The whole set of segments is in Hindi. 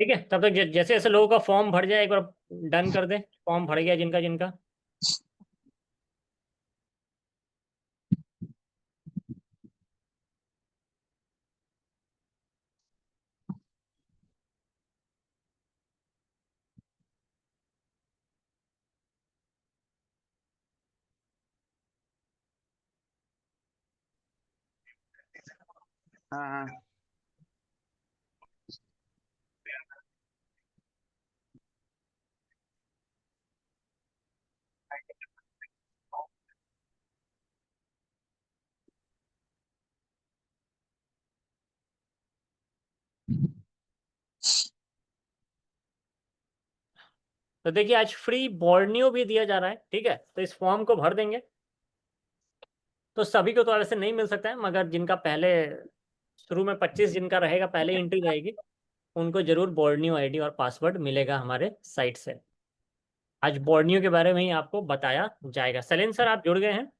ठीक है, तब तक जैसे जैसे लोगों का फॉर्म भर जाए एक बार डन कर दे। फॉर्म भर गया जिनका जिनका। हाँ हाँ। तो देखिए आज फ्री बोर्नियो भी दिया जा रहा है, ठीक है, तो इस फॉर्म को भर देंगे। तो सभी को तो वैसे नहीं मिल सकता है, मगर जिनका पहले शुरू में 25 जिनका रहेगा, पहले एंट्री रहेगी, उनको जरूर बोर्नियो आईडी और पासवर्ड मिलेगा हमारे साइट से। आज बोर्नियो के बारे में ही आपको बताया जाएगा। सलीम सर आप जुड़ गए हैं।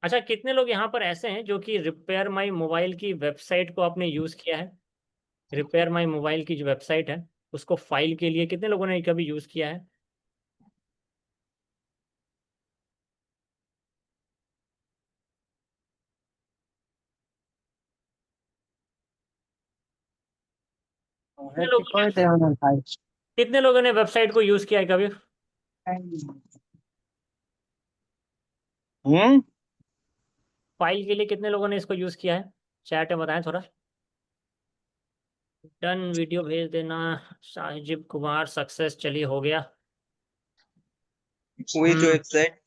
अच्छा, कितने लोग यहाँ पर ऐसे हैं जो कि रिपेयर माई मोबाइल की वेबसाइट को आपने यूज़ किया है? रिपेयर माई मोबाइल की जो वेबसाइट है, उसको फाइल के लिए कितने लोगों ने कभी यूज़ किया है? कितने लोगों ने कितने लोगों ने वेबसाइट को यूज़ किया है कभी? हम्म। फाइल के लिए कितने लोगों ने इसको यूज़ किया है? चैट में बताएं थोड़ा। डन, वीडियो भेज देना। साहिब कुमार सक्सेस, चलिए हो गया। वही जो हम्म, वेबसाइट।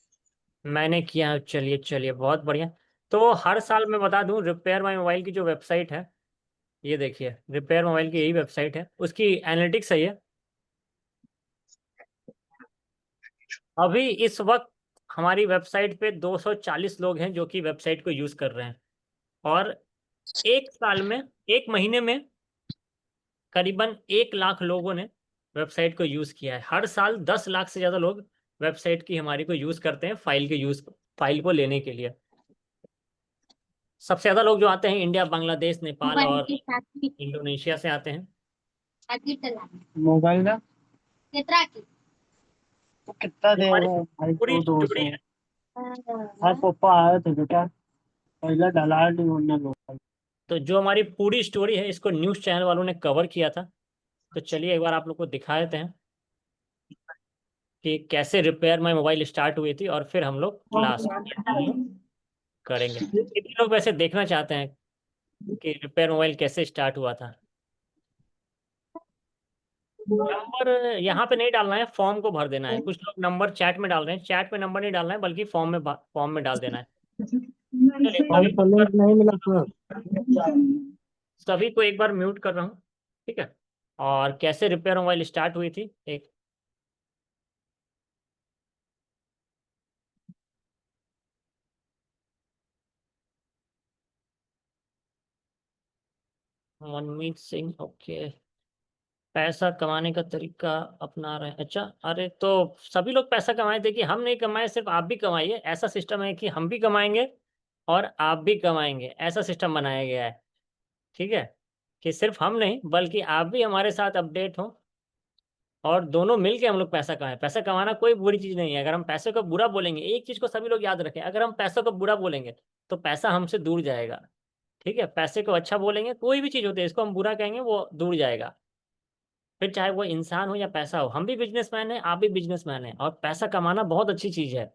मैंने किया, चलिए चलिए बहुत बढ़िया। तो हर साल मैं बता दूं, रिपेयर माई मोबाइल की जो वेबसाइट है, ये देखिए रिपेयर मोबाइल की यही वेबसाइट है, उसकी एनालिटिक्स सही है। अभी इस वक्त हमारी वेबसाइट पे 240 लोग हैं जो कि वेबसाइट को यूज़ कर रहे हैं। और एक साल में, एक महीने में करीबन 1 लाख लोगों ने वेबसाइट को यूज़ किया है। हर साल 10 लाख से ज़्यादा लोग वेबसाइट की हमारी को यूज़ करते हैं फाइल को लेने के लिए। सबसे ज़्यादा लोग जो आते हैं इंडिया, बांग्लादेश, नेपाल और इंडोनेशिया से आते हैं। मोबाइल ना तो कितना जो दे हमारी रहे हैं भाई, पूरी तो दो स्टोरी सौ है। हाँ पापा आए थे बेटा, पहला डला नहीं होना लोग। तो जो हमारी पूरी स्टोरी है, इसको न्यूज़ चैनल वालों ने कवर किया था। तो चलिए एक बार आप लोग को दिखा देते हैं कि कैसे रिपेयर माई मोबाइल स्टार्ट हुई थी, और फिर हम लोग क्लास कंटिन्यू करेंगे। कितने लोग वैसे देखना चाहते हैं कि रिपेयर मोबाइल कैसे स्टार्ट हुआ था? नंबर यहाँ पे नहीं डालना है, फॉर्म को भर देना है। कुछ लोग नंबर चैट में डाल रहे हैं, चैट में नंबर नहीं डालना है बल्कि फॉर्म में डाल देना है। चलिए और तो लिंक नहीं मिला तो सभी को एक बार म्यूट कर रहा हूँ, ठीक है। और कैसे रिपेयर मोबाइल स्टार्ट हुई थी, एक 1 मीट सिंह, ओके। पैसा कमाने का तरीका अपना रहे हैं, अच्छा। अरे तो सभी लोग पैसा कमाए, देखिए हम नहीं कमाए, सिर्फ आप भी कमाइए। ऐसा सिस्टम है कि हम भी कमाएंगे और आप भी कमाएंगे, ऐसा सिस्टम बनाया गया है, ठीक है। कि सिर्फ हम नहीं बल्कि आप भी हमारे साथ अपडेट हो, और दोनों मिलके हम लोग पैसा कमाएं। पैसा कमाना कोई बुरी चीज़ नहीं है। अगर हम पैसे को बुरा बोलेंगे, एक चीज़ को सभी लोग याद रखें, अगर हम पैसे को बुरा बोलेंगे तो पैसा हमसे दूर जाएगा, ठीक है। पैसे को अच्छा बोलेंगे, कोई भी चीज़ होती है, इसको हम बुरा कहेंगे वो दूर जाएगा। फिर चाहे वो इंसान हो या पैसा हो, हम भी बिजनेसमैन हैं, आप भी बिजनेसमैन हैं, और पैसा कमाना बहुत अच्छी चीज़ है।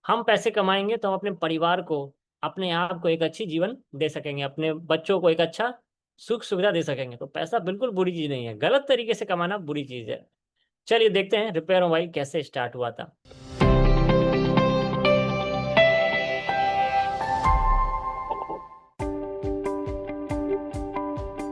हम पैसे कमाएंगे तो हम अपने परिवार को, अपने आप को एक अच्छी जीवन दे सकेंगे, अपने बच्चों को एक अच्छा सुख सुविधा दे सकेंगे। तो पैसा बिल्कुल बुरी चीज़ नहीं है, गलत तरीके से कमाना बुरी चीज़ है। चलिए देखते हैं रिपेयर मोबाइल कैसे स्टार्ट हुआ था।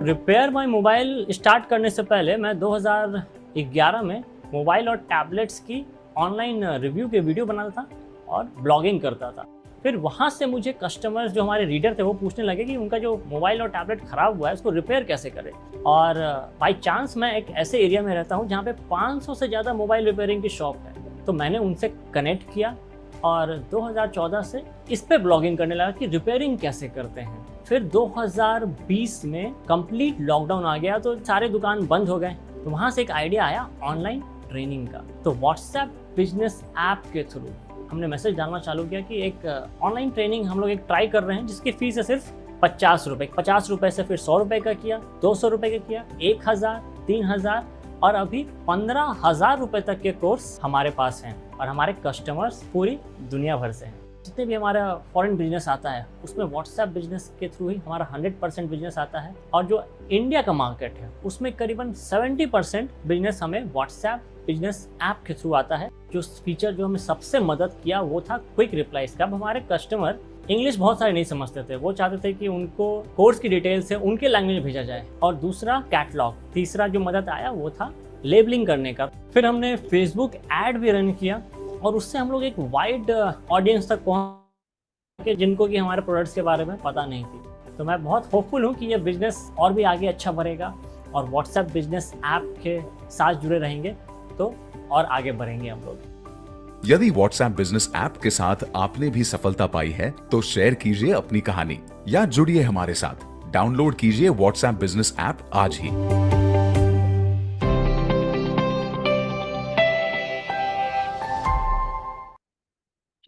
रिपेयर माई मोबाइल स्टार्ट करने से पहले मैं 2011 में मोबाइल और टैबलेट्स की ऑनलाइन रिव्यू के वीडियो बनाता था और ब्लॉगिंग करता था। फिर वहाँ से मुझे कस्टमर्स, जो हमारे रीडर थे, वो पूछने लगे कि उनका जो मोबाइल और टैबलेट ख़राब हुआ है उसको रिपेयर कैसे करें। और बाई चांस मैं एक ऐसे एरिया में रहता हूँ जहाँ पे 500 से ज़्यादा मोबाइल रिपेयरिंग की शॉप है। तो मैंने उनसे कनेक्ट किया और 2014 से इस पे ब्लॉगिंग करने लगा कि रिपेयरिंग कैसे करते हैं। फिर 2020 में कंप्लीट लॉकडाउन आ गया तो सारे दुकान बंद हो गए, तो वहां से एक आइडिया आया ऑनलाइन ट्रेनिंग का। तो व्हाट्सएप बिजनेस ऐप के थ्रू हमने मैसेज डालना चालू किया कि एक ऑनलाइन ट्रेनिंग हम लोग एक ट्राई कर रहे हैं जिसकी फीस है सिर्फ 50 रुपए। 50 रुपए से फिर 100 रुपए का किया, 200 रुपए का किया, 1000, 3000 और अभी 15,000 रुपए तक के कोर्स हमारे पास हैं और हमारे कस्टमर्स पूरी दुनिया भर से हैं। जितने भी हमारा फॉरेन बिजनेस आता है उसमें व्हाट्सएप बिजनेस के थ्रू ही हमारा 100% बिजनेस आता है, और जो इंडिया का मार्केट है उसमें करीबन 70% बिजनेस हमें व्हाट्सएप बिजनेस ऐप के थ्रू आता है। जो फीचर जो हमें सबसे मदद किया वो था क्विक रिप्लाई का। अब हमारे कस्टमर इंग्लिश बहुत सारे नहीं समझते थे, वो चाहते थे कि उनको कोर्स की डिटेल्स है उनके लैंग्वेज में भेजा जाए। और दूसरा कैटलॉग, तीसरा जो मदद आया वो था लेबलिंग करने का। फिर हमने फेसबुक ऐड भी रन किया और उससे हम लोग एक वाइड ऑडियंस तक पहुंचे जिनको कि हमारे प्रोडक्ट्स के बारे में पता नहीं थी। तो मैं बहुत होपफुल हूँ कि ये बिजनेस और भी आगे अच्छा बढ़ेगा और व्हाट्सएप बिजनेस ऐप के साथ जुड़े रहेंगे तो और आगे बढ़ेंगे हम लोग। यदि व्हाट्सएप बिजनेस ऐप के साथ आपने भी सफलता पाई है तो शेयर कीजिए अपनी कहानी या जुड़िए हमारे साथ। डाउनलोड कीजिए व्हाट्सएप बिजनेस ऐप आज ही।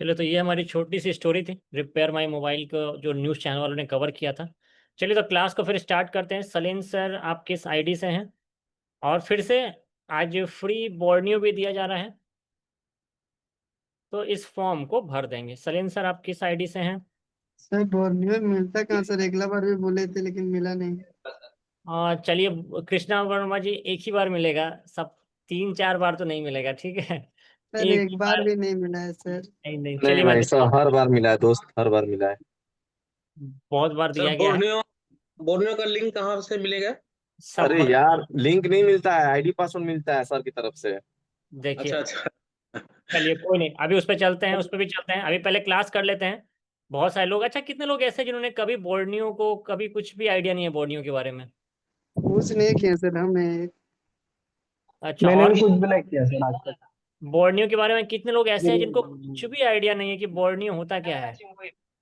चलिए, तो ये हमारी छोटी सी स्टोरी थी रिपेयर माई मोबाइल को जो न्यूज़ चैनल वालों ने कवर किया था। चलिए, तो क्लास को फिर स्टार्ट करते हैं। सलीम सर आप किस आईडी से हैं? और फिर से आज फ्री बोर्नियो भी दिया जा रहा है, तो इस फॉर्म को भर देंगे। सलीम सर आप किस आईडी से हैं? सर बोर्नियो मिलता कहाँ सर? अगला बार भी बोले थे लेकिन मिला नहीं। चलिए, कृष्णा वर्मा जी एक ही बार मिलेगा, सब 3-4 बार तो नहीं मिलेगा, ठीक है? सर एक एक ही बार बार। भी नहीं मिला है सर। नहीं नहीं, नहीं चलिए मैं भाई साहब, हर बार मिला है दोस्त, हर बार मिला है। बहुत बार सर दिया गया है। बोर्नियो बोर्नियो का लिंक कहाँ से मिलेगा? सब अरे यार, लिंक नहीं मिलता है, आईडी पासवर्ड मिलता है सर की तरफ से। देखिए, अच्छा अच्छा। चलिए कोई नहीं, अभी उस पर चलते हैं, उस पर भी चलते हैं। अभी पहले क्लास कर लेते हैं। बहुत सारे लोग, अच्छा कितने लोग ऐसे हैं जिन्होंने कभी बोर्नियो को कभी कुछ भी आइडिया नहीं है बोर्नियो के बारे में? कुछ नहीं किया सर हमने। अच्छा, मैंने और भी कुछ भी नहीं किया सर आज तक। बोर्नियो के बारे में कितने लोग ऐसे हैं जिनको कुछ भी आइडिया नहीं है कि बोर्नियो होता क्या है?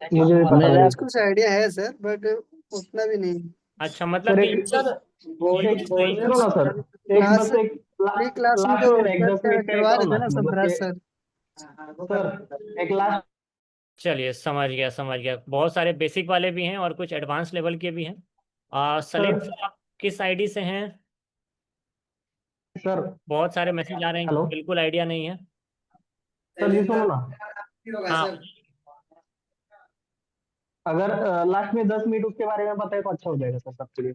मुझे भी पता नहीं। कुछ आइडिया है सर बट उतना भी नहीं। अच्छा, मतलब सर कि एक यूज नहीं सुनो ना सर, एक क्लास बस एक फ्री क्लास में लास्ट जो में ना एक सर 10 मिनट का ये करवा करो रहे थे ना, ना मतलब सरफराज कि सर। सर एक लास्ट। चलिए, समझ गया समझ गया। बहुत सारे बेसिक वाले भी हैं और कुछ एडवांस लेवल के भी हैं। सलीम सर सर आप किस आईडी से हैं? सर बहुत सारे मैसेज आ रहे हैं, हेलो बिल्कुल आइडिया नहीं है। सर, ये सुनो ना, हाँ अगर लास्ट में 10 मिनट उसके बारे में बताए तो अच्छा हो जाएगा सर सबके लिए।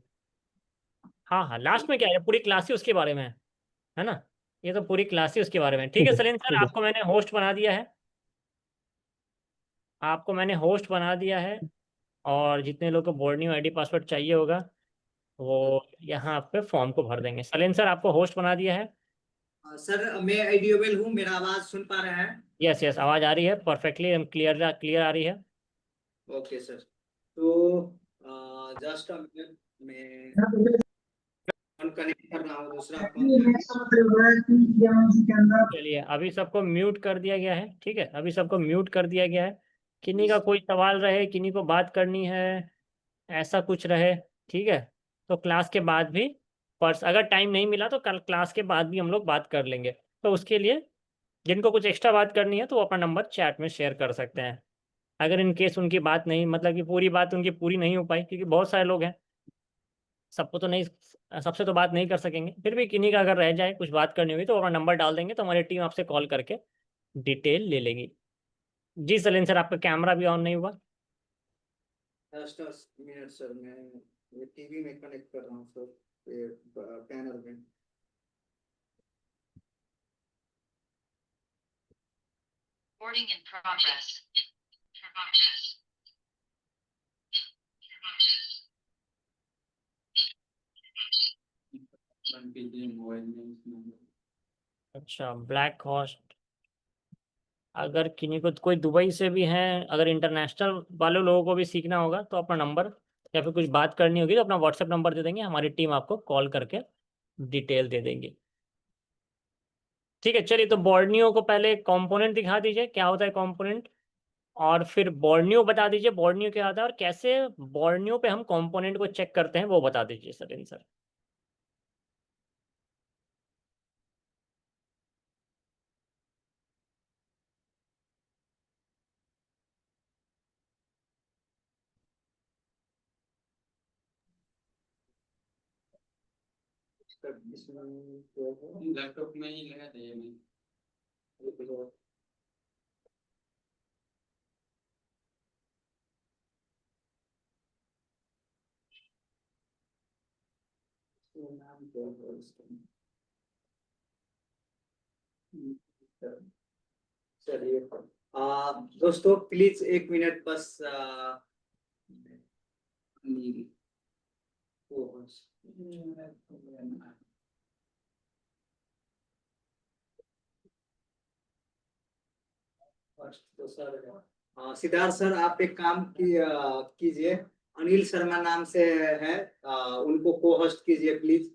हाँ हाँ, लास्ट में क्या है, पूरी क्लास ही उसके बारे में है ना? ये तो पूरी क्लास ही उसके बारे में। ठीक है सलीम सर, ठीक है। आपको मैंने होस्ट बना दिया है, आपको मैंने होस्ट बना दिया है। और जितने लोग को बोर्ड आईडी पासवर्ड चाहिए होगा वो यहाँ पे फॉर्म को भर देंगे। सलीम सर आपको होस्ट बना दिया है। सर मैं ऑडियोबल हूँ, मेरा आवाज सुन पा रहे हैं? यस यस, आवाज़ आ रही है परफेक्टली, क्लियर क्लियर आ रही है। ओके सर, तो जस्ट मैं फोन कनेक्ट कर रहा हूँ, दूसरा फोन। चलिए, अभी सबको म्यूट कर दिया गया है, ठीक है? अभी सबको म्यूट कर दिया गया है। किन्हीं का कोई सवाल रहे, किन्हीं को बात करनी है, ऐसा कुछ रहे, ठीक है, तो क्लास के बाद भी अगर टाइम नहीं मिला तो कल क्लास के बाद भी हम लोग बात कर लेंगे। तो उसके लिए जिनको कुछ एक्स्ट्रा बात करनी है तो वो अपना नंबर चैट में शेयर कर सकते हैं। अगर इन केस उनकी बात नहीं, मतलब कि पूरी बात उनकी पूरी नहीं हो पाई, क्योंकि बहुत सारे लोग हैं, सबको तो नहीं, सबसे तो बात नहीं कर सकेंगे, फिर भी किन्हीं का अगर रह जाए कुछ बात करनी हुई तो अपना नंबर डाल देंगे तो हमारी टीम आपसे कॉल करके डिटेल ले लेगी। जी सलीम सर, आपका कैमरा भी ऑन नहीं हुआ। जस्ट मिनट सर, मैं ये टीवी में कनेक्ट कर रहा हूँ सर, ये पैनल में। Recording in progress. अच्छा, ब्लैक हॉस्ट, अगर किन्हीं को कोई दुबई से भी हैं, अगर इंटरनेशनल वाले लोगों को भी सीखना होगा तो अपना नंबर या फिर कुछ बात करनी होगी तो अपना व्हाट्सएप नंबर दे देंगे, हमारी टीम आपको कॉल करके डिटेल दे देंगी। ठीक है, चलिए तो बोर्नियो को पहले कंपोनेंट दिखा दीजिए, क्या होता है कंपोनेंट, और फिर बोर्नियो बता दीजिए बोर्नियो क्या होता है, और कैसे बोर्नियो पे हम कंपोनेंट को चेक करते हैं वो बता दीजिए सर सर। लैपटॉप में ही लगा दिए मैं। नाम क्या है उसका? चलिए दोस्तों प्लीज 1 मिनट बस तो सर सिद्धार्थ सर आप एक काम कीजिए, अनिल शर्मा नाम से है, उनको को होस्ट कीजिए प्लीज।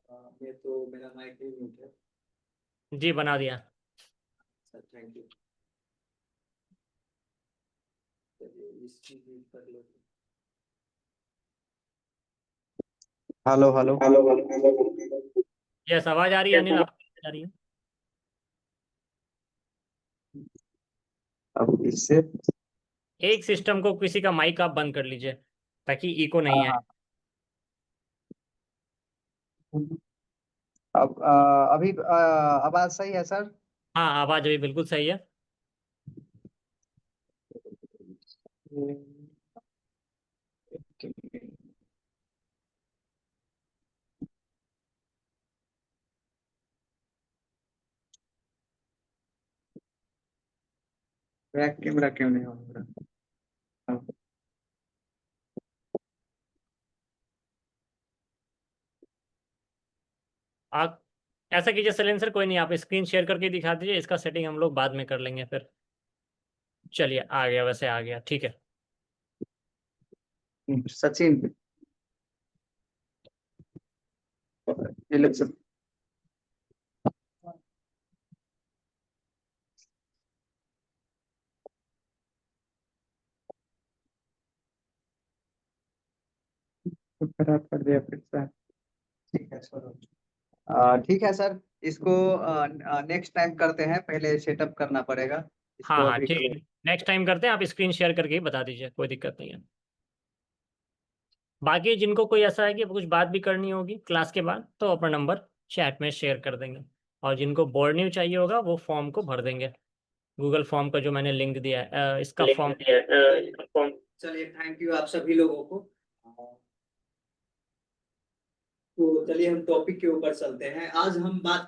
मैं तो मेरा माइक ही म्यूट है। जी बना दिया। Sir thank you. चलिए इसकी भी कर लेते। Hello hello hello. यस, आवाज आ रही है अनिल, आवाज आ रही है। अब इससे एक सिस्टम को किसी का माइक आप बंद कर लीजिए ताकि इको नहीं आए। अब अभी आवाज सही है सर? हाँ, आवाज अभी बिल्कुल सही है। बैक कैमरा क्यों नहीं हो रहा? आप ऐसा कीजिए सलेंसर, कोई नहीं, आप स्क्रीन शेयर करके दिखा दीजिए, इसका सेटिंग हम लोग बाद में कर लेंगे फिर। चलिए आ गया, वैसे आ गया, ठीक है। सचिन ये लोग सब खराब कर दिया फिर से। ठीक है सर, ठीक है सर, इसको नेक्स्ट टाइम करते हैं, पहले सेटअप करना पड़ेगा हाँ इसको हाँ अभी। ठीक है, नेक्स्ट टाइम करते हैं, आप स्क्रीन शेयर करके ही बता दीजिए, कोई दिक्कत नहीं है। बाकी जिनको कोई ऐसा है कि कुछ बात भी करनी होगी क्लास के बाद तो अपना नंबर चैट में शेयर कर देंगे, और जिनको बोर्ड न्यू चाहिए होगा वो फॉर्म को भर देंगे, गूगल फॉर्म का जो मैंने लिंक दिया है, इसका फॉर्म। चलिए थैंक यू आप सभी लोगों को। तो चलिए हम टॉपिक के ऊपर चलते हैं। आज हम बात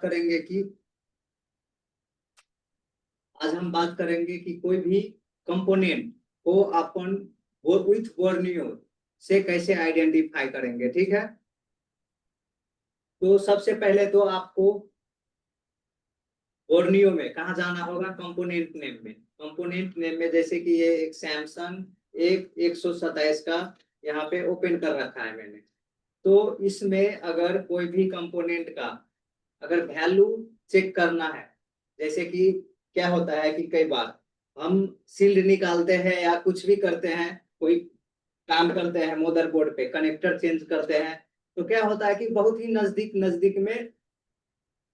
करेंगे कि कोई भी कंपोनेंट को अपन विथ बोर्नियो से कैसे आइडेंटिफाई करेंगे, ठीक है। तो सबसे पहले तो आपको बोर्नियो में कहाँ जाना होगा, कंपोनेंट नेम में। कंपोनेंट नेम में जैसे कि ये एक सैमसंग एक 127 का यहाँ पे ओपन कर रखा है मैंने। तो इसमें अगर कोई भी कंपोनेंट का अगर वैल्यू चेक करना है, जैसे कि क्या होता है कि कई बार हम शील्ड निकालते हैं या कुछ भी करते हैं, कोई काम करते हैं मदरबोर्ड पे, कनेक्टर चेंज करते हैं, तो क्या होता है कि बहुत ही नजदीक नजदीक में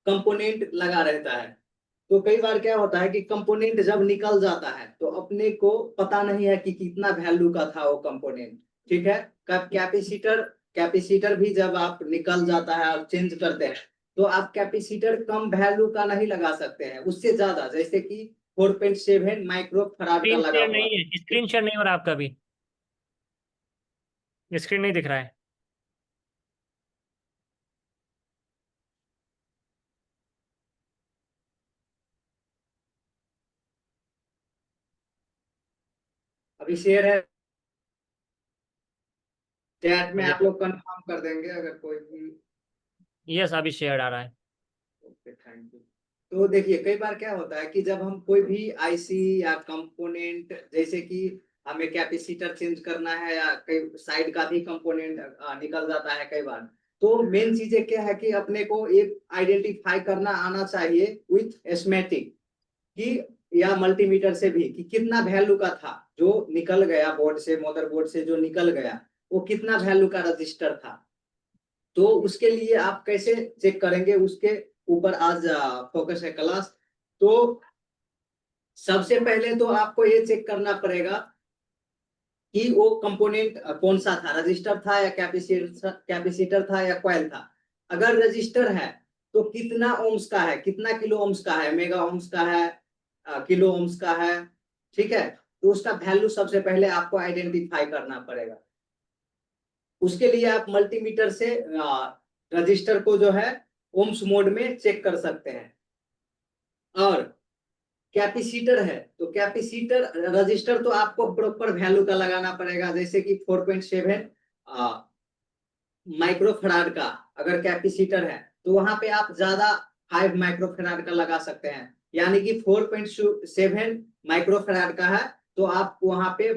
कंपोनेंट लगा रहता है। तो कई बार क्या होता है कि कंपोनेंट जब निकल जाता है तो अपने को पता नहीं है कि कितना वैल्यू का था वो कंपोनेंट, ठीक है। कैपेसिटर कैपेसिटर भी जब आप निकल जाता है और चेंज करते हैं तो आप कैपेसिटर कम वैल्यू का नहीं लगा सकते हैं, उससे ज्यादा, जैसे कि 4.7 माइक्रो फराड का स्क्रीन लगा शेयर हुआ। नहीं है, स्क्रीन शेयर नहीं हो रहा आपका भी, स्क्रीन नहीं दिख रहा है। अभी शेयर है चैट में, मुझे आप लोग कंफर्म कर देंगे अगर कोई भी। यस, अभी शेयर आ रहा है। Okay thank you. तो देखिए कई बार क्या होता है कि जब हम कोई भी आईसी या कंपोनेंट, जैसे कि हमें कैपेसिटर चेंज करना है या कई साइड का भी कंपोनेंट निकल जाता है कई बार, तो मेन चीजें क्या है कि अपने को एक आइडेंटिफाई करना आना चाहिए विथ एस्मेटिक कि या मल्टीमीटर से भी कि कितना वैल्यू का था जो निकल गया बोर्ड से, मदरबोर्ड से जो निकल गया वो कितना वैल्यू का रजिस्टर था। तो उसके लिए आप कैसे चेक करेंगे उसके ऊपर आज फोकस है क्लास। तो सबसे पहले तो आपको ये चेक करना पड़ेगा कि वो कंपोनेंट कौन सा था, रजिस्टर था या कैपेसिटर था या कॉइल था। अगर रजिस्टर है तो कितना ओम्स का है, कितना किलो ओम्स का है, मेगा ओम्स का है, किलो ओम्स का है, ठीक है। तो उसका वैल्यू सबसे पहले आपको आइडेंटिफाई करना पड़ेगा। उसके लिए आप मल्टीमीटर से रजिस्टर को जो है ओम्स मोड में चेक कर सकते हैं। और कैपेसिटर है तो कैपेसिटर रजिस्टर तो आपको प्रॉपर वैल्यू का लगाना पड़ेगा, जैसे कि 4.7 माइक्रोफराड का अगर कैपेसिटर है तो वहां पे आप ज्यादा 5 माइक्रोफराड का लगा सकते हैं। यानी कि 4.7 माइक्रोफराड का है तो आप वहां पे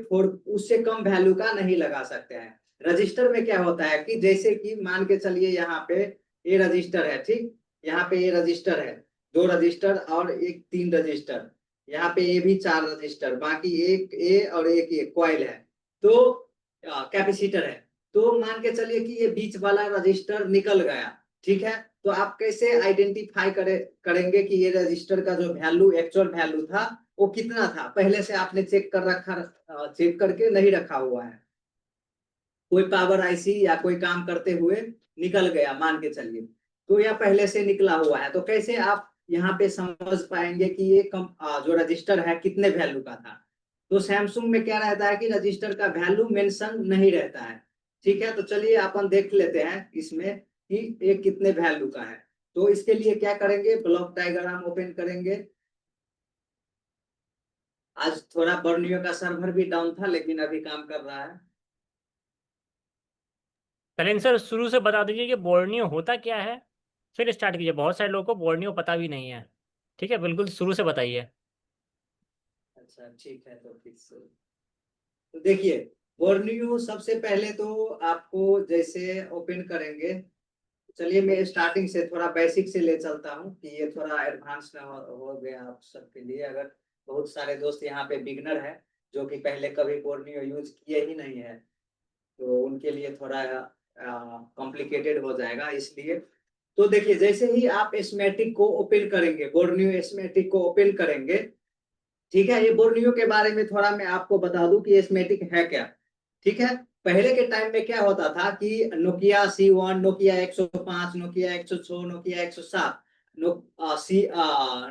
उससे कम वैल्यू का नहीं लगा सकते हैं। रजिस्टर में क्या होता है कि जैसे कि मान के चलिए यहाँ पे ये रजिस्टर है, ठीक, यहाँ पे ये रजिस्टर है, 2 रजिस्टर और एक 3 रजिस्टर, यहाँ पे ये भी 4 रजिस्टर, बाकी एक ए और एक ये कॉइल है, तो कैपेसिटर है। तो मान के चलिए कि ये बीच वाला रजिस्टर निकल गया, ठीक है। तो आप कैसे आइडेंटिफाई करेंगे कि ये रजिस्टर का जो वैल्यू एक्चुअल वैल्यू था वो कितना था। पहले से आपने चेक करके नहीं रखा हुआ है, कोई पावर आईसी या कोई काम करते हुए निकल गया मान के चलिए, तो यह पहले से निकला हुआ है। तो कैसे आप यहाँ पे समझ पाएंगे कि ये जो रजिस्टर है कितने वैल्यू का था। तो सैमसंग में क्या रहता है कि रजिस्टर का वैल्यू मेंशन नहीं रहता है, ठीक है। तो चलिए अपन देख लेते हैं इसमें कि ये कितने वैल्यू का है। तो इसके लिए क्या करेंगे, ब्लॉक डायग्राम ओपन करेंगे। आज थोड़ा बर्नियो का सर्वर भी डाउन था लेकिन अभी काम कर रहा है। कलिन सर शुरू से बता दीजिए कि बोर्नियो होता क्या है, फिर स्टार्ट कीजिए। बहुत सारे लोगों को बोर्नियो पता भी नहीं है, ठीक है, बिल्कुल शुरू से बताइए। अच्छा ठीक है, तो फिर से तो देखिए बोर्नियो सबसे पहले तो आपको जैसे ओपन करेंगे, चलिए मैं स्टार्टिंग से थोड़ा बेसिक से ले चलता हूँ कि ये थोड़ा एडवांस ना हो गया आप सबके लिए। अगर बहुत सारे दोस्त यहाँ पे बिगनर है जो कि पहले कभी बोर्नियो यूज किए ही नहीं है तो उनके लिए थोड़ा कॉम्प्लिकेटेड हो जाएगा, इसलिए। तो देखिए जैसे ही आप एस्मेटिक को ओपन करेंगे, बोर्नियो एस्मेटिक को ओपन करेंगे, ठीक है। ये बोर्नियो के बारे में थोड़ा मैं आपको बता दूं कि एस्मेटिक है क्या, ठीक है। पहले के टाइम में क्या होता था कि Nokia C1, Nokia 105, Nokia 106, Nokia 107,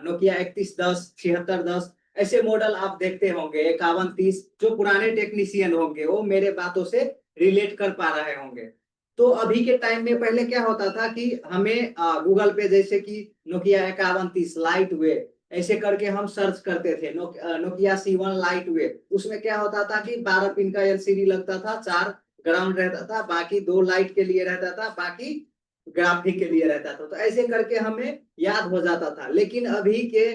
Nokia 3110, 7610 ऐसे मॉडल आप देखते होंगे, 5130, जो पुराने टेक्नीशियन होंगे वो मेरे बातों से रिलेट कर पा रहे होंगे। तो अभी के टाइम में पहले क्या होता था कि हमें गूगल पे जैसे कि नोकिया 5130 लाइट वेट ऐसे करके हम सर्च करते थे, नोकिया C1 लाइट वेट। उसमें क्या होता था कि 12 पिन का LCD लगता था, 4 ग्राउंड रहता था, बाकी 2 लाइट के लिए रहता था, बाकी ग्राफिक के लिए रहता था। तो ऐसे करके हमें याद हो जाता था। लेकिन अभी के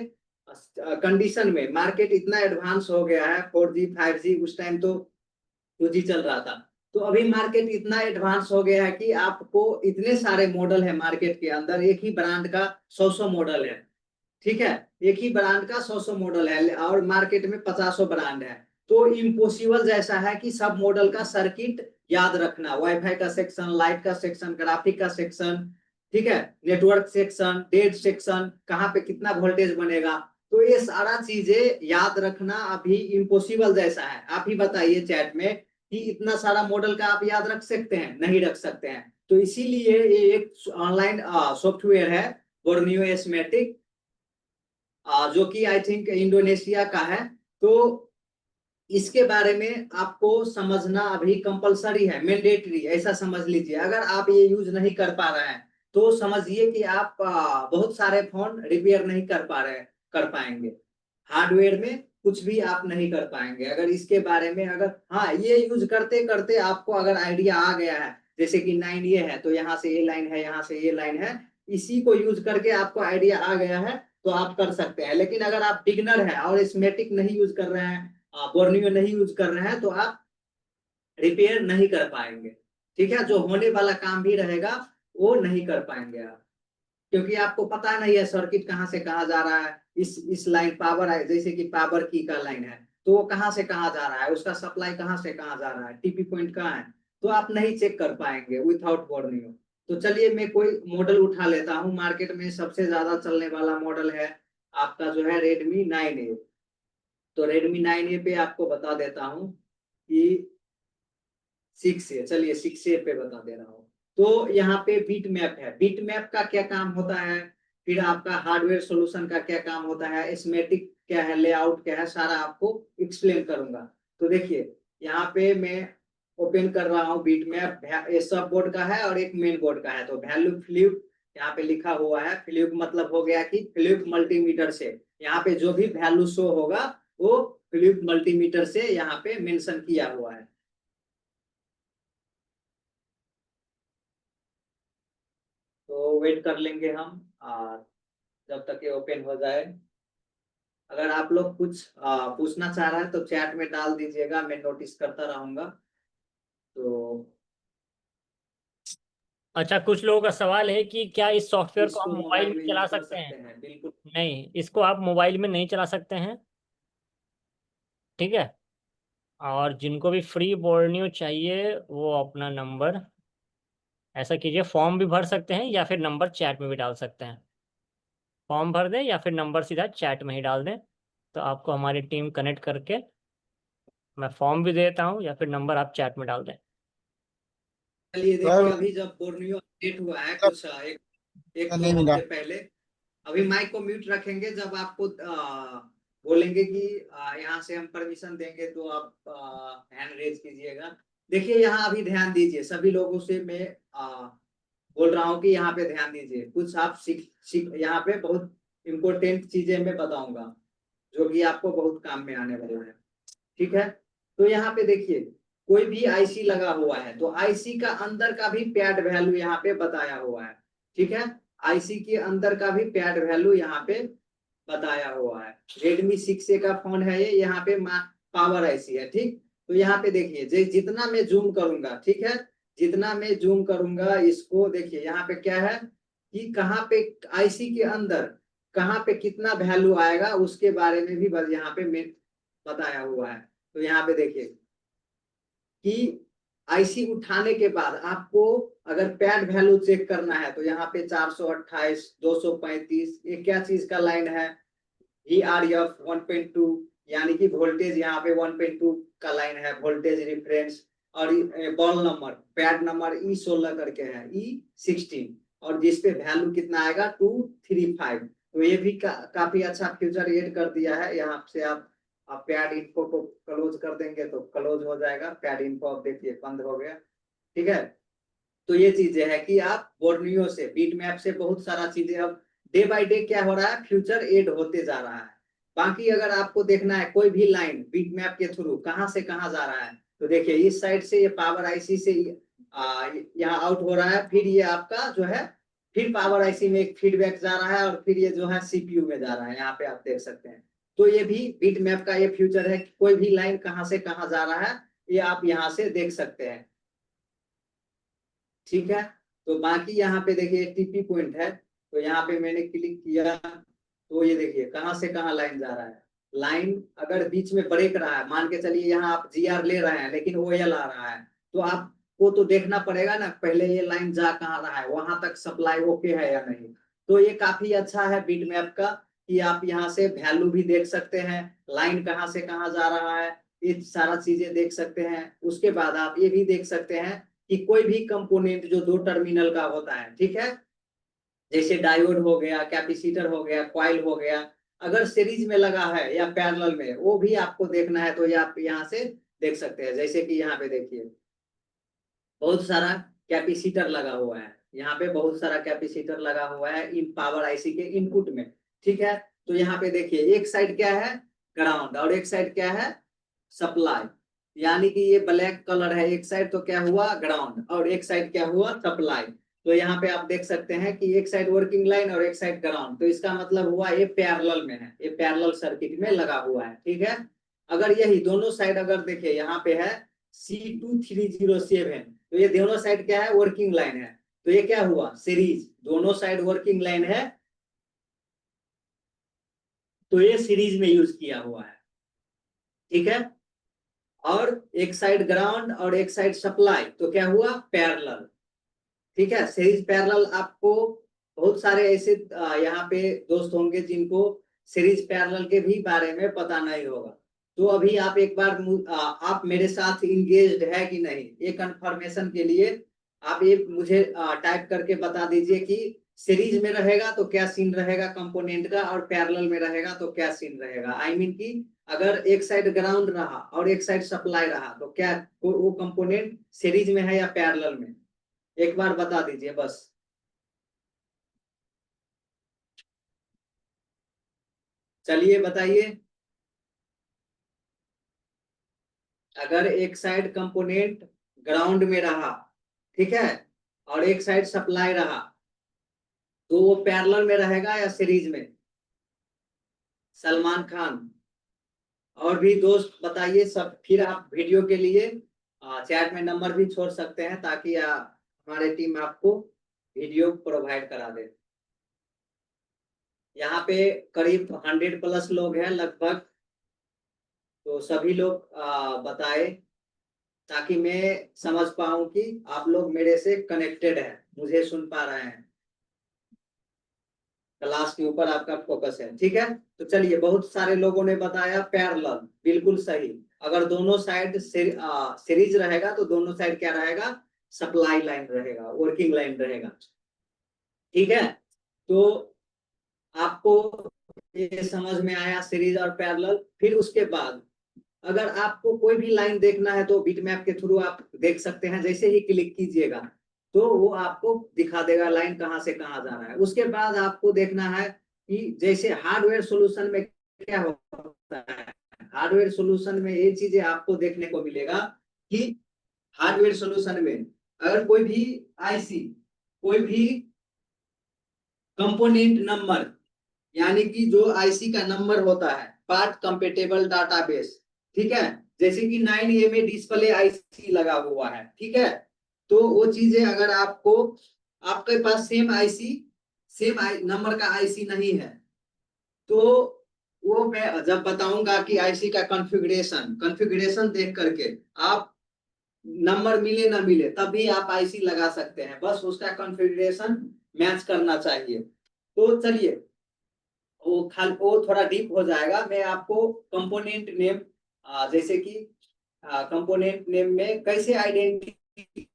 कंडीशन में मार्केट इतना एडवांस हो गया है, 4G 5G, उस टाइम तो 2G चल रहा था। तो अभी मार्केट इतना एडवांस हो गया है कि आपको इतने सारे मॉडल है मार्केट के अंदर, एक ही ब्रांड का 100 मॉडल है, ठीक है। एक ही ब्रांड का 100 मॉडल है और मार्केट में 50 ब्रांड है। तो इम्पॉसिबल जैसा है कि सब मॉडल का सर्किट याद रखना, वाईफाई का सेक्शन, लाइट का सेक्शन, ग्राफिक का सेक्शन, ठीक है, नेटवर्क सेक्शन, डेड सेक्शन, कहाँ पे कितना वोल्टेज बनेगा। तो ये सारा चीजें याद रखना अभी इम्पॉसिबल जैसा है। आप ही बताइए चैट में कि इतना सारा मॉडल का आप याद रख सकते हैं? नहीं रख सकते हैं। तो इसीलिए ये एक ऑनलाइन सॉफ्टवेयर है बोर्नियो एस्मेटिक, जो कि आई थिंक इंडोनेशिया का है। तो इसके बारे में आपको समझना अभी कंपलसरी है, मैंडेटरी ऐसा समझ लीजिए। अगर आप ये यूज नहीं कर पा रहे हैं तो समझिए कि आप बहुत सारे फोन रिपेयर नहीं कर पाएंगे, हार्डवेयर में कुछ भी आप नहीं कर पाएंगे। अगर इसके बारे में अगर हाँ ये यूज करते करते आपको अगर आइडिया आ गया है, जैसे कि 9 ये है तो यहाँ से ये लाइन है, यहाँ से ये लाइन है, इसी को यूज करके आपको आइडिया आ गया है तो आप कर सकते हैं। लेकिन अगर आप बिगनर है और एस्मेटिक नहीं यूज कर रहे हैं, बोर्नियो नहीं यूज कर रहे हैं, तो आप रिपेयर नहीं कर पाएंगे, ठीक है। जो होने वाला काम भी रहेगा वो नहीं कर पाएंगे आप, क्योंकि आपको पता नहीं है सर्किट कहाँ से कहाँ जा रहा है। इस लाइन पावर है, जैसे कि पावर की का लाइन है, तो वो कहाँ से कहाँ जा रहा है, उसका सप्लाई कहाँ से कहाँ जा रहा है, टीपी पॉइंट कहाँ है, तो आप नहीं चेक कर पाएंगे विथआउट बोर्नियो। तो चलिए मैं कोई मॉडल उठा लेता हूँ। मार्केट में सबसे ज्यादा चलने वाला मॉडल है आपका जो है Redmi 9A। तो Redmi 9A पे आपको बता देता हूँ कि 6A, चलिए 6A पे बता दे रहा हूँ। तो यहाँ पे बीट मैप है। बीट मैप का क्या काम होता है, फिर आपका हार्डवेयर सॉल्यूशन का क्या काम होता है, स्कीमेटिक क्या है, लेआउट क्या है, सारा आपको एक्सप्लेन करूंगा। तो देखिए यहाँ पे मैं ओपन कर रहा हूँ बीट मैप। ये सब बोर्ड का है और एक मेन बोर्ड का है। तो वैल्यू फ्लिप यहाँ पे लिखा हुआ है। फ्लिप मतलब हो गया कि फ्लिप मल्टीमीटर से यहाँ पे जो भी वैल्यू शो होगा वो फ्लिप मल्टीमीटर से यहाँ पे मेंशन किया हुआ है। तो वेट कर लेंगे हम जब तक ये ओपन हो जाए। अगर आप लोग कुछ पूछना चाह रहा है तो चैट में डाल दीजिएगा, मैं नोटिस करता रहूंगा। तो अच्छा, कुछ लोगों का सवाल है कि क्या इस सॉफ्टवेयर को इसको हम मोबाइल मोबाइल में में चला यूज कर सकते हैं? सकते हैं, बिल्कुल। नहीं, इसको आप मोबाइल में नहीं चला सकते हैं, ठीक है। और जिनको भी फ्री बोर्नियो चाहिए वो अपना नंबर ऐसा कीजिए, फॉर्म भी भर सकते हैं या फिर नंबर चैट में भी डाल सकते हैं। फॉर्म भर दें या फिर नंबर सीधा चैट में ही डाल दें, तो आपको हमारी टीम कनेक्ट करके, मैं फॉर्म भी देता हूँ या फिर नंबर आप चैट में डाल दें। चलिए देखिए, अभी जब बोर्नियो अपडेट हुआ है कुछ एक दो हफ्ते पहले, अभी माइक को म्यूट रखेंगे। जब आपको बोलेंगे कि यहाँ से हम परमिशन देंगे तो आप हैंड रेज कीजिएगा। देखिए यहाँ अभी ध्यान दीजिए, सभी लोगों से मैं बोल रहा हूँ कि यहाँ पे ध्यान दीजिए। कुछ आप सीख यहाँ पे बहुत इंपॉर्टेंट चीजें मैं बताऊंगा जो कि आपको बहुत काम में आने वाला है, ठीक है। तो यहाँ पे देखिए कोई भी आईसी लगा हुआ है तो आईसी का अंदर का भी पैड वैल्यू यहाँ पे बताया हुआ है, ठीक है। आईसी के अंदर का भी पैड वैल्यू यहाँ पे बताया हुआ है। Redmi 6A का फोन है ये, यहाँ पे पावर आईसी है, ठीक। तो यहाँ पे देखिए जितना मैं जूम करूंगा, ठीक है, जितना मैं जूम करूंगा इसको देखिए यहाँ पे क्या है कि कहाँ पे आईसी के अंदर कहाँ पे कितना वैल्यू आएगा उसके बारे में भी बस यहाँ पे मैं बताया हुआ है। तो यहाँ पे देखिए कि आईसी उठाने के बाद आपको अगर पैड वैल्यू चेक करना है तो यहाँ पे 428, 235, ये क्या चीज का लाइन है, VRF 1.2, यानी कि वोल्टेज यहाँ पे 1.2 का लाइन है, वोल्टेज रिफरेंस। और ball number pad number E16 करके है, E16, और जिसपे वैल्यू कितना आएगा 235। तो ये भी काफी अच्छा फ्यूचर ऐड कर दिया है। यहाँ से आप पैड इन्फो को क्लोज कर देंगे तो क्लोज हो जाएगा। पैड इन्फो अब देखिए बंद हो गया, ठीक है। तो ये चीजें है कि आप बोर्नियो से बीट मैप से बहुत सारा चीजें अब डे बाय डे क्या हो रहा है, फ्यूचर एड होते जा रहा है। बाकी अगर आपको देखना है कोई भी लाइन बीट मैप के थ्रू कहाँ से कहाँ जा रहा है, तो देखिए इस साइड से ये पावर आईसी से यहाँ आउट हो रहा है, फिर ये आपका जो है फिर पावर आईसी में एक फीडबैक जा रहा है और फिर ये जो है सीपीयू में जा रहा है, यहाँ पे आप देख सकते हैं। तो ये भी बीट मैप का ये फ्यूचर है कि कोई भी लाइन कहाँ से कहाँ जा रहा है ये आप यहाँ से देख सकते हैं, ठीक है। तो बाकी यहाँ पे देखिए टीपी पॉइंट है, तो यहाँ पे मैंने क्लिक किया तो ये देखिए कहाँ से कहाँ लाइन जा रहा है। लाइन अगर बीच में ब्रेक रहा है, मान के चलिए यहाँ आप जीआर ले रहे हैं लेकिन ओएल आ रहा है, तो आपको तो देखना पड़ेगा ना पहले ये लाइन जा कहाँ रहा है, वहां तक सप्लाई ओके है या नहीं। तो ये काफी अच्छा है बीट मैप का कि आप यहाँ से वैल्यू भी देख सकते हैं, लाइन कहाँ से कहाँ जा रहा है, ये सारा चीजें देख सकते हैं। उसके बाद आप ये भी देख सकते हैं कि कोई भी कंपोनेंट जो 2 टर्मिनल का होता है, ठीक है, जैसे डायोड हो गया, कैपेसिटर हो गया, कॉइल हो गया, अगर सीरीज में लगा है या पैरेलल में, वो भी आपको देखना है तो ये आप यहाँ से देख सकते हैं। जैसे कि यहाँ पे देखिए बहुत सारा कैपेसिटर लगा हुआ है, यहाँ पे बहुत सारा कैपेसिटर लगा हुआ है इन पावर आईसी के इनपुट में, ठीक है। तो यहाँ पे देखिए एक साइड क्या है ग्राउंड और एक साइड क्या है सप्लाई, यानी कि ये ब्लैक कलर है एक साइड, तो क्या हुआ ग्राउंड, और एक साइड क्या हुआ सप्लाई। तो यहाँ पे आप देख सकते हैं कि एक साइड वर्किंग लाइन और एक साइड ग्राउंड, तो इसका मतलब हुआ ये पैरेलल में है, ये पैरेलल सर्किट में लगा हुआ है, ठीक है। अगर यही दोनों साइड अगर देखिए यहाँ पे है C2307, तो ये दोनों साइड क्या है वर्किंग लाइन है। तो ये क्या हुआ, सीरीज, दोनों साइड वर्किंग लाइन है, तो ये सीरीज में यूज किया हुआ है, ठीक है। और एक साइड ग्राउंड और एक साइड सप्लाई, तो क्या हुआ, पैरेलल, ठीक है। सीरीज पैरेलल, आपको बहुत सारे ऐसे यहाँ पे दोस्त होंगे जिनको सीरीज पैरेलल के भी बारे में पता नहीं होगा, तो अभी आप एक बार आप मेरे साथ इंगेज्ड है कि नहीं, ये कंफर्मेशन के लिए आप ये मुझे टाइप करके बता दीजिए कि सीरीज में रहेगा तो क्या सीन रहेगा कंपोनेंट का, और पैरेलल में रहेगा तो क्या सीन रहेगा। आई मीन कि अगर एक साइड ग्राउंड रहा और एक साइड सप्लाई रहा तो क्या वो कंपोनेंट सीरीज में है या पैरेलल में, एक बार बता दीजिए बस। चलिए बताइए, अगर एक साइड कंपोनेंट ग्राउंड में रहा, ठीक है, और एक साइड सप्लाई रहा, तो वो पैरेलल में रहेगा या सीरीज में। सलमान खान और भी दोस्त बताइए सब, फिर आप वीडियो के लिए चैट में नंबर भी छोड़ सकते हैं ताकि हमारे टीम आपको वीडियो प्रोवाइड करा दे। यहाँ पे करीब 100+ लोग हैं लगभग, तो सभी लोग बताए ताकि मैं समझ पाऊं कि आप लोग मेरे से कनेक्टेड हैं, मुझे सुन पा रहे हैं, क्लास के ऊपर आपका फोकस है, ठीक है। तो चलिए, बहुत सारे लोगों ने बताया पैरेलल, बिल्कुल सही। अगर दोनों साइड सीरीज रहेगा तो दोनों साइड क्या रहेगा, सप्लाई लाइन रहेगा, वर्किंग लाइन रहेगा, ठीक है। तो आपको ये समझ में आया सीरीज और पैरेलल। फिर उसके बाद अगर आपको कोई भी लाइन देखना है तो बिटमैप के थ्रू आप देख सकते हैं, जैसे ही क्लिक कीजिएगा तो वो आपको दिखा देगा लाइन कहां से कहां जाना है। उसके बाद आपको देखना है कि जैसे हार्डवेयर सॉल्यूशन में क्या होता है, हार्डवेयर सॉल्यूशन में ये चीजें आपको देखने को मिलेगा कि हार्डवेयर सॉल्यूशन में अगर कोई भी आईसी, कोई भी कंपोनेंट नंबर, यानी कि जो आईसी का नंबर होता है, पार्ट कंपेटेबल डाटाबेस, ठीक है, जैसे कि 9A में डिस्प्ले आईसी लगा हुआ है, ठीक है, तो वो चीजें अगर आपको, आपके पास सेम नंबर का आईसी नहीं है, तो वो मैं जब बताऊंगा कि आईसी का कॉन्फ़िगरेशन देख करके आप नंबर मिले ना मिले तभी आप आईसी लगा सकते हैं, बस उसका कॉन्फ़िगरेशन मैच करना चाहिए। तो चलिए, वो थोड़ा डीप हो जाएगा, मैं आपको कंपोनेंट नेम, जैसे कि कंपोनेंट नेम में कैसे आइडेंटिफाई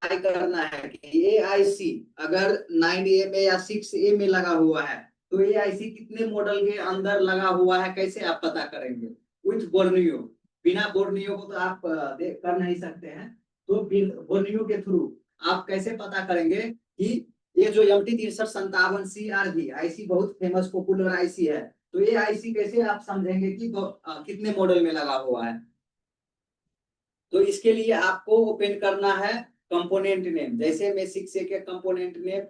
करना है कि ये आईसी अगर 9A में या 6A में लगा हुआ है तो ये आईसी कितने मॉडल के अंदर लगा हुआ है, कैसे आप पता करेंगे, विथ बोर्नियो। बिना बोर्नियो को तो आप कर नहीं सकते हैं, तो बोर्नियो के थ्रू आप कैसे पता करेंगे कि ये जो MT6357CR आईसी बहुत फेमस पॉपुलर आईसी है, तो ये आईसी कैसे आप समझेंगे कि कितने मॉडल में लगा हुआ है। तो इसके लिए आपको ओपन करना है कंपोनेंट नेम, जैसे मैं 6A के कंपोनेंट नेम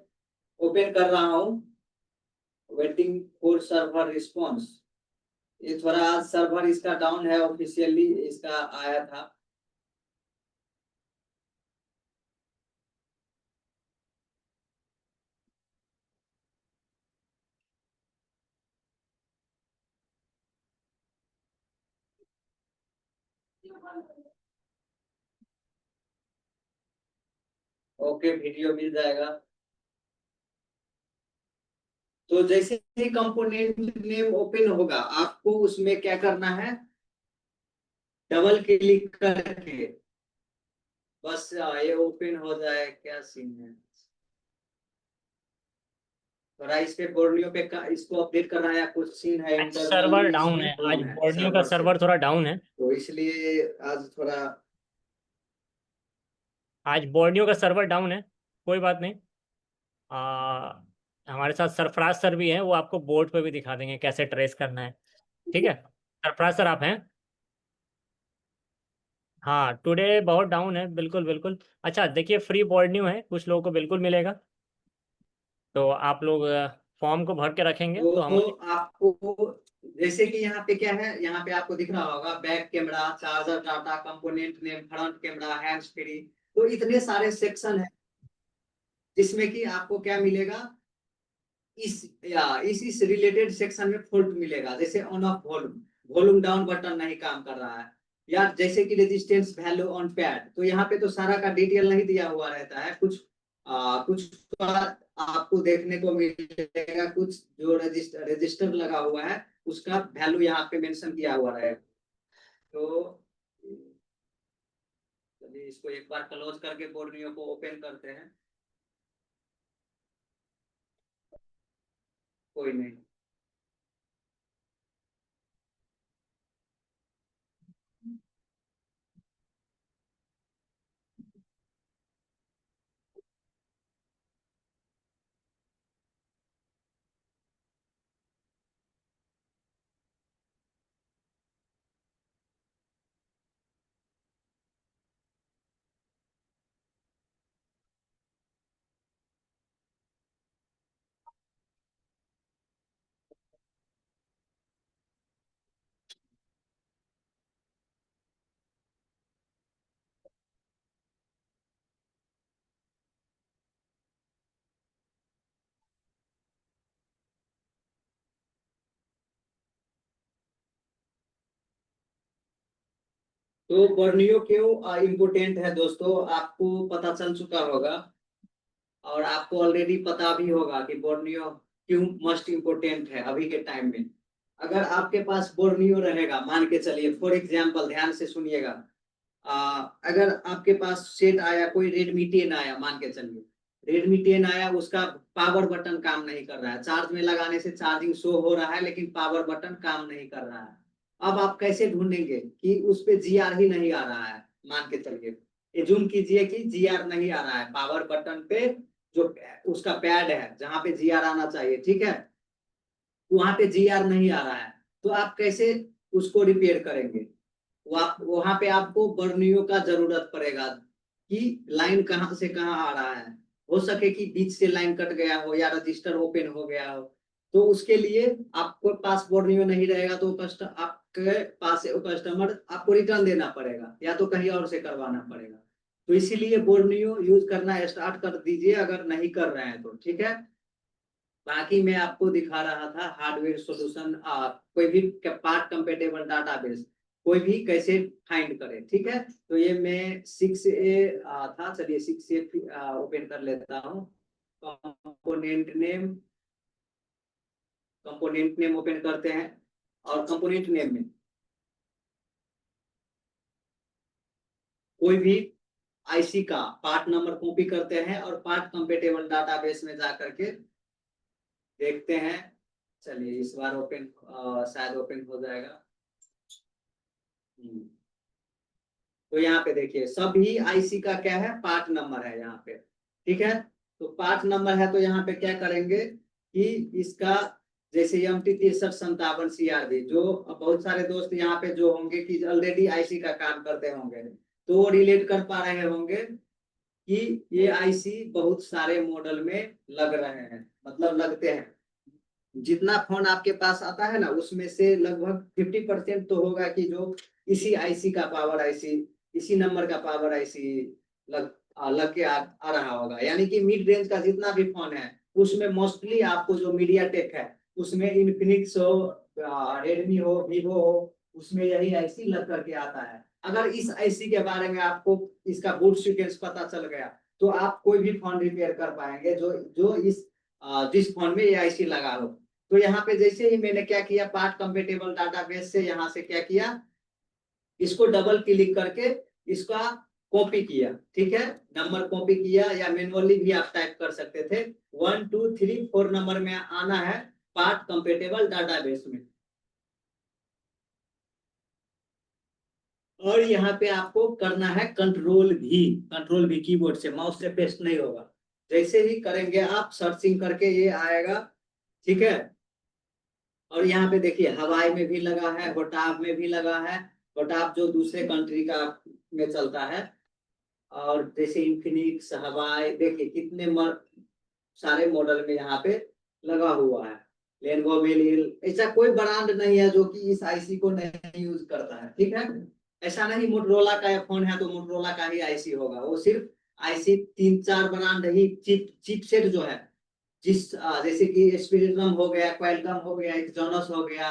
ओपन कर रहा हूं, वेटिंग फॉर सर्वर रिस्पॉन्स। ये थोड़ा आज सर्वर इसका डाउन है, ऑफिशियली इसका आया था। ओके, वीडियो मिल जाएगा। तो जैसे ही कंपोनेंट नेम ओपन होगा आपको उसमें क्या करना है, डबल क्लिक करके बस ये ओपन हो जाए, क्या सीन है। थोड़ा इस पे बोर्नियो पे इसको अपडेट करना है या कुछ सीन है, सर्वर डाउन है आज, बोर्नियो का सर्वर थोड़ा डाउन है, तो इसलिए आज थोड़ा, आज बोर्नियो का सर्वर डाउन है, कोई बात नहीं। हमारे साथ सरफराज सर भी हैं, वो आपको बोर्ड पे भी दिखा देंगे कैसे ट्रेस करना है, ठीक है। सरफराज सर आप हैं? हाँ, टुडे बहुत डाउन है, बिल्कुल बिल्कुल। अच्छा देखिए, फ्री बोर्नियो है, कुछ लोगों को बिल्कुल मिलेगा, तो आप लोग फॉर्म को भर के रखेंगे तो हम आपको जैसे कि यहाँ पे क्या है, यहाँ पे आपको दिख रहा होगा back camera, charger data, component name, front camera, hands free, तो इतने सारे सेक्शन है। जिसमें कि आपको क्या मिलेगा, इस रिलेटेड सेक्शन में फॉल्ट मिलेगा, जैसे on off volume, volume down button नहीं काम कर रहा है, या जैसे कि रेजिस्टेंस वैल्यू ऑन पैड। तो यहाँ पे तो सारा का डिटेल नहीं दिया हुआ रहता है, कुछ का आपको देखने को मिलेगा, कुछ जो रजिस्टर लगा हुआ है उसका वैल्यू यहाँ पे मेंशन किया हुआ रहेगा। तो चलिए इसको एक बार क्लोज करके बोर्नियो को ओपन करते हैं, कोई नहीं। तो बोर्नियो क्यों इम्पोर्टेंट है दोस्तों, आपको पता चल चुका होगा, और आपको ऑलरेडी पता भी होगा कि बोर्नियो क्यों मस्ट इम्पोर्टेंट है अभी के टाइम में। अगर आपके पास बोर्नियो रहेगा, मान के चलिए फॉर एग्जांपल, ध्यान से सुनिएगा, अगर आपके पास सेट आया, कोई रेडमी 10 आया, मान के चलिए रेडमी 10 आया, उसका पावर बटन काम नहीं कर रहा है, चार्ज में लगाने से चार्जिंग शो हो रहा है लेकिन पावर बटन काम नहीं कर रहा है। अब आप कैसे ढूंढेंगे कि उस पे जीआर ही नहीं आ रहा है, मान के चलिए जूम कीजिए कि जीआर नहीं आ रहा है पावर बटन पे, जो उसका पैड है जहां पे जीआर आना चाहिए, ठीक है, वहां पे जीआर नहीं आ रहा है, तो आप कैसे उसको रिपेयर करेंगे? वहां पे आपको बर्नियो का जरूरत पड़ेगा कि लाइन कहाँ से कहाँ आ रहा है, हो सके कि बीच से लाइन कट गया हो या रजिस्टर ओपन हो गया हो। तो उसके लिए आपको पास बर्नियो नहीं रहेगा तो आपके पास कस्टमर आपको रिटर्न देना पड़ेगा या तो कहीं और से करवाना पड़ेगा। तो इसीलिए बोर्नियो यूज करना स्टार्ट कर दीजिए अगर नहीं कर रहे हैं तो, ठीक है। बाकी मैं आपको दिखा रहा था हार्डवेयर सॉल्यूशन, कोई भी पार्ट कंपेटेबल डाटाबेस कोई भी कैसे फाइंड करें, ठीक है। तो ये मैं 6A था, चलिए 6A ओपन कर लेता हूँ। कंपोनेंट नेम ओपन करते हैं, और कंपोनेंट नेम में कोई भी आईसी का पार्ट नंबर कॉपी करते हैं और पार्ट कंपेटेबल डाटाबेस में जा करके देखते हैं। चलिए इस बार ओपन शायद ओपन हो जाएगा। तो यहाँ पे देखिए सभी आईसी का क्या है, पार्ट नंबर है यहाँ पे, ठीक है। तो पार्ट नंबर है तो यहाँ पे क्या करेंगे कि इसका जैसे MT6357 CRB, जो बहुत सारे दोस्त यहाँ पे जो होंगे कि ऑलरेडी आईसी का काम करते होंगे तो वो रिलेट कर पा रहे होंगे कि ये आईसी बहुत सारे मॉडल में लग रहे हैं, मतलब लगते हैं। जितना फोन आपके पास आता है ना उसमें से लगभग 50% तो होगा कि जो इसी आईसी का पावर आईसी, इसी नंबर का पावर आईसी लग के आ रहा होगा। यानी कि मिड रेंज का जितना भी फोन है उसमें मोस्टली आपको जो मीडियाटेक है उसमें इन्फिनिक्स हो, रेडमी हो, वीवो हो, उसमें यही आईसी लग करके आता है। अगर इस आईसी के बारे में आपको इसका बूट सीक्वेंस पता चल गया तो आप कोई भी फोन रिपेयर कर पाएंगे जो जिस फोन में ये आईसी लगा हो। तो यहाँ पे जैसे ही मैंने क्या किया, पार्ट कंपेटेबल डाटाबेस से यहाँ से क्या किया, इसको डबल क्लिक करके इसका कॉपी किया, ठीक है। नंबर कॉपी किया या मैनुअली भी आप टाइप कर सकते थे। 1 2 3 4 नंबर में आना है पार्ट कंपेटेबल डाटाबेस में, और यहाँ पे आपको करना है कंट्रोल भी कीबोर्ड से, माउस से पेस्ट नहीं होगा। जैसे ही करेंगे आप सर्चिंग करके ये आएगा, ठीक है। और यहाँ पे देखिए हवाई में भी लगा है, होटाब में भी लगा है, होटाब जो दूसरे कंट्री का में चलता है, और जैसे इन्फिनिक्स, हवाई, देखिए कितने सारे मॉडल में यहाँ पे लगा हुआ है। लेनोवो, मेलिल, ऐसा कोई ब्रांड नहीं है जो कि इस आईसी को नहीं यूज करता है, ठीक है। ऐसा नहीं मोटरोला का फोन है तो मोटरोला का ही आईसी होगा, वो सिर्फ आईसी 3-4 ब्रांड ही चिप सेट जो है, जैसे कि स्पेक्ट्रम हो गया, क्वालकॉम हो गया, एक्सोनस हो गया,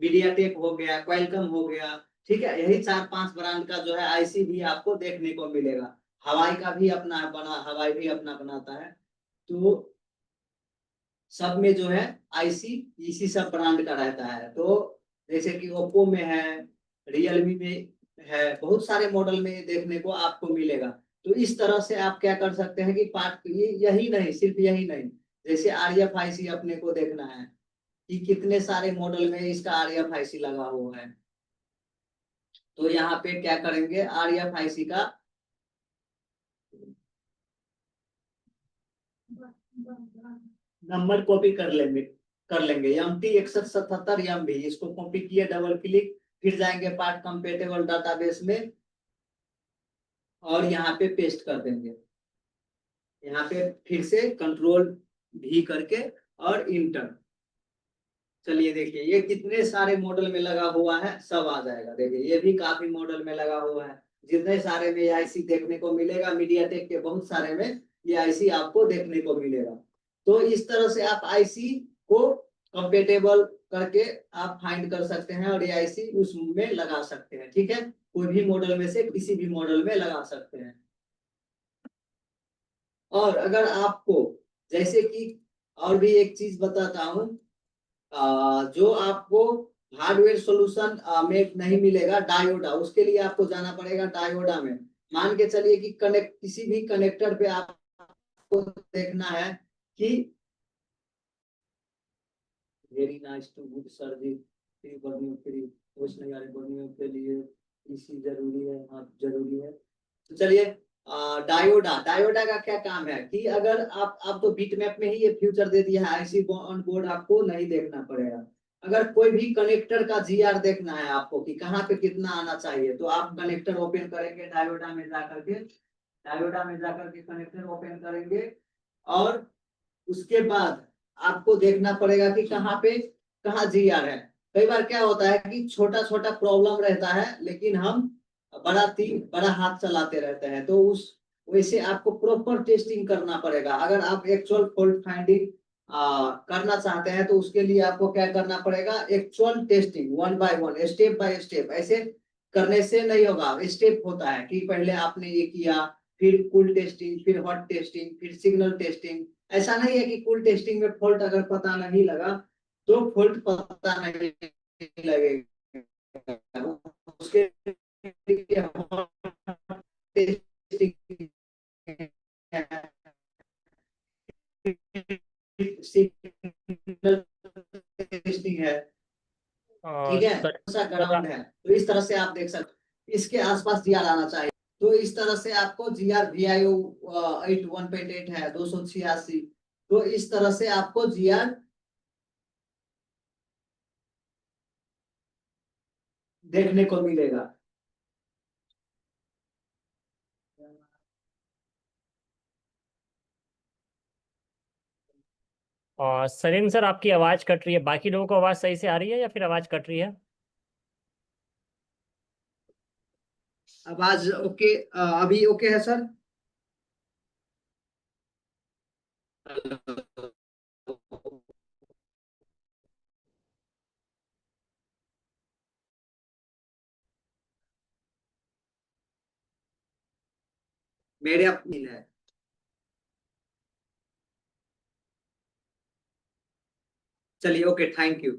मीडियाटेक हो गया, क्वालकॉम हो गया, ठीक है, यही 4-5 ब्रांड का जो है आईसी भी आपको देखने को मिलेगा। हवाई का भी अपना बना, हवाई भी अपना बनाता है। तो सब में जो है आईसी इसी सब ब्रांड का रहता है। तो जैसे कि ओप्पो में है, रियलमी में है, बहुत सारे मॉडल में देखने को आपको मिलेगा। तो इस तरह से आप क्या कर सकते हैं कि पार्ट यही नहीं, सिर्फ यही नहीं, जैसे आरएफआईसी अपने को देखना है कि कितने सारे मॉडल में इसका आरएफआईसी लगा हुआ है। तो यहाँ पे क्या करेंगे, आरएफआईसी का नंबर कॉपी कर लेंगे MT6177 MB, इसको कॉपी किए, डबल क्लिक, फिर जाएंगे पार्ट कंपेटेबल डाटाबेस में और यहाँ पे पेस्ट कर देंगे। यहाँ पे फिर से Ctrl+V करके और इंटर। चलिए देखिए ये कितने सारे मॉडल में लगा हुआ है, सब आ जाएगा। देखिए ये भी काफी मॉडल में लगा हुआ है, जितने सारे में आईसी देखने को मिलेगा, मीडियाटेक के बहुत सारे में ये आईसी आपको देखने को मिलेगा। तो इस तरह से आप आईसी को कंपेटेबल करके आप फाइंड कर सकते हैं और ये आईसी उसमें लगा सकते हैं, ठीक है, कोई भी मॉडल में से किसी भी मॉडल में लगा सकते हैं। और अगर आपको जैसे कि और भी एक चीज बताता हूँ, जो आपको हार्डवेयर सॉल्यूशन में नहीं मिलेगा, डायोडा, उसके लिए आपको जाना पड़ेगा डायोडा में। मान के चलिए कि किसी भी कनेक्टर पे आपको देखना है कि very nice too good sir ji, free burning free कुछ नहीं आ रही, बर्निंग के लिए इसी जरूरी है, हाँ जरूरी है। तो चलिए डायोडा का क्या काम है कि अगर आप तो बिटमैप में ही ये फ्यूचर दे दिया है, आईसी ऑन बोर्ड आपको नहीं देखना पड़ेगा। अगर कोई भी कनेक्टर का जीआर देखना है आपको कि कहाँ पे कितना आना चाहिए, तो आप कनेक्टर ओपन करेंगे डायोडा में जाकर के कनेक्टर ओपन करेंगे और उसके बाद आपको देखना पड़ेगा कि कहाँ जीआर है। कई बार क्या होता है कि छोटा छोटा प्रॉब्लम रहता है, लेकिन हम बड़ा हाथ चलाते रहते हैं, तो उस वैसे आपको प्रॉपर टेस्टिंग करना पड़ेगा। अगर आप एक्चुअल फॉल्ट फाइंडिंग करना चाहते हैं तो उसके लिए आपको क्या करना पड़ेगा, actual testing 1 by 1, step by step. ऐसे करने से नहीं होगा, स्टेप होता है कि पहले आपने ये किया, फिर कूल टेस्टिंग, फिर हॉट टेस्टिंग, फिर सिग्नल टेस्टिंग। ऐसा नहीं है कि कूल टेस्टिंग में फॉल्ट अगर पता नहीं लगा तो फॉल्ट पता नहीं लगेगा, उसके लिए टेस्टिंग है, ठीक है, सा ग्राउंड है। तो इस तरह से आप देख सकते, इसके आसपास जीआर आना चाहिए। तो इस तरह से आपको जीआर VIO 81.8 है, 286, तो इस तरह से आपको जीआर देखने को मिलेगा। और सलीम सर आपकी आवाज कट रही है, बाकी लोगों को आवाज सही से आ रही है या फिर आवाज कट रही है? आवाज ओके, अभी ओके है सर? मेरे अपनी है। चलिए ओके, थैंक यू।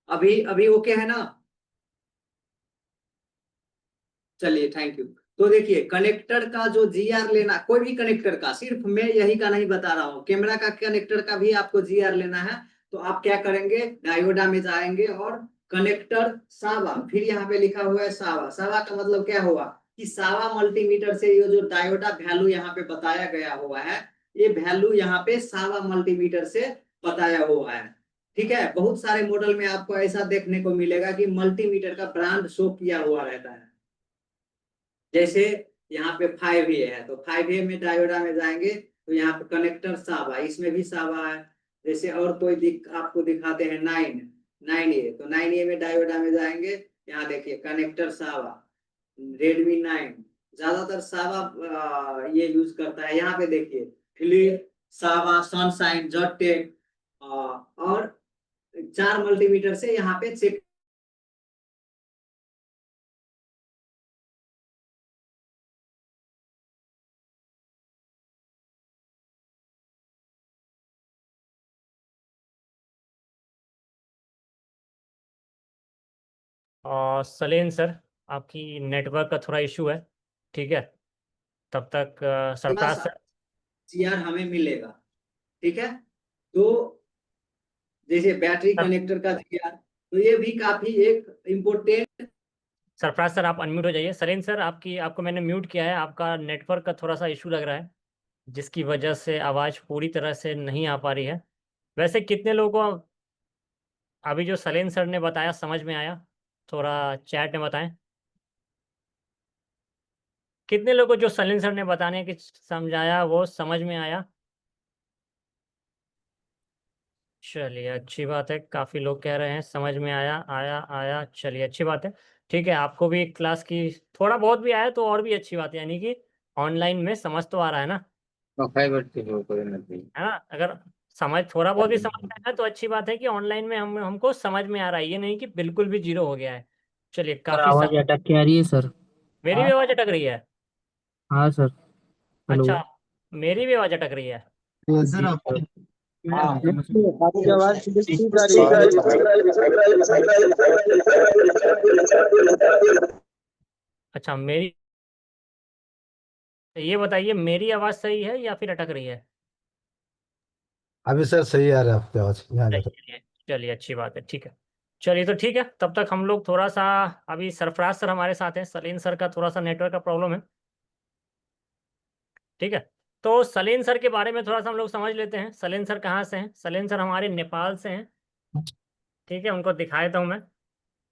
अभी अभी ओके है ना? चलिए थैंक यू। तो देखिए कनेक्टर का जो जीआर लेना, कोई भी कनेक्टर का, सिर्फ मैं यही का नहीं बता रहा हूँ, कैमरा का कनेक्टर का भी आपको जीआर लेना है। तो आप क्या करेंगे, डायोडा में जाएंगे और कनेक्टर सावा, फिर यहाँ पे लिखा हुआ है सावा। सावा का मतलब क्या हुआ कि सावा मल्टीमीटर से ये जो डायोडा वैल्यू यहाँ पे बताया गया हुआ है, ये वैल्यू यहाँ पे सावा मल्टीमीटर से बताया हुआ है, ठीक है। बहुत सारे मॉडल में आपको ऐसा देखने को मिलेगा कि मल्टीमीटर का ब्रांड शो किया हुआ रहता है। जैसे यहाँ पे 5A है, तो 5A में डायोडा में जाएंगे तो यहाँ पे कनेक्टर सावा, इसमें भी सावा है। जैसे और कोई आपको दिखाते हैं 9A, तो 9A में डायोडा में जाएंगे, यहाँ देखिए कनेक्टर सावा, Redmi 9, ज्यादातर सावा ये यूज करता है। यहाँ पे देखिए फिलिप, सावा, सनशाइन, जेटटेक और 4 मल्टीमीटर से यहाँ पे चेक। और सलेन सर, आपकी नेटवर्क का थोड़ा इशू है, ठीक है। तब तक सरताज सर। CR हमें मिलेगा, ठीक है। तो जैसे बैटरी कनेक्टर का CR, तो ये भी काफी एक इम्पोर्टेंट। सरफराज सर आप अनम्यूट हो जाइए। सलीम सर आपको मैंने म्यूट किया है, आपका नेटवर्क का थोड़ा सा इशू लग रहा है, जिसकी वजह से आवाज़ पूरी तरह से नहीं आ पा रही है। वैसे कितने लोगों को अभी जो सलीम सर ने बताया समझ में आया, थोड़ा चैट में बताएं। कितने लोगों को जो सलीम सर ने बताने की समझाया वो समझ में आया? चलिए अच्छी बात है, काफ़ी लोग कह रहे हैं समझ में आया आया आया। चलिए अच्छी बात है, ठीक है। आपको भी क्लास की थोड़ा बहुत भी आया तो और भी अच्छी बात है, यानी कि ऑनलाइन में समझ तो आ रहा है ना, है ना। अगर समझ थोड़ा बहुत भी समझ में आया तो अच्छी बात है कि ऑनलाइन में हमको समझ में आ रहा है, ये नहीं कि बिल्कुल भी जीरो हो गया है। चलिए सर काफ़ी आवाज अटक के आ रही है सर। मेरी भी आवाज़ अटक रही है? हाँ सर। हेलो। अच्छा, मेरी भी आवाज़ अटक रही है। सर आपकी आपकी आवाज ठीक आ अच्छा मेरी, ये बताइए मेरी आवाज़ सही है या फिर अटक रही है? अभी सर सही आ रहा है आपकी आवाज यहाँ सही का। है, चलिए अच्छी बात है, ठीक है। चलिए तो ठीक है, तब तक हम लोग थोड़ा सा, अभी सरफराज सर हमारे साथ हैं, सलीम सर का थोड़ा सा नेटवर्क का प्रॉब्लम है, ठीक है। तो सलीम सर के बारे में थोड़ा सा हम लोग समझ लेते हैं। सलीम सर कहाँ से हैं? सलीम सर हमारे नेपाल से हैं, ठीक है। उनको दिखा देता हूँ मैं।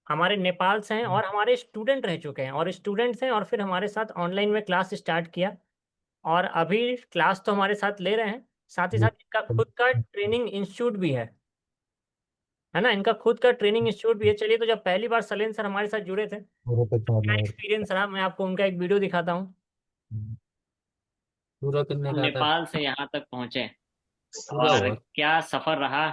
हमारे नेपाल से हैं और हमारे स्टूडेंट रह चुके हैं, और स्टूडेंट्स हैं, और फिर हमारे साथ ऑनलाइन में क्लास स्टार्ट किया, और अभी क्लास तो हमारे साथ ले रहे हैं, साथ ही साथ इनका खुद का ट्रेनिंग इंस्टीट्यूट भी है ना। इनका खुद का ट्रेनिंग इंस्टीट्यूट भी है। चलिए, तो जब पहली बार सलीम सर हमारे साथ जुड़े थे, क्या एक्सपीरियंस रहा, मैं आपको उनका एक वीडियो दिखाता हूँ। पूरा करने हम का था। नेपाल से यहाँ तक पहुँचे पूरा और हुआ। क्या सफर रहा।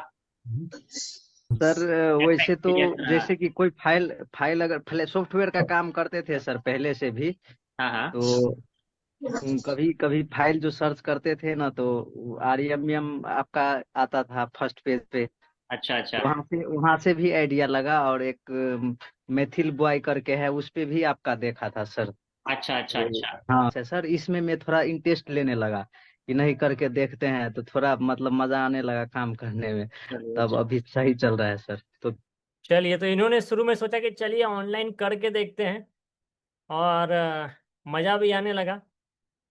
सर कैसा वैसे तो एक्सपीरियंस रहा? जैसे कि कोई फाइल फाइल अगर सॉफ्टवेयर का काम करते थे सर पहले से भी, हाँ हाँ। तो कभी कभी फाइल जो सर्च करते थे ना, तो RMM आपका आता था फर्स्ट पेज पे। अच्छा अच्छा वहां से भी आइडिया लगा, और एक मैथिल बॉय करके है, उस पे भी आपका देखा था सर। अच्छा अच्छा तो अच्छा। हाँ सर, इसमें मैं थोड़ा इंटरेस्ट लेने लगा कि नहीं करके देखते हैं, तो थोड़ा मतलब मजा आने लगा काम करने में। तब अभी सही चल रहा है सर। तो चलिए, तो इन्होंने शुरू में सोचा कि चलिए ऑनलाइन करके देखते हैं, और मज़ा भी आने लगा।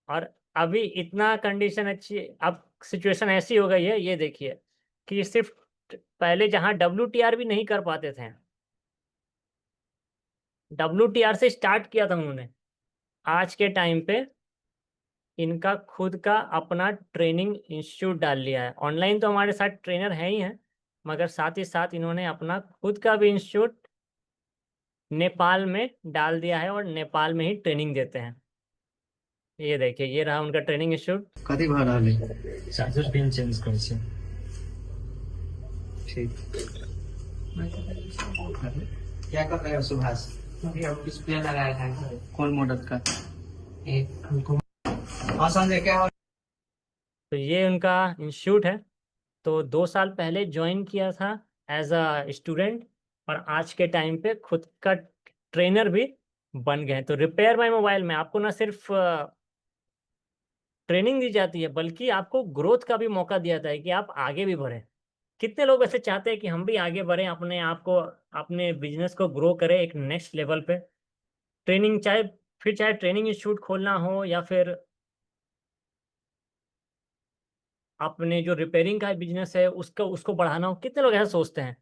और अभी इतना कंडीशन अच्छी, अब सिचुएशन ऐसी हो गई है, ये देखिए कि सिर्फ पहले जहाँ WTR भी नहीं कर पाते थे, WTR से स्टार्ट किया था उन्होंने, आज के टाइम पे इनका खुद का अपना ट्रेनिंग इंस्टीट्यूट डाल लिया है। ऑनलाइन तो हमारे साथ ट्रेनर हैं ही हैं, मगर साथ ही साथ इन्होंने अपना खुद का भी इंस्टीट्यूट नेपाल में डाल दिया है, और नेपाल में ही ट्रेनिंग देते हैं। ये देखिए, ये रहा उनका ट्रेनिंग इंस्टीट्यूट। कति भाड़ा ले चार्जर पिन चेंज करছে ठीक। क्या कर रहे हो सुभाष? अभी हम डिस्प्ले लगाया है कौन मॉडल का? एक हाँ संजय क्या हो? तो ये उनका इंस्टीट्यूट है। तो 2 साल पहले ज्वाइन किया था एज अ स्टूडेंट, और आज के टाइम पे खुद का ट्रेनर भी बन गए। तो रिपेयर माई मोबाइल में आपको ना सिर्फ ट्रेनिंग दी जाती है, बल्कि आपको ग्रोथ का भी मौका दिया जाता है कि आप आगे भी बढ़ें। कितने लोग ऐसे चाहते हैं कि हम भी आगे बढ़ें, अपने आप को, अपने बिजनेस को ग्रो करें एक नेक्स्ट लेवल पे। ट्रेनिंग चाहे ट्रेनिंग इंस्टीट्यूट खोलना हो, या फिर अपने जो रिपेयरिंग का बिजनेस है उसको बढ़ाना हो। कितने लोग ऐसा सोचते हैं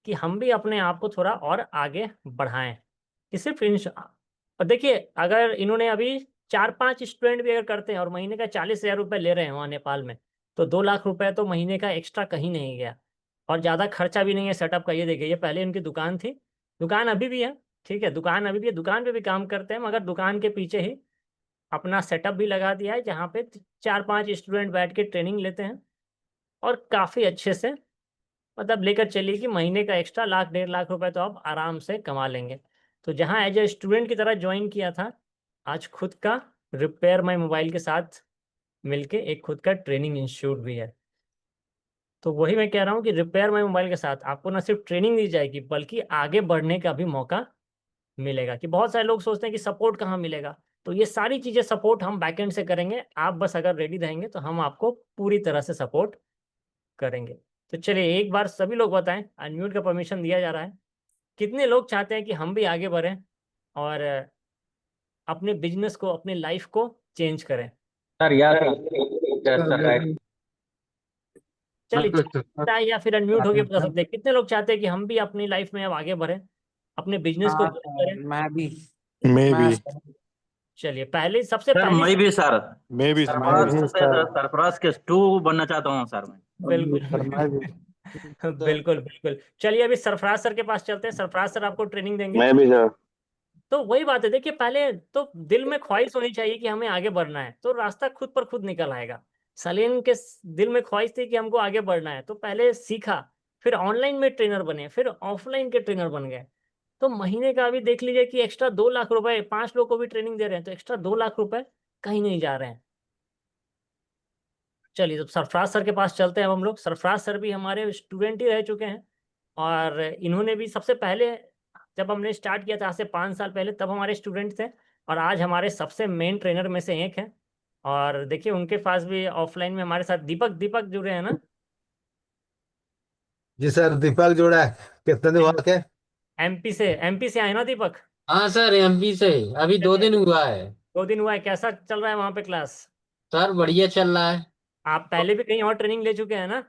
कि हम भी अपने आप को थोड़ा और आगे बढ़ाएं, कि सिर्फ और देखिए, अगर इन्होंने अभी 4-5 स्टूडेंट भी अगर करते हैं और महीने का 40,000 रुपये ले रहे हैं वहाँ नेपाल में, तो 2 लाख रुपए तो महीने का एक्स्ट्रा कहीं नहीं गया, और ज़्यादा खर्चा भी नहीं है सेटअप का। ये देखिए, ये पहले इनकी दुकान थी, दुकान अभी भी है, ठीक है, दुकान अभी भी है, दुकान पे भी काम करते हैं, मगर दुकान के पीछे ही अपना सेटअप भी लगा दिया है जहाँ पे 4-5 स्टूडेंट बैठ के ट्रेनिंग लेते हैं और काफ़ी अच्छे से मतलब लेकर चलिए कि महीने का एक्स्ट्रा 1 लाख 1.5 लाख रुपए तो आप आराम से कमा लेंगे। तो जहाँ एज ए स्टूडेंट की तरह ज्वाइन किया था, आज खुद का रिपेयर माई मोबाइल के साथ मिलके एक खुद का ट्रेनिंग इंस्टीट्यूट भी है। तो वही मैं कह रहा हूँ कि रिपेयर माई मोबाइल के साथ आपको ना सिर्फ ट्रेनिंग दी जाएगी बल्कि आगे बढ़ने का भी मौका मिलेगा। कि बहुत सारे लोग सोचते हैं कि सपोर्ट कहाँ मिलेगा, तो ये सारी चीज़ें सपोर्ट हम बैकएंड से करेंगे। आप बस अगर रेडी रहेंगे तो हम आपको पूरी तरह से सपोर्ट करेंगे। तो चलिए एक बार सभी लोग बताएं, अनम्यूट का परमिशन दिया जा रहा है, कितने लोग चाहते हैं कि हम भी आगे बढ़ें और अपने बिजनेस को, अपने लाइफ को चेंज करें। सर यार चलिए चाहता है या फिर अनम्यूट होके बता सकते हैं कितने लोग चाहते हैं कि हम भी अपनी लाइफ में अब आगे बढ़ें, अपने बिजनेस को हाँ ग्रो सर, करें। मैं भी मैं मैं भी चलिए पहले सबसे सर पहली मैं भी सर मैं भी सरफराज मैं भी से सरफराज के 2 बनना चाहता हूँ सर मैं। बिल्कुल सर मैं भी बिल्कुल बिल्कुल। चलिए अभी सरफराज सर के पास चलते हैं, सरफराज सर आपको ट्रेनिंग देंगे। मैं भी सर। तो वही बात है, देखिए पहले तो दिल में ख्वाहिश होनी चाहिए कि हमें आगे बढ़ना है, तो रास्ता खुद पर खुद निकल आएगा। सलीम के दिल में ख्वाहिश थी कि हमको आगे बढ़ना है, तो पहले सीखा, फिर ऑनलाइन में ट्रेनर बने, फिर ऑफलाइन के ट्रेनर बन गए। तो महीने का अभी देख लीजिए कि एक्स्ट्रा 2 लाख रुपए 5 लोग को भी ट्रेनिंग दे रहे हैं, तो एक्स्ट्रा 2 लाख रुपए कहीं नहीं जा रहे हैं। चलिए तो सरफराज सर के पास चलते हैं हम लोग। सरफराज सर भी हमारे स्टूडेंट ही रह चुके हैं और इन्होंने भी सबसे पहले जब हमने स्टार्ट किया था आज से 5 साल पहले, तब हमारे स्टूडेंट थे और आज हमारे सबसे मेन ट्रेनर में से एक हैं। और देखिए उनके पास भी ऑफलाइन में हमारे साथ दीपक दीपक जुड़े हैं ना। जी सर, दीपक जोड़ा है। कितने दिन हुआ के? एमपी से आए ना दीपक। हाँ सर, एमपी से अभी 2 दिन हुआ है। 2 दिन हुआ है, कैसा चल रहा है वहाँ पे क्लास? सर बढ़िया चल रहा है। आप पहले भी कहीं और ट्रेनिंग ले चुके हैं ना?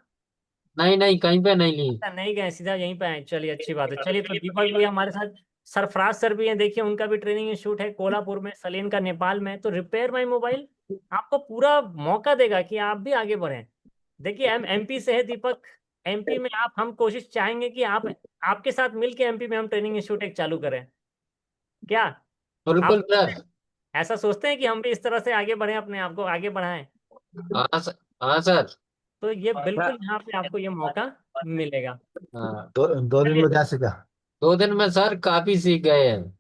नहीं नहीं, कहीं पे नहीं ली। अच्छा, नहीं गए, सीधा यहीं पे आए। चलिए अच्छी बात है। चलिए तो दीपक भी हमारे साथ, सरफराज सर भी हैं, देखिए उनका भी ट्रेनिंग इंस्टीट्यूट है कोल्हापुर में, सलीन का नेपाल में। तो रिपेयर माई मोबाइल आपको पूरा मौका देगा कि आप भी आगे बढ़ें। देखिए एमपी से है दीपक, एमपी में आप, हम कोशिश चाहेंगे कि आप, आपके साथ मिलके एमपी में हम ट्रेनिंग इंस्टीट्यूट एक चालू करें। क्या बिल्कुल आप सर। ऐसा सोचते हैं कि हम भी इस तरह से आगे बढ़ें, अपने आप को आगे बढ़ाएं? हाँ सर, हाँ सर। तो ये बिल्कुल यहाँ पे आपको ये मौका मिलेगा। हाँ, 2 दिन चलिए में क्या सीखा? 2 दिन में सर काफी सीख गए हैं।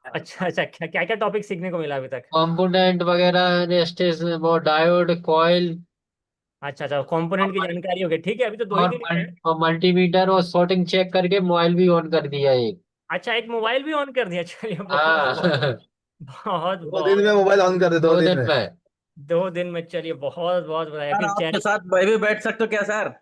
अच्छा अच्छा, क्या क्या क्या टॉपिक सीखने को मिला अभी तक? कंपोनेंट वगैरह, स्टेशन, वो डायोड, कॉइल अच्छा अच्छा, कंपोनेंट की जानकारी हो गई, ठीक है। अभी तो 2 ही दिन हुए हैं। और मल्टीमीटर और शॉर्टिंग चेक करके मोबाइल भी ऑन कर दिया एक। अच्छा, एक मोबाइल भी ऑन कर दिया, चलिए बहुत हाँ बहुत 2 दिन में बहुत। मोबाइल ऑन कर दे, दो दो दिन दिन में। में। 2 दिन में, चलिए बहुत बहुत बधाई। सर अभी आपके चैट, साथ मैं भी बैठ सकता हूँ क्या सर?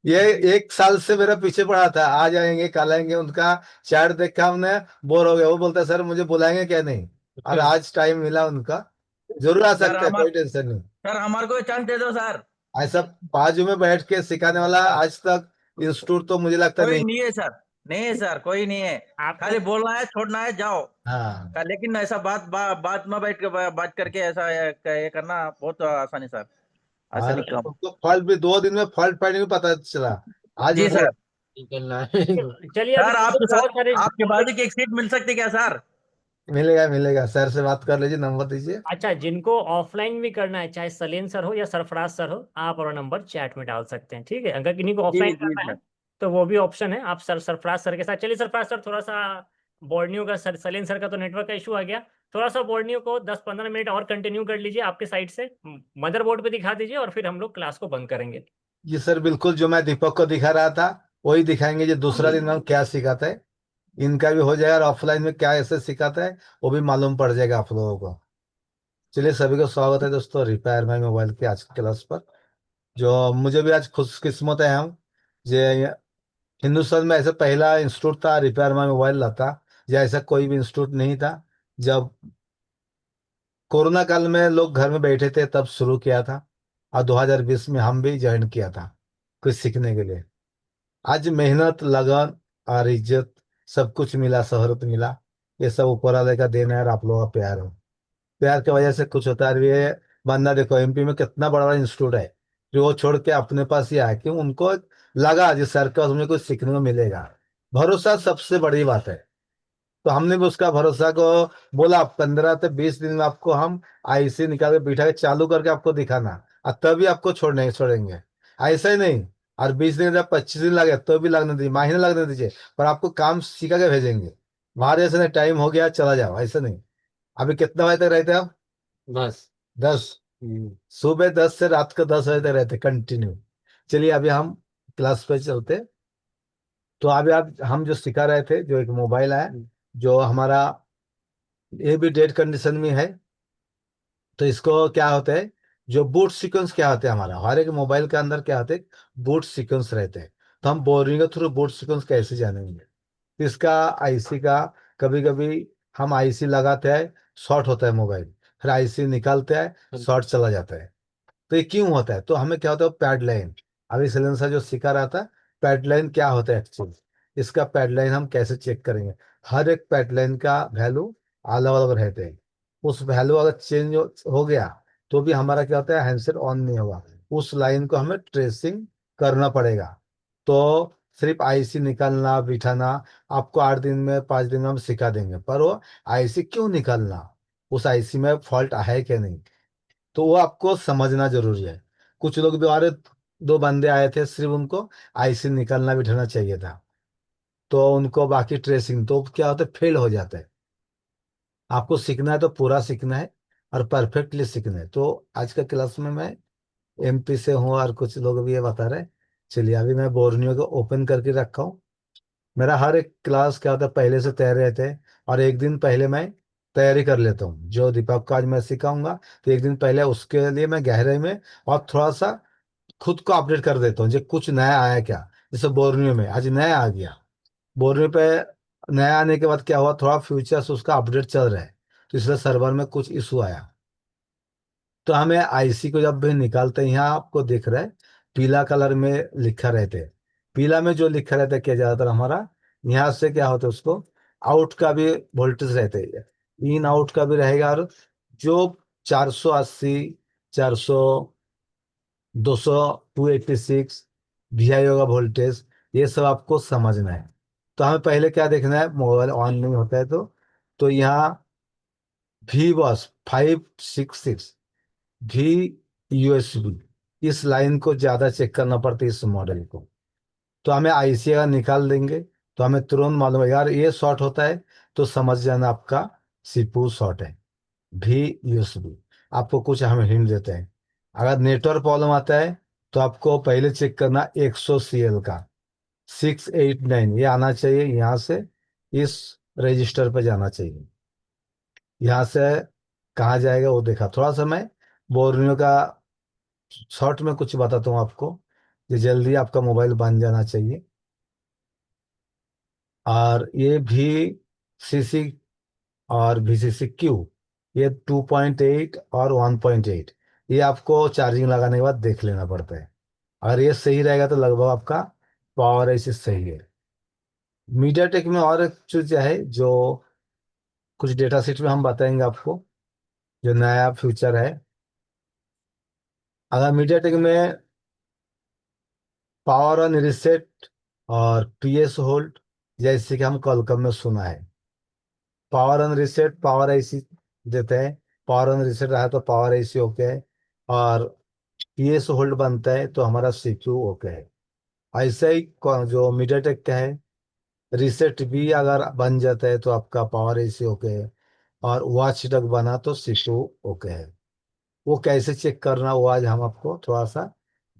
ये 1 साल से मेरा पीछे पड़ा था, आ जाएंगे कल आएंगे, उनका चैट देखा हमने, बोर हो गया। वो बोलता है सर मुझे बुलाएंगे क्या? नहीं। और आज टाइम मिला उनका, जरूर आ सर सकते हैं, कोई टेंशन नहीं। सर हमारे को चांस दे दो सर। ऐसा बाजू में बैठ के सिखाने वाला आज तक इंस्टीट्यूट तो मुझे लगता कोई नहीं। नहीं है सर, नहीं है सर, कोई नहीं है। आपको खाली बोलना है, छोड़ना है, जाओ। हाँ, लेकिन ऐसा बात में बैठ के बात करके ऐसा ये करना बहुत आसान है सर। ऐसा और नहीं काम। उनको फॉल्ट भी 2 दिन में फॉल्ट फाइंडिंग में पता चला। आज जी हमको सर। निकलना है। चलिए अभी सर तो आपके बहुत साथ सारे आपके topic। बाद की एक सीट मिल सकती है क्या सर? मिलेगा मिलेगा, सर से बात कर लीजिए, नंबर दीजिए। अच्छा, जिनको ऑफलाइन भी करना है, चाहे सलीन सर हो या सरफराज सर हो, आप और नंबर चैट में डाल सकते हैं, ठीक है। अगर किन्हीं को जी ऑफलाइन जी करना है सर। तो वो भी ऑप्शन है, आप सरफराज सर के साथ। चलिए सरफराज सर, थोड़ा सा बोर्नियो का, सलीन सर का तो नेटवर्क का इशू आ गया, थोड़ा सा बोर्नियो को 10-15 मिनट और कंटिन्यू कर लीजिए आपके साइड से, मदरबोर्ड पे दिखा दीजिए और फिर हम लोग क्लास को बंद करेंगे। जी सर, बिल्कुल जो मैं दीपक को दिखा रहा था वही दिखाएंगे। जो दूसरा दिन हम क्या सिखाते हैं, इनका भी हो जाएगा, और ऑफलाइन में क्या ऐसे सिखाता है वो भी मालूम पड़ जाएगा आप लोगों को। चलिए, सभी को स्वागत है दोस्तों रिपेयर माई मोबाइल के आज की क्लास पर। जो मुझे भी आज खुशकिस्मत है हम, जे हिंदुस्तान में ऐसा पहला इंस्टीट्यूट था रिपेयर माई मोबाइल था, या ऐसा कोई भी इंस्टीट्यूट नहीं था। जब कोरोना काल में लोग घर में बैठे थे तब शुरू किया था, और 2020 में हम भी ज्वाइन किया था कुछ सीखने के लिए। आज मेहनत, लगन और इज्जत सब कुछ मिला, शोहरत मिला, ये सब ऊपर वाले का देना है और आप लोगों का प्यार हो। प्यार की वजह से कुछ होता है। और ये बंदा देखो एमपी में कितना बड़ा बड़ा इंस्टीट्यूट है, जो वो छोड़ के अपने पास ही आया, क्यों? उनको लगा जिस सर का उसमें कुछ सीखने को मिलेगा। भरोसा सबसे बड़ी बात है। तो हमने भी उसका भरोसा को बोला 15 से 20 दिन में आपको हम आईसी निकाल के बिठा के चालू करके आपको दिखाना, और तभी आपको छोड़ेंगे। ऐसा ही नहीं, और 20 दिन जब 25 दिन लगे तो भी लगने दीजिए, महीने लगने दीजिए, पर आपको काम सिखा के भेजेंगे। हमारे ऐसे नहीं टाइम हो गया चला जाओ, ऐसा नहीं। अभी कितना बजे तक रहते हैं आप? 10। सुबह 10 से रात को 10 बजे तक रहते कंटिन्यू। चलिए अभी हम क्लास पे चलते। तो अभी आप हम जो सिखा रहे थे, जो एक मोबाइल है जो हमारा ये भी डेड कंडीशन में है, तो इसको क्या होता है, जो बूट सीक्वेंस क्या होता है, हमारा हर एक मोबाइल के अंदर क्या होते हैं, बूट सीक्वेंस रहते हैं। तो हम बोरिंग के थ्रू बूट सीक्वेंस कैसे जानेंगे? तो इसका आईसी का, कभी कभी हम आईसी लगाते हैं, शॉर्ट होता है मोबाइल, फिर आईसी निकालते हैं, शॉर्ट चला जाता है। तो ये क्यों होता है? तो हमें क्या होता है, पैड लाइन, अभी सिलेंसर जो सिखा रहा था, पैड लाइन क्या होता है एक्चुअली, इसका पैड लाइन हम कैसे चेक करेंगे? हर एक पैड लाइन का वैल्यू अलग अलग रहते हैं। उस वैल्यू अगर चेंज हो गया तो भी हमारा क्या होता है, हैंडसेट ऑन नहीं होगा। उस लाइन को हमें ट्रेसिंग करना पड़ेगा। तो सिर्फ आईसी निकालना बिठाना आपको 8 दिन में 5 दिन में हम सिखा देंगे, पर वो आईसी क्यों निकालना, उस आईसी में फॉल्ट है क्या नहीं, तो वो आपको समझना जरूरी है। कुछ लोग भी और 2 बंदे आए थे, सिर्फ उनको आईसी निकालना बिठाना चाहिए था, तो उनको बाकी ट्रेसिंग तो क्या होता है, फेल हो जाता है। आपको सीखना है तो पूरा सीखना है और परफेक्टली सीखना है। तो आज का क्लास में मैं एमपी से हूँ और कुछ लोग भी ये बता रहे हैं। चलिए अभी मैं बोर्नियो को ओपन करके रखा हूँ। मेरा हर एक क्लास क्या होता है, पहले से तैयार रहते हैं, और एक दिन पहले मैं तैयारी कर लेता हूँ। जो दीपक को आज मैं सिखाऊंगा, तो एक दिन पहले उसके लिए मैं गहराई में और थोड़ा सा खुद को अपडेट कर देता हूँ, जो कुछ नया आया क्या। जैसे बोर्नियो में आज नया आ गया, बोर्नियो पे नया आने के बाद क्या हुआ, थोड़ा फ्यूचर्स उसका अपडेट चल रहा है, तो इसलिए सर्वर में कुछ इशू आया। तो हमें आईसी को जब भी निकालते हैं, यहाँ आपको दिख रहा है पीला कलर में लिखा रहते हैं। पीला में जो लिखा रहता है क्या, ज्यादातर हमारा यहाँ से क्या होता है, उसको आउट का भी वोल्टेज रहते हैं, इन आउट का भी रहेगा। और जो 480, 400, 200, 286 वीआई होगा वोल्टेज, ये सब आपको समझना है। तो हमें पहले क्या देखना है, मोबाइल ऑन नहीं होता है तो यहाँ वी बॉस 566 भी यूएसबी, इस लाइन को ज्यादा चेक करना पड़ता है इस मॉडल को। तो हमें आईसी अगर निकाल देंगे तो हमें तुरंत मालूम है, यार ये शॉर्ट होता है तो समझ जाना आपका सीपीयू शॉर्ट है। भी यूएसबी आपको कुछ हमें हिंट देते हैं। अगर नेटवर्क प्रॉब्लम आता है तो आपको पहले चेक करना 100 CL का 689, ये आना चाहिए यहाँ से, इस रजिस्टर पे जाना चाहिए। यहाँ से कहाँ जाएगा वो देखा, थोड़ा सा मैं बोर्नियो का शॉर्ट में कुछ बताता हूँ आपको, ये जल्दी आपका मोबाइल बन जाना चाहिए। और ये भी सीसी और VCC-Q, ये 2.8 और 1.8, ये आपको चार्जिंग लगाने के बाद देख लेना पड़ता है। अगर ये सही रहेगा तो लगभग आपका पावर ऐसे सही है। मीडियाटेक में और एक चीज है जो कुछ डेटा शीट में हम बताएंगे आपको, जो नया फ्यूचर है। अगर मीडियाटेक में पावर ऑन रिसेट और पीएस होल्ड, जैसे कि हम कॉलकम में सुना है, power on reset power IC देते हैं, पावर ऑन रिसेट रहा तो पावर आईसी ओके है, और पीएस होल्ड बनता है तो हमारा सीपीयू ओके है। ऐसे ही जो मीडियाटेक का है, रिसेट भी अगर बन जाता है तो आपका पावर आईसी ओके है, और वॉच डग बना तो सीपीयू ओके है। वो कैसे चेक करना वो आज हम आपको थोड़ा सा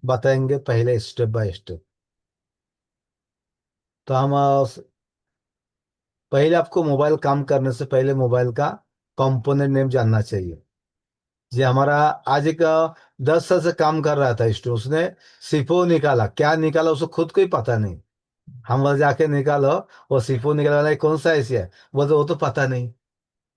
बताएंगे, पहले स्टेप बाय स्टेप। तो हम पहले आपको मोबाइल काम करने से पहले मोबाइल का कंपोनेंट नेम जानना चाहिए। ये हमारा आज एक 10 साल से काम कर रहा था स्टूडेंट, उसने सिफो निकाला, क्या निकाला उसको खुद को ही पता नहीं। हम वहां जाके निकालो, वो सिफो निकाला कौन सा ऐसी है, वो तो पता नहीं।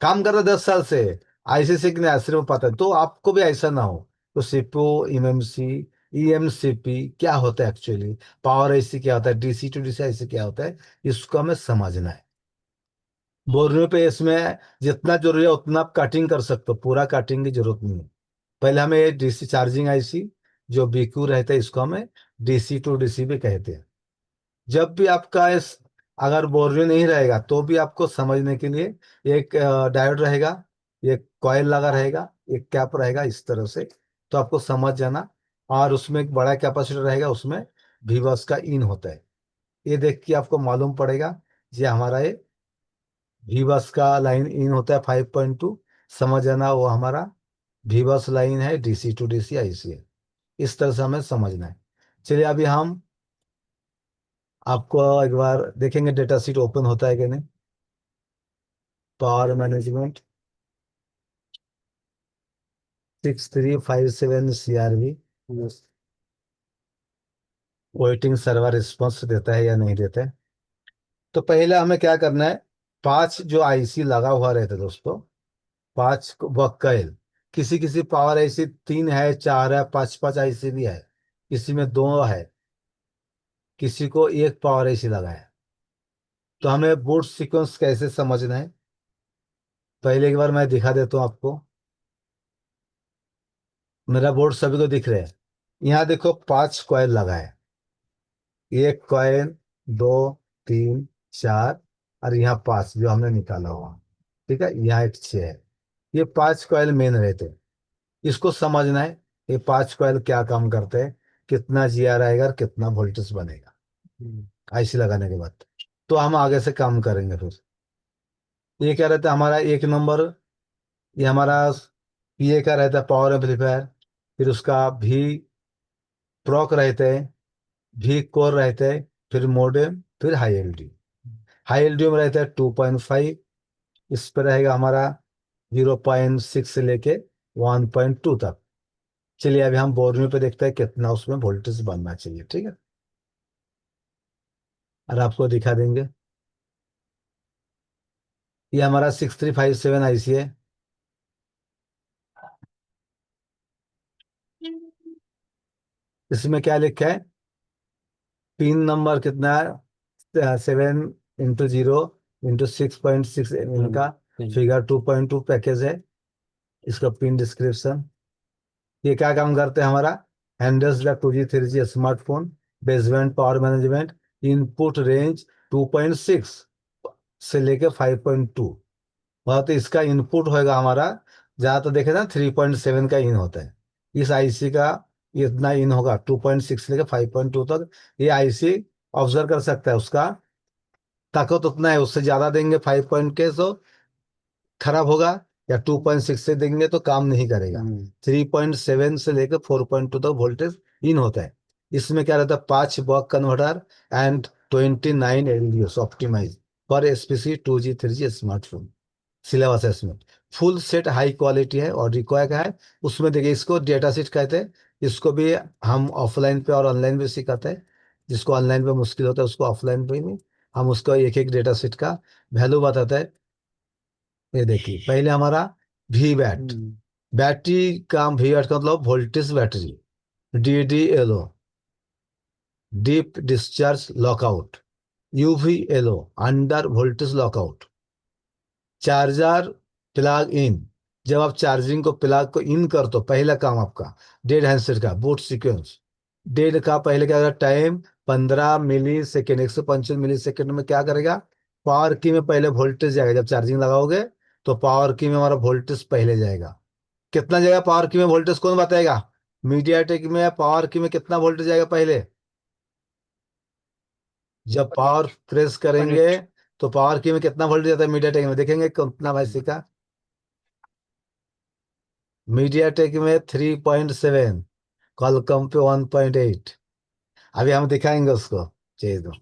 काम कर रहा 10 साल से, आईसी सीखने आश्रम में पता है, तो आपको भी ऐसा ना हो। तो सिपो, एमएमसी, ईएमसीपी क्या होता है एक्चुअली, पावर आईसी क्या होता है, डीसी टू डीसी आईसी क्या होता है, इसको हमें समझना है। बोलने पे इसमें जितना जरूरी है उतना आप कटिंग कर सकते हो, पूरा कटिंग की जरूरत नहीं है। पहले हमें ये डीसी चार्जिंग आईसी जो बीक्यू रहता है, इसको हमें डीसी टू डीसी भी कहते हैं। जब भी आपका इस अगर बोर्नियो नहीं रहेगा तो भी आपको समझने के लिए एक डायोड रहेगा, एक कॉइल लगा रहेगा, एक कैप रहेगा, इस तरह से तो आपको समझ जाना। और उसमें एक बड़ा कैपेसिटर रहेगा, उसमें वीबस का इन होता है। ये देख के आपको मालूम पड़ेगा ये हमारा ये वीबस का लाइन इन होता है 5.2। समझ जाना वो हमारा वीबस लाइन है, डीसी टू डीसी आईसी है। इस तरह से हमें समझना है। चलिए अभी हम आपको एक बार देखेंगे डेटा शीट ओपन होता है कि नहीं। Power management 6357 CRV waiting server response देता है या नहीं देता है। तो पहले हमें क्या करना है, 5 जो आईसी लगा हुआ रहता है दोस्तों, 5 वक्कल, किसी किसी पावर आईसी 3 है, 4 है, 5 आईसी भी है, किसी में 2 है, किसी को एक पावर आईसी लगा है। तो हमें बूट सीक्वेंस कैसे समझना है, पहले एक बार मैं दिखा देता हूँ आपको। मेरा बोर्ड सभी को दिख रहा है। यहाँ देखो 5 कॉइल लगा है, एक कॉइल, 2, 3, 4, और यहाँ 5 जो हमने निकाला हुआ। ठीक है, यहाँ एक 6 है। ये 5 कॉइल मेन रहते हैं, इसको समझना है। ये 5 कॉइल क्या काम करते हैं, कितना जीआर आएगा और कितना वोल्टेज बनेगा आईसी लगाने के बाद। तो हम आगे से काम करेंगे। फिर ये क्या रहता है हमारा 1 नंबर, ये हमारा पीए का रहता है, पावर एम्पलीफायर। फिर उसका भी प्रॉक रहते हैं, भी कोर रहते हैं, फिर मोडेम, फिर हाई एलडी। हाई एलडी में रहता है 2.5, इस पर रहेगा हमारा 0.6 से लेके 1.2 तक। चलिए अभी हम बोर्नियो पे देखते हैं कितना उसमें वोल्टेज बनना चाहिए। ठीक है, और आपको दिखा देंगे। ये हमारा 6357 आईसी है। इसमें क्या लिखा है, पिन नंबर कितना है, 7 × 0 × 6.6 का फिगर 2.2 पैकेज है। इसका पिन डिस्क्रिप्शन। ये क्या काम करते हैं हमारा, handles the 2G 3G smartphone, baseband power management, input range 2.6 से लेके 5.2। वहाँ तो इसका इनपुट होएगा हमारा, जहाँ तो देखे ना 3.7 का इन होता है, इस आईसी का इतना इन होगा 2.6 से लेके 5.2 तक। ये आईसी ऑब्जर्व कर सकता है, उसका ताकत उतना है, उससे ज्यादा देंगे 5 पॉइंट के तो खराब होगा, या 2.6 से देंगे तो काम नहीं करेगा। 3.7 से लेकर 4.2 तक वोल्टेज इन होता है। इसमें क्या रहता है, 5 buck converter and 29 LDO optimise for SPC 2G 3G smartphone. Syllabus है इसमें, फुल सेट हाई क्वालिटी है। और रिक्वायर का है उसमें, देखिए इसको डेटा शीट कहते हैं। इसको भी हम ऑफलाइन पे और ऑनलाइन पे सिखाते हैं। जिसको ऑनलाइन पे मुश्किल होता है उसको ऑफलाइन पे भी हम उसको एक एक डेटा शीट का वैल्यू बताते हैं। ये देखिए पहले हमारा वी बैट, बैटरी का वी बैट का मतलब voltage battery, DDLO deep discharge lockout, UVLO under voltage lockout, charger plug in. जब आप चार्जिंग को प्लग को इन कर तो पहला काम आपका डेड हैंडसेट का बूट सीक्वेंस। डेड का पहले क्या करेगा, टाइम 15 मिली सेकेंड, 125 मिली सेकेंड में क्या करेगा, पावर की में पहले वोल्टेज जाएगा। जब चार्जिंग लगाओगे तो पावर की में हमारा वोल्टेज पहले जाएगा। कितना जाएगा पावर की में वोल्टेज, कौन बताएगा। मीडियाटेक में पावर की में कितना वोल्टेज जाएगा पहले, जब पावर प्रेस करेंगे तो पावर की में कितना वोल्टेज जाता है मीडियाटेक में, देखेंगे कितना भाई सीखा। मीडियाटेक में 3.7, कॉलकॉम पे 1.8। अभी हम दिखाएंगे उसको, चाहिए तो।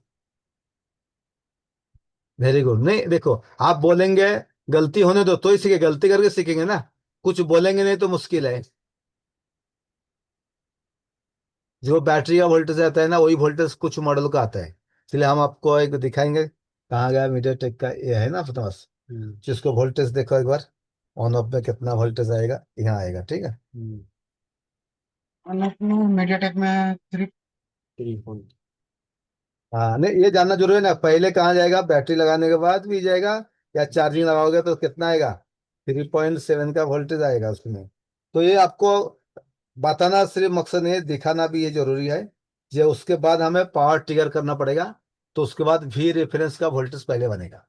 Very good. नहीं देखो, आप बोलेंगे गलती होने दो तो ही सीखे, गलती करके सीखेंगे ना, कुछ बोलेंगे नहीं तो मुश्किल है। जो बैटरी का वोल्टेज आता है ना, वही वोल्टेज कुछ मॉडल का आता है। इसलिए हम आपको एक दिखाएंगे। कहाँ गया मीडियाटेक का, ये है ना अपने पास, जिसको वोल्टेज देखो एक बार, ऑन ऑफ में कितना वोल्टेज आएगा, यहाँ आएगा। ठीक है, मीडियाटेक में 3। हाँ नहीं ये जानना जरूरी है ना, पहले कहाँ जाएगा, बैटरी लगाने के बाद भी जाएगा, या चार्जिंग लगाओगे तो कितना आएगा, 3.7 का वोल्टेज आएगा उसमें। तो ये आपको बताना सिर्फ मकसद नहीं है, दिखाना भी ये जरूरी है। ये उसके बाद हमें पावर ट्रिगर करना पड़ेगा। तो उसके बाद वी रेफरेंस का वोल्टेज पहले बनेगा,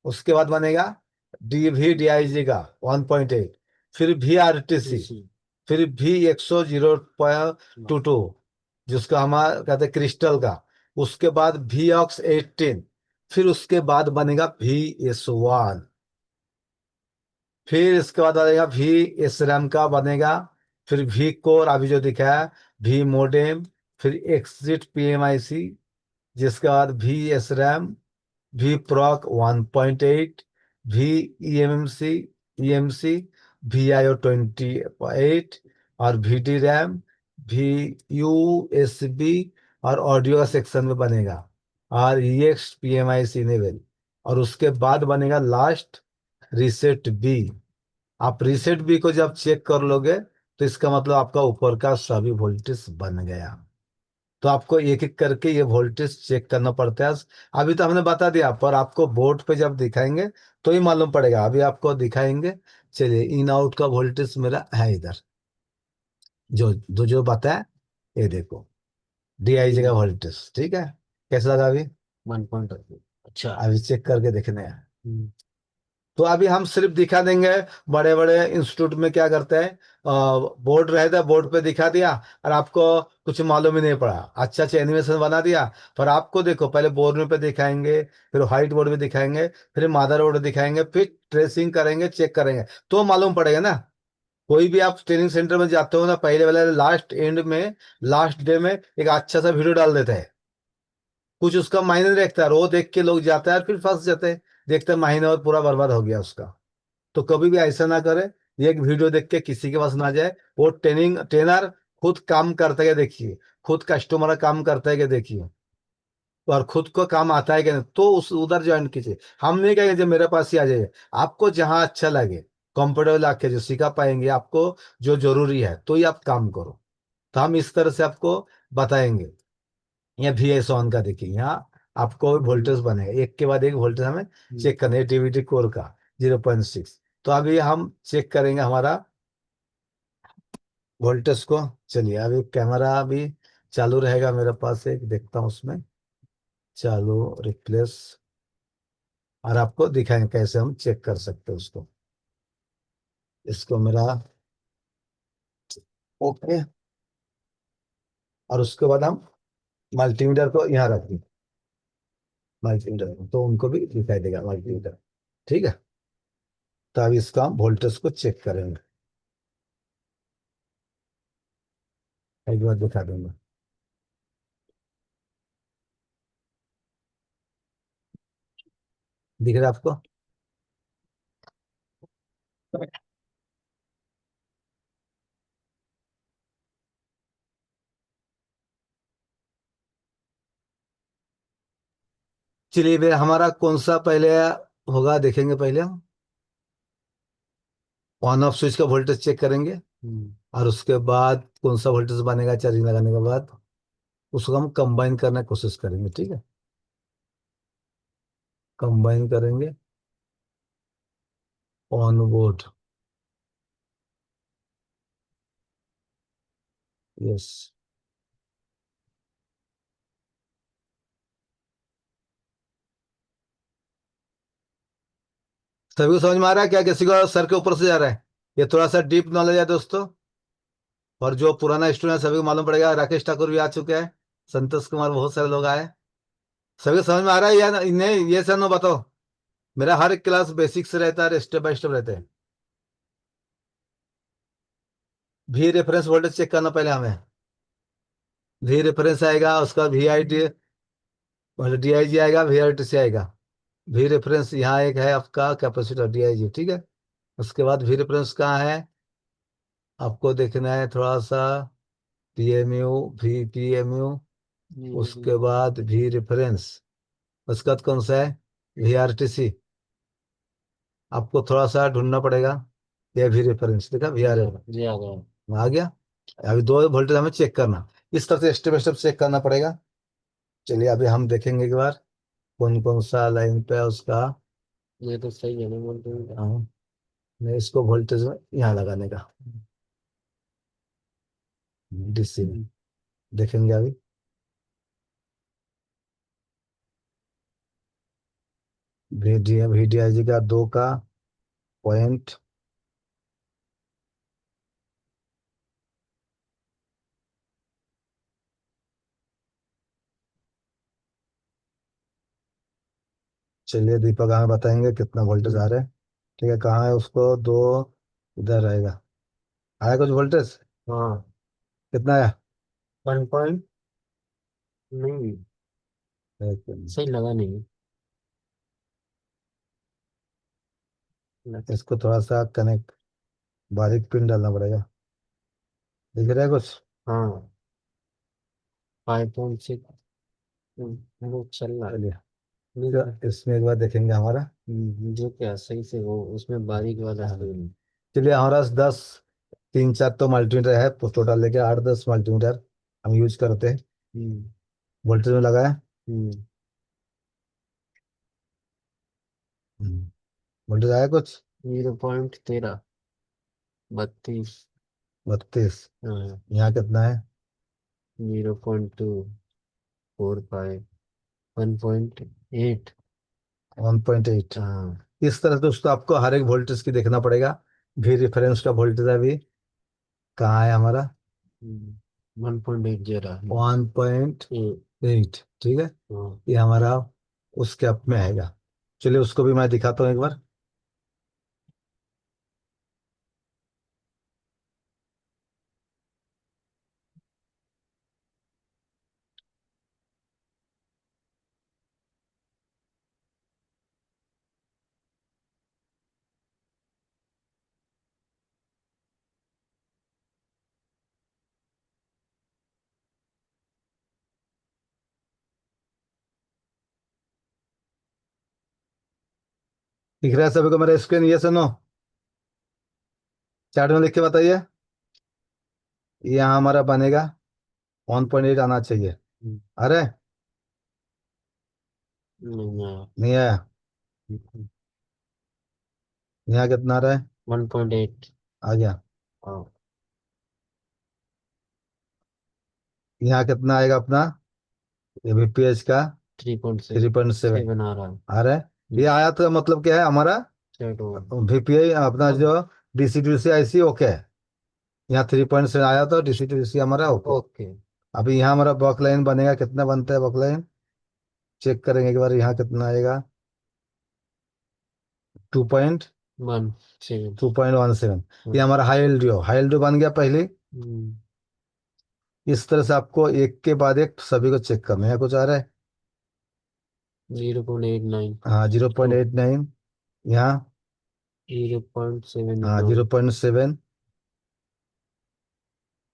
उसके बाद बनेगा डी वी डी आई जी का 1.8, फिर वी आर टी सी, फिर वी 100.22 जिसका हमारा कहते हैं क्रिस्टल का, उसके बाद वी ऑक्स 18, फिर उसके बाद बनेगा वी एस वन, फिर इसके बाद आएगा वी एस रैम का बनेगा, फिर वी कोर अभी जो दिखा है, वी मोडेम, फिर exit P M I C, जिसके बाद V S RAM, V proc 1.8, V E M C, E M C, V I O 28, और V D RAM, V U S B, और ऑडियो का सेक्शन में बनेगा और E X P M I C enable, और उसके बाद बनेगा लास्ट रीसेट बी। आप रीसेट बी को जब चेक कर लोगे तो इसका मतलब आपका ऊपर का सभी वोल्टेज बन गया। तो आपको एक एक करके ये वोल्टेज चेक करना पड़ता है। अभी तो हमने बता दिया, पर आपको बोर्ड पे जब दिखाएंगे तो ही मालूम पड़ेगा। अभी आपको दिखाएंगे। चलिए, इन आउट का वोल्टेज मेरा है इधर, जो जो जो बताया, ये देखो डी आई जी का वोल्टेज। ठीक है, कैसा लगा अभी? 1.2। अच्छा। अभी चेक करके देखने हैं। तो अभी हम सिर्फ दिखा देंगे। बड़े बड़े इंस्टीट्यूट में क्या करते हैं, बोर्ड रहता है, बोर्ड पे दिखा दिया और आपको कुछ मालूम ही नहीं पड़ा। अच्छा अच्छा एनिमेशन बना दिया, पर आपको देखो पहले बोर्ड पे दिखाएंगे, फिर व्हाइट बोर्ड पे दिखाएंगे, फिर मदर बोर्ड दिखाएंगे, फिर ट्रेसिंग करेंगे, चेक करेंगे, तो मालूम पड़ेगा ना। कोई भी आप ट्रेनिंग सेंटर में जाते हो ना, पहले वाले लास्ट एंड में, लास्ट डे में एक अच्छा सा वीडियो डाल देता है, कुछ उसका मायने नहीं रखता है, वो देख के लोग जाते हैं और फिर फंस जाते हैं, देखते हैं महीने और पूरा बर्बाद हो गया उसका। तो कभी भी ऐसा ना करे, ये एक वीडियो देख के किसी के पास ना जाए। वो ट्रेनर खुद काम करता है क्या देखिए, खुद कस्टमर काम करता है क्या देखिए, और खुद को काम आता है क्या नहीं, तो उस उधर ज्वाइन कीजिए। हम नहीं कहेंगे जो मेरे पास ही आ जाइए, आपको जहां अच्छा लगे, कंफर्टेबल आके जो सिखा पाएंगे आपको, जो जरूरी है, तो ही आप काम करो। तो हम इस तरह से आपको बताएंगे। या वी एस ऑन का देखिए, यहाँ आपको वोल्टेज बनेगा, एक के बाद एक वोल्टेज हमें चेक करना है, टीवीटी कोर का 0.6। तो अभी हम चेक करेंगे हमारा वोल्टेज को। चलिए, अभी कैमरा भी चालू रहेगा मेरे पास, एक देखता हूँ उसमें, चालू, रिप्लेस, और आपको दिखाएंगे कैसे हम चेक कर सकते हैं उसको। इसको मेरा ओके, और उसके बाद हम मल्टीमीटर को यहाँ रख दें, मल्टीमीटर तो उनको भी दिखाई देगा मल्टीमीटर। ठीक है, तो अभी इसका हम वोल्टेज को चेक करेंगे, एक बार दिखा दूंगा। दिख रहा है आपको? चलिए, फिर हमारा कौन सा पहले होगा देखेंगे। पहले हम ऑन ऑफ स्विच का वोल्टेज चेक करेंगे, और उसके बाद कौन सा वोल्टेज बनेगा चार्जिंग लगाने के बाद, उसको हम कंबाइन करने की कोशिश करेंगे। ठीक है, कंबाइन करेंगे ऑन बोर्ड। यस, सभी को समझ में आ रहा है क्या? किसी को सर के ऊपर से जा रहा है? ये थोड़ा सा डीप नॉलेज है दोस्तों, और जो पुराना स्टूडेंट सभी को मालूम पड़ेगा। राकेश ठाकुर भी आ चुके हैं, संतोष कुमार, बहुत सारे लोग आए। सभी को समझ में आ रहा है या नहीं? ये सर नो बताओ। मेरा हर एक क्लास बेसिक से रहता है, स्टेप बाय स्टेप रहते हैं। वी रेफरेंस वोल्टेज चेक करना पहले हमें। वी रेफरेंस आएगा, उसका V I T, D I G आएगा, वी आई टी सी आएगा। वी रेफरेंस यहाँ एक है आपका कैपेसिटर डी आई जी। ठीक है, उसके बाद वी रेफरेंस कहाँ है आपको देखना है, थोड़ा सा P M U, V P M U, उसके बाद वी रेफरेंस, उसके बाद कौन सा है, वी आर टी सी। आपको थोड़ा सा ढूंढना पड़ेगा। ये वी रेफरेंस देखा, वी आर जी आ गया। आ गया। अभी दो वोल्टेज हमें चेक करना, इस तरह से स्टेप बाय स्टेप चेक करना पड़ेगा। चलिए, अभी हम देखेंगे एक बार कौन कौन सा लाइन पे है उसका। ये तो सही है, नहीं बोलते हैं। हाँ, मैं इसको वोल्टेज में यहाँ लगाने का, डीसी में देखेंगे अभी। VDIG का 2 का पॉइंट चलिए दीपक हमें बताएंगे कितना वोल्टेज आ रहा है। ठीक है, कहाँ है उसको दो, इधर रहेगा। आया कुछ वोल्टेज? हाँ। कितना आया? 1 पॉइंट नहीं, एक मिनट, सही लगा नहीं। इसको थोड़ा सा कनेक्ट, बारीक पिन डालना पड़ेगा। दिख रहा है कुछ? हाँ, 5.6 वो चल रहा है। चलिए, नहीं, तो इसमें एक बार देखेंगे हमारा। जो क्या सही से वो उसमें बारीक वाला है। चलिए हमारा 10, 3 4 तो मल्टीमीटर है, तो टोटल लेके 8 10 मल्टीमीटर हम यूज करते हैं। हम्म। वोल्टेज में लगाया। हम्म। वोल्टेज आया कुछ? 0.13 32। 32। हाँ। यहाँ कितना है? 0.245 1.8। 1.8। हाँ। इस तरह से दोस्तों आपको हर एक वोल्टेज की देखना पड़ेगा। भी रेफरेंस का वोल्टेज अभी कहाँ है हमारा? 1.80 1.8। ठीक है, हाँ। ये हमारा उस कैप में आएगा। चलिए उसको भी मैं दिखाता हूँ एक बार। दिख रहा है सभी को मेरा स्क्रीन? ये सुनो, चैट में लिख के बताइए। ये यहाँ हमारा बनेगा 1.8 आना चाहिए। हम्म। अरे नहीं आया। नहीं आया। यहाँ कितना आ रहा है? 1.8। आ गया। हाँ। यहाँ कितना आएगा अपना? ये VPH का 3.7 3.7 आ रहा है। आ रहा है। ये आया तो मतलब क्या है हमारा? सेट होगा। VPI अपना जो DC-DC IC ओके है। यहाँ 3.7 आया तो DC-DC हमारा ओके। ओके। अभी यहाँ हमारा बक लाइन बनेगा, कितना बनता है बक लाइन? चेक करेंगे एक बार, यहाँ कितना आएगा? 1.7। 2.17। ये हमारा हाई एल डी ओ बन गया पहले। इस तरह से आपको एक के बाद एक सभी को चेक करना है। कुछ आ रहा है? 0.89। हाँ 0.89। यहाँ 0.7 हाँ 0.7।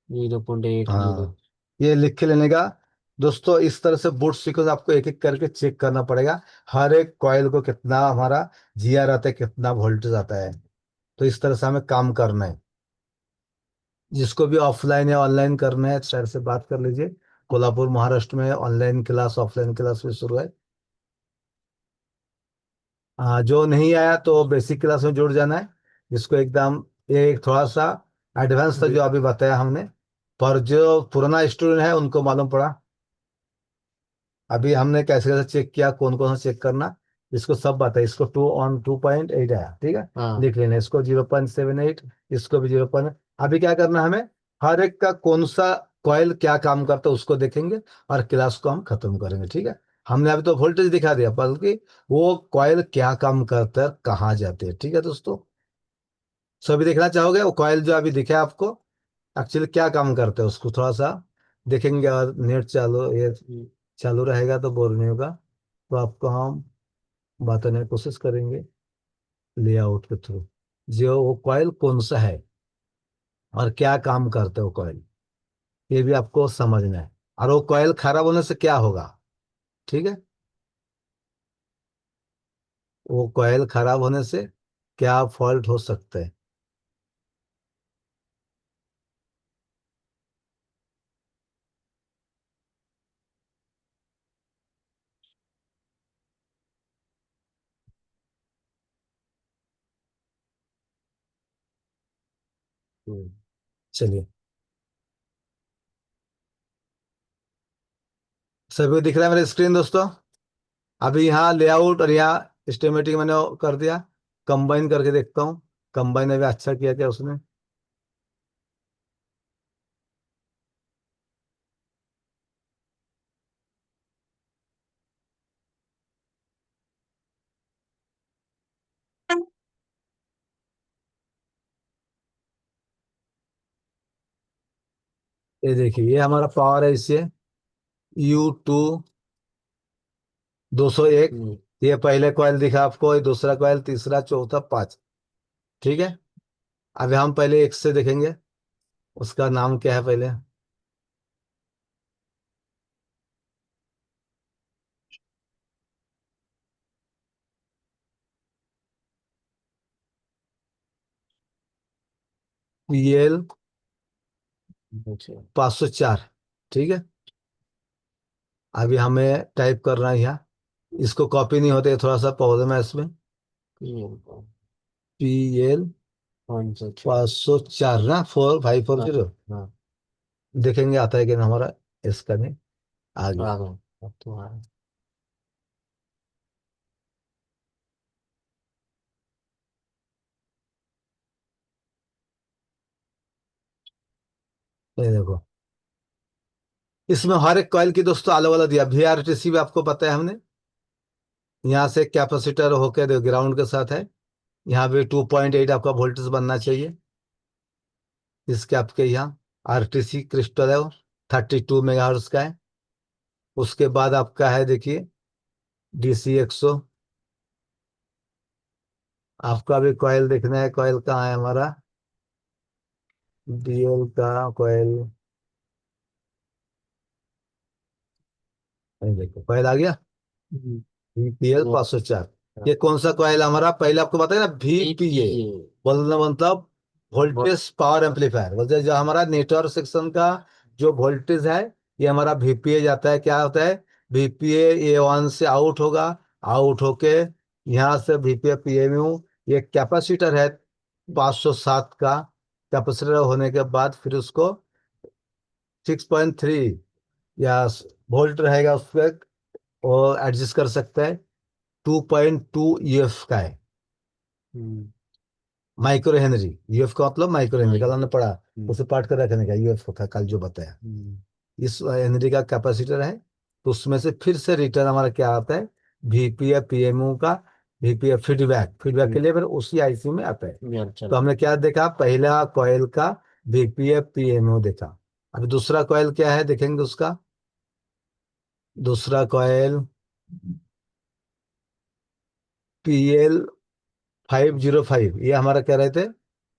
0.80। हाँ, ये लिख के लेने का। दोस्तों इस तरह से बूट सीक्वेंस आपको एक एक करके चेक करना पड़ेगा। हर एक कॉइल को कितना हमारा GR आता है, कितना वोल्टेज आता है। तो इस तरह से हमें काम करना है। जिसको भी ऑफलाइन या ऑनलाइन करना है सर से बात कर लीजिए। कोल्हापुर महाराष्ट्र में ऑनलाइन क्लास ऑफलाइन क्लास भी शुरू है। हाँ, जो नहीं आया तो बेसिक क्लास में जुड़ जाना है। जिसको एकदम ये एक थोड़ा सा एडवांस था जो अभी बताया हमने, पर जो पुराना स्टूडेंट है उनको मालूम पड़ा। अभी हमने कैसे कैसे चेक किया, कौन कौन सा चेक करना, इसको सब बताया। इसको 2.8 आया, ठीक है। हाँ। लिख लेना इसको 0.78। इसको भी 0. अभी क्या करना है हमें? हर एक का कौन सा कॉइल क्या काम करता है उसको देखेंगे, और क्लास को हम खत्म करेंगे। ठीक है, हमने अभी तो वोल्टेज दिखा दिया, बल्कि वो कॉइल क्या काम करता है, कहाँ जाते हैं। ठीक है दोस्तों, सभी देखना चाहोगे वो कॉइल जो अभी दिखा है आपको एक्चुअली क्या काम करता है, उसको थोड़ा सा देखेंगे। और नेट चालू, ये चालू रहेगा तो बोर नहीं होगा। तो आपको हम बताने की कोशिश करेंगे लेआउट के थ्रू, जो वो कॉइल कौन सा है और क्या काम करता है वो कॉइल, ये भी आपको समझना है। और वो कॉइल खराब होने से क्या होगा, ठीक है। वो कॉइल खराब होने से क्या फॉल्ट हो सकता है। चलिए, सभी को दिख रहा है मेरा स्क्रीन दोस्तों? अभी यहाँ लेआउट और यहाँ सिस्टमेटिक मैंने कर दिया। कंबाइन करके देखता हूँ, कंबाइन में भी अच्छा किया क्या उसने। ये देखिए, ये हमारा पावर है, इससे U2 201। ये पहले कॉइल दिखा आपको, ये दूसरा कॉइल, तीसरा, चौथा, 5। ठीक है। अभी हम पहले एक से देखेंगे, उसका नाम क्या है पहले। PL 504। ठीक है। अभी हमें टाइप करना है यहाँ, इसको कॉपी नहीं होते, थोड़ा सा प्रॉब्लम है इसमें। PL 504 ना, 4540। देखेंगे आता है कि नहीं हमारा, इसका नहीं आगे। ये देखो, इसमें हर एक कॉइल की दोस्तों अलग अलग दिया। VRTC भी आपको पता है हमने, यहाँ से कैपेसिटर होकर देखो ग्राउंड के साथ है, यहाँ पे 2.8 आपका वोल्टेज बनना चाहिए। इसके आपके यहाँ RTC क्रिस्टल है, वो 32 मेगाहर्ट्ज का है। उसके बाद आपका है देखिए DC 100। आपका भी कॉइल देखना है, कॉइल कहाँ है हमारा, DL का कॉइल। देखो कॉइल आ गया, VPL 504। ये कौन सा कॉइल हमारा, पहले आपको बताया ना VPA, बोलना मतलब वोल्टेज पावर एम्पलीफायर। बोलते जो हमारा नेटवर्क सेक्शन का जो वोल्टेज है, ये हमारा VPA जाता है। क्या होता है, VPA A1 से आउट होगा, आउट होके यहाँ से VPA PMU, ये कैपेसिटर है 507 का। कैपेसिटर होने के बाद फिर उसको 6.3 या वोल्ट रहेगा उस पर, और एडजस्ट कर सकता है। 2.2 UF का है, माइक्रो हेनरी। UF का मतलब माइक्रो हेनरी, कल हमने पढ़ा, उसे पाठ कर रखने का UF का कल जो बताया। इस हेनरी का कैपेसिटर है, तो उसमें से फिर से रिटर्न हमारा क्या आता है, VPA PMU का, VPA फीडबैक, फीडबैक के लिए फिर उसी IC में आता है। तो हमने क्या देखा, पहला कॉइल का VPA PMU देखा। अभी दूसरा कॉइल क्या है देखेंगे उसका। दूसरा कॉइल PL 505, ये हमारा क्या रहते,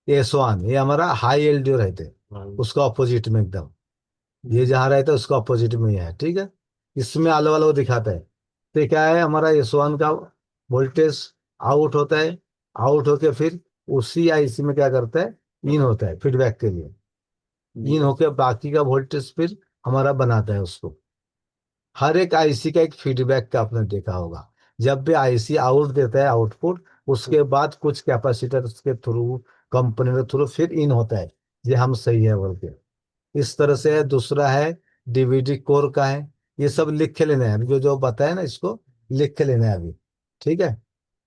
S1, ये हमारा हाई LDO रहते, उसका ऑपोजिट में एकदम। ये जहाँ रहता है उसका ऑपोजिट में ही है। ठीक है। इसमें अलग अलग दिखाता है। तो क्या है, हमारा S1 का वोल्टेज आउट होता है, आउट होके फिर उसी IC में क्या करता है, इन होता है फीडबैक के लिए। इन होके बाकी का वोल्टेज फिर हमारा बनाता है उसको। हर एक IC का एक फीडबैक का आपने देखा होगा। जब भी IC आउट देता है आउटपुट, उसके बाद कुछ कैपेसिटर के थ्रू, कंपनी के थ्रू फिर इन होता है, ये हम सही है बोल के। इस तरह से है। दूसरा है DVD कोर का है। ये सब लिख के लेना है, अभी जो जो बताया ना, इसको लिख के लेना है अभी। ठीक है।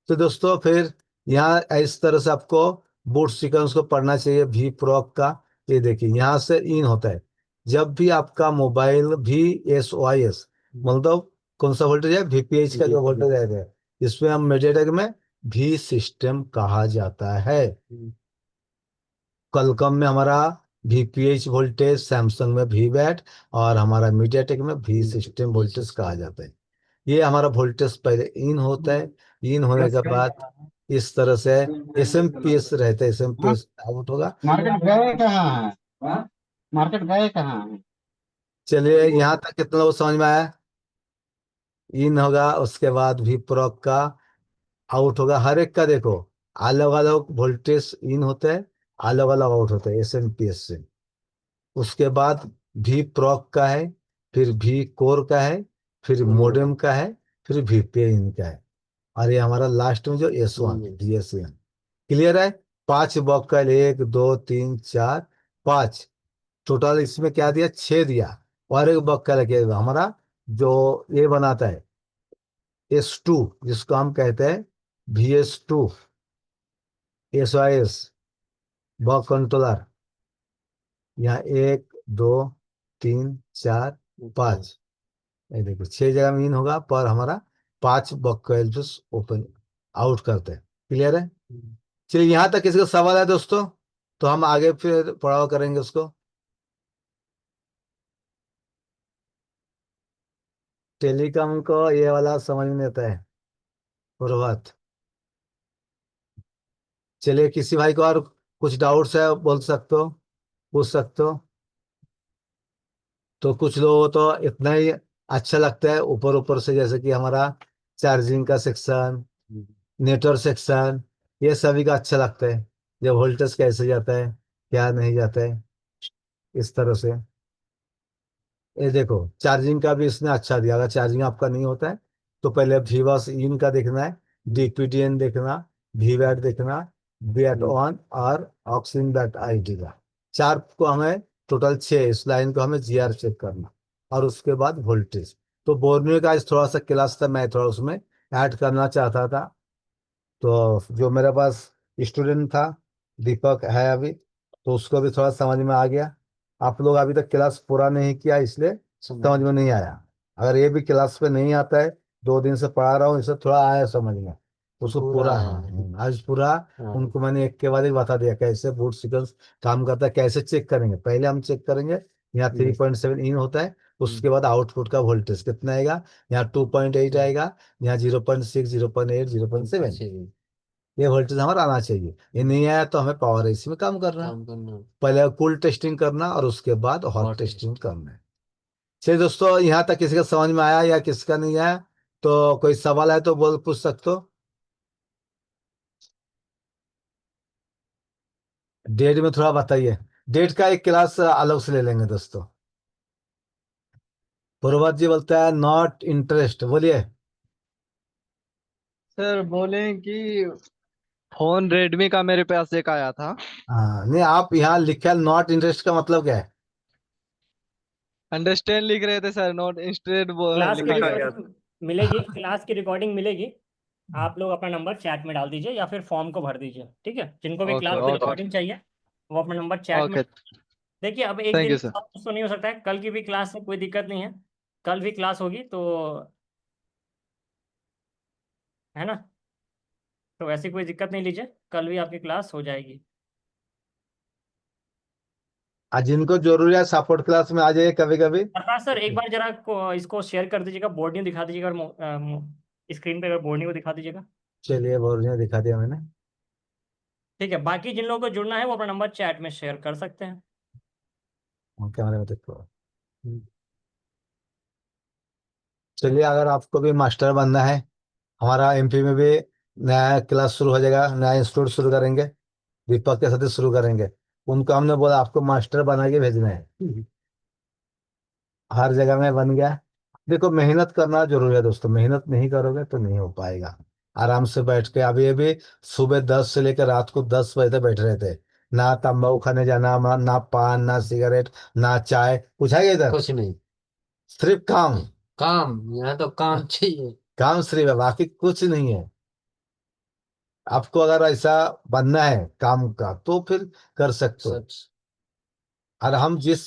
तो दोस्तों फिर यहाँ इस तरह से आपको बूट सीक्वेंस को पढ़ना चाहिए VPROC का। ये देखिए यहाँ से इन होता है, जब भी आपका मोबाइल VSOIS मतलब कौन सा वोल्टेज है, VPH का जो वोल्टेज है, इसमें हम मेडियाटेक में V सिस्टम कहा जाता है। कलकम में हमारा VPH वोल्टेज, सैमसंग में VVAT, और हमारा मीडियाटेक में V सिस्टम वोल्टेज कहा जाता है। ये हमारा वोल्टेज पहले इन होता है, इन होने के बाद इस तरह से SMPS रहता है, SMPS आउट होगा। मार्केट गए कहाँ है, मार्केट गए कहाँ है। चलिए यहाँ तक कितना वो समझ में आया। इन होगा, उसके बाद VPROC का आउट होगा। हर एक का देखो अलग अलग वोल्टेज इन होता है, अलग अलग आउट होता है SMPS से। उसके बाद VPROC का है, फिर V कोर का है, फिर मोडेम का है, फिर VPN का है, और ये हमारा लास्ट में जो S1 DSN। क्लियर है। 5 बॉक का, 1 2 3 4 5, टोटल इसमें क्या दिया, 6 दिया। और एक बॉक का लगे हमारा जो ये बनाता है S2 जिसको हम कहते हैं VS2 SOS बक कंट्रोलर। यहाँ 1 2 3 4 5, ये देखो 6 जगह में इन होगा, पर हमारा 5 बक कॉइल जो ओपन आउट करते हैं। क्लियर है? चलिए, यहाँ तक किसी का सवाल है दोस्तों? तो हम आगे फिर पड़ाव करेंगे उसको। टेलीकॉम को ये वाला समझ में नहीं आता है प्रभात। चलिए, किसी भाई को और कुछ डाउट्स है बोल सकते हो, पूछ सकते हो। तो कुछ लोगों को तो इतना ही अच्छा लगता है ऊपर ऊपर से, जैसे कि हमारा चार्जिंग का सेक्शन, नेटवर्क सेक्शन, ये सभी का अच्छा लगता है। जब वोल्टेज कैसे जाता है, क्या नहीं जाता है, इस तरह से। ये देखो, चार्जिंग का भी इसने अच्छा दिया। अगर चार्जिंग आपका नहीं होता है तो पहले वीबॉस इन का देखना है, डीपीडीएन देखना, वीवैट देखना, बैट ऑन और ऑक्सीजन बैट आईडी का। 4 को हमें, टोटल 6, इस लाइन को हमें जीआर चेक करना, और उसके बाद वोल्टेज। तो बोर्नियो का आज थोड़ा सा क्लास था, मैं थोड़ा उसमें ऐड करना चाहता था। तो जो मेरे पास स्टूडेंट था, दीपक है अभी, तो उसको भी थोड़ा समझ में आ गया। आप लोग अभी तक क्लास पूरा नहीं किया, इसलिए समझ में नहीं आया। अगर ये भी क्लास पे नहीं आता है, 2 दिन से पढ़ा रहा हूँ, इसे थोड़ा आया समझ में, उसको पूरा आज पूरा उनको मैंने एक के बाद एक बता दिया कैसे बूट सीक्वेंस काम करता है, कैसे चेक करेंगे। पहले हम चेक करेंगे, यहाँ 3.7 इन होता है, उसके बाद आउटपुट का वोल्टेज कितना आएगा, यहाँ 2.8 आएगा, यहाँ 0.6, 0.8, 0.7, ये वोल्टेज हमारा आना चाहिए। ये नहीं आया तो हमें पावर एसी में काम करना है। पहले कूल टेस्टिंग करना और उसके बाद हॉट टेस्टिंग करना है। चलिए दोस्तों, यहाँ तक किसी का समझ में आया या किसका नहीं आया? तो कोई सवाल है तो बोल, पूछ सकते हो। डेट में थोड़ा बताइए, डेट का एक क्लास अलग से ले लेंगे दोस्तों। पूर्वज जी बोलता है नॉट इंटरेस्ट, बोलिए। सर बोले कि फोन रेडमी का मेरे पास एक आया था। हाँ, नहीं, आप यहाँ लिखा नॉट इंटरेस्ट का मतलब क्या है? अंडरस्टैंड लिख रहे थे सर, नॉट इंटरेस्ट क्लास की लिखा गया। रिकॉर्डिंग मिलेगी, क्लास की रिकॉर्डिंग मिलेगी। आप लोग अपना नंबर चैट में डाल दीजिए या फिर फॉर्म को भर दीजिए, ठीक है। जिनको भी ओके क्लास की ओके रिकॉर्डिंग चाहिए वो अपना नंबर चैट में। ओके। देखिए, अब एक थैंक दिन यू सर। तो नहीं हो सकता है, कल की भी क्लास में कोई दिक्कत नहीं है। कल भी क्लास होगी तो, है ना। तो ऐसी कोई दिक्कत नहीं लीजिए, कल भी आपकी क्लास हो जाएगी। आज जिनको जरूरी है सपोर्ट क्लास में आ जाइए कभी कभी। प्रकाश सर, एक बार जरा इसको शेयर कर दीजिएगा, बोर्ड नहीं दिखा दीजिएगा, स्क्रीन पे अगर बोर्ड नहीं को दिखा दीजिएगा। चलिए, बहुत बढ़िया दिखा दिया मैंने। ठीक है, बाकी जिन लोगों को जुड़ना है वो अपना नंबर चैट में शेयर कर सकते हैं। कैमरे में देखो। चलिए, अगर आपको भी मास्टर बनना है, हमारा एमपी में भी नया क्लास शुरू हो जाएगा, नया इंस्टीट्यूट शुरू करेंगे, दीपक के साथ ही शुरू करेंगे। उनको हमने बोला आपको मास्टर बना के भेजना है, हर जगह में बन गया। देखो, मेहनत करना जरूरी है दोस्तों, मेहनत नहीं करोगे तो नहीं हो पाएगा। आराम से बैठ के, अभी अभी सुबह 10 से लेकर रात को 10 बजे तक बैठ रहे थे। ना तंबाकू खाने जाना, ना पान, ना सिगरेट, ना चाय, कुछ है इधर? कुछ नहीं। सिर्फ काम। काम, यहाँ तो काम चाहिए। काम सिर्फ है, बाकी कुछ नहीं है। आपको अगर ऐसा बनना है काम का तो फिर कर सकते हो। सच। और हम जिस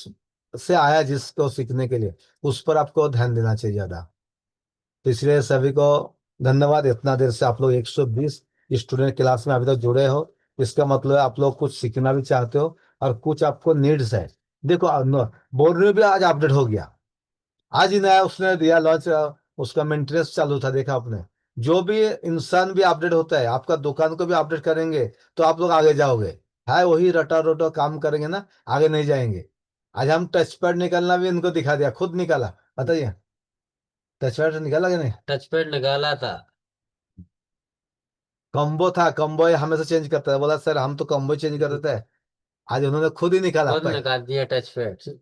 से आया जिसको सीखने के लिए, उस पर आपको ध्यान देना चाहिए ज्यादा। तो इसलिए सभी को धन्यवाद। इतना देर से आप लोग 120 स्टूडेंट क्लास में अभी तक जुड़े हो, इसका मतलब है आप लोग कुछ सीखना भी चाहते हो और कुछ आपको नीड्स है। देखो, बोर्ड में भी आज अपडेट हो गया, आज ही नया उसने दिया लॉन्च। उसका मेंटेनेंस चालू था, देखा आपने। जो भी इंसान भी अपडेट होता है, आपका दुकान को भी अपडेट करेंगे तो आप लोग आगे जाओगे। है वही रटा रोटा काम करेंगे ना, आगे नहीं जाएंगे। आज हम टच पैड निकालना भी इनको दिखा दिया, खुद निकाला, बताइए। टच पैड निकाला कि नहीं? टच पैड निकाला था। कम्बो था, कम्बो ये हमेशा चेंज करता है, बोला सर हम तो कम्बो चेंज कर देते हैं। आज उन्होंने खुद ही निकाला खुद पैड। निकाल दिया टच पैड।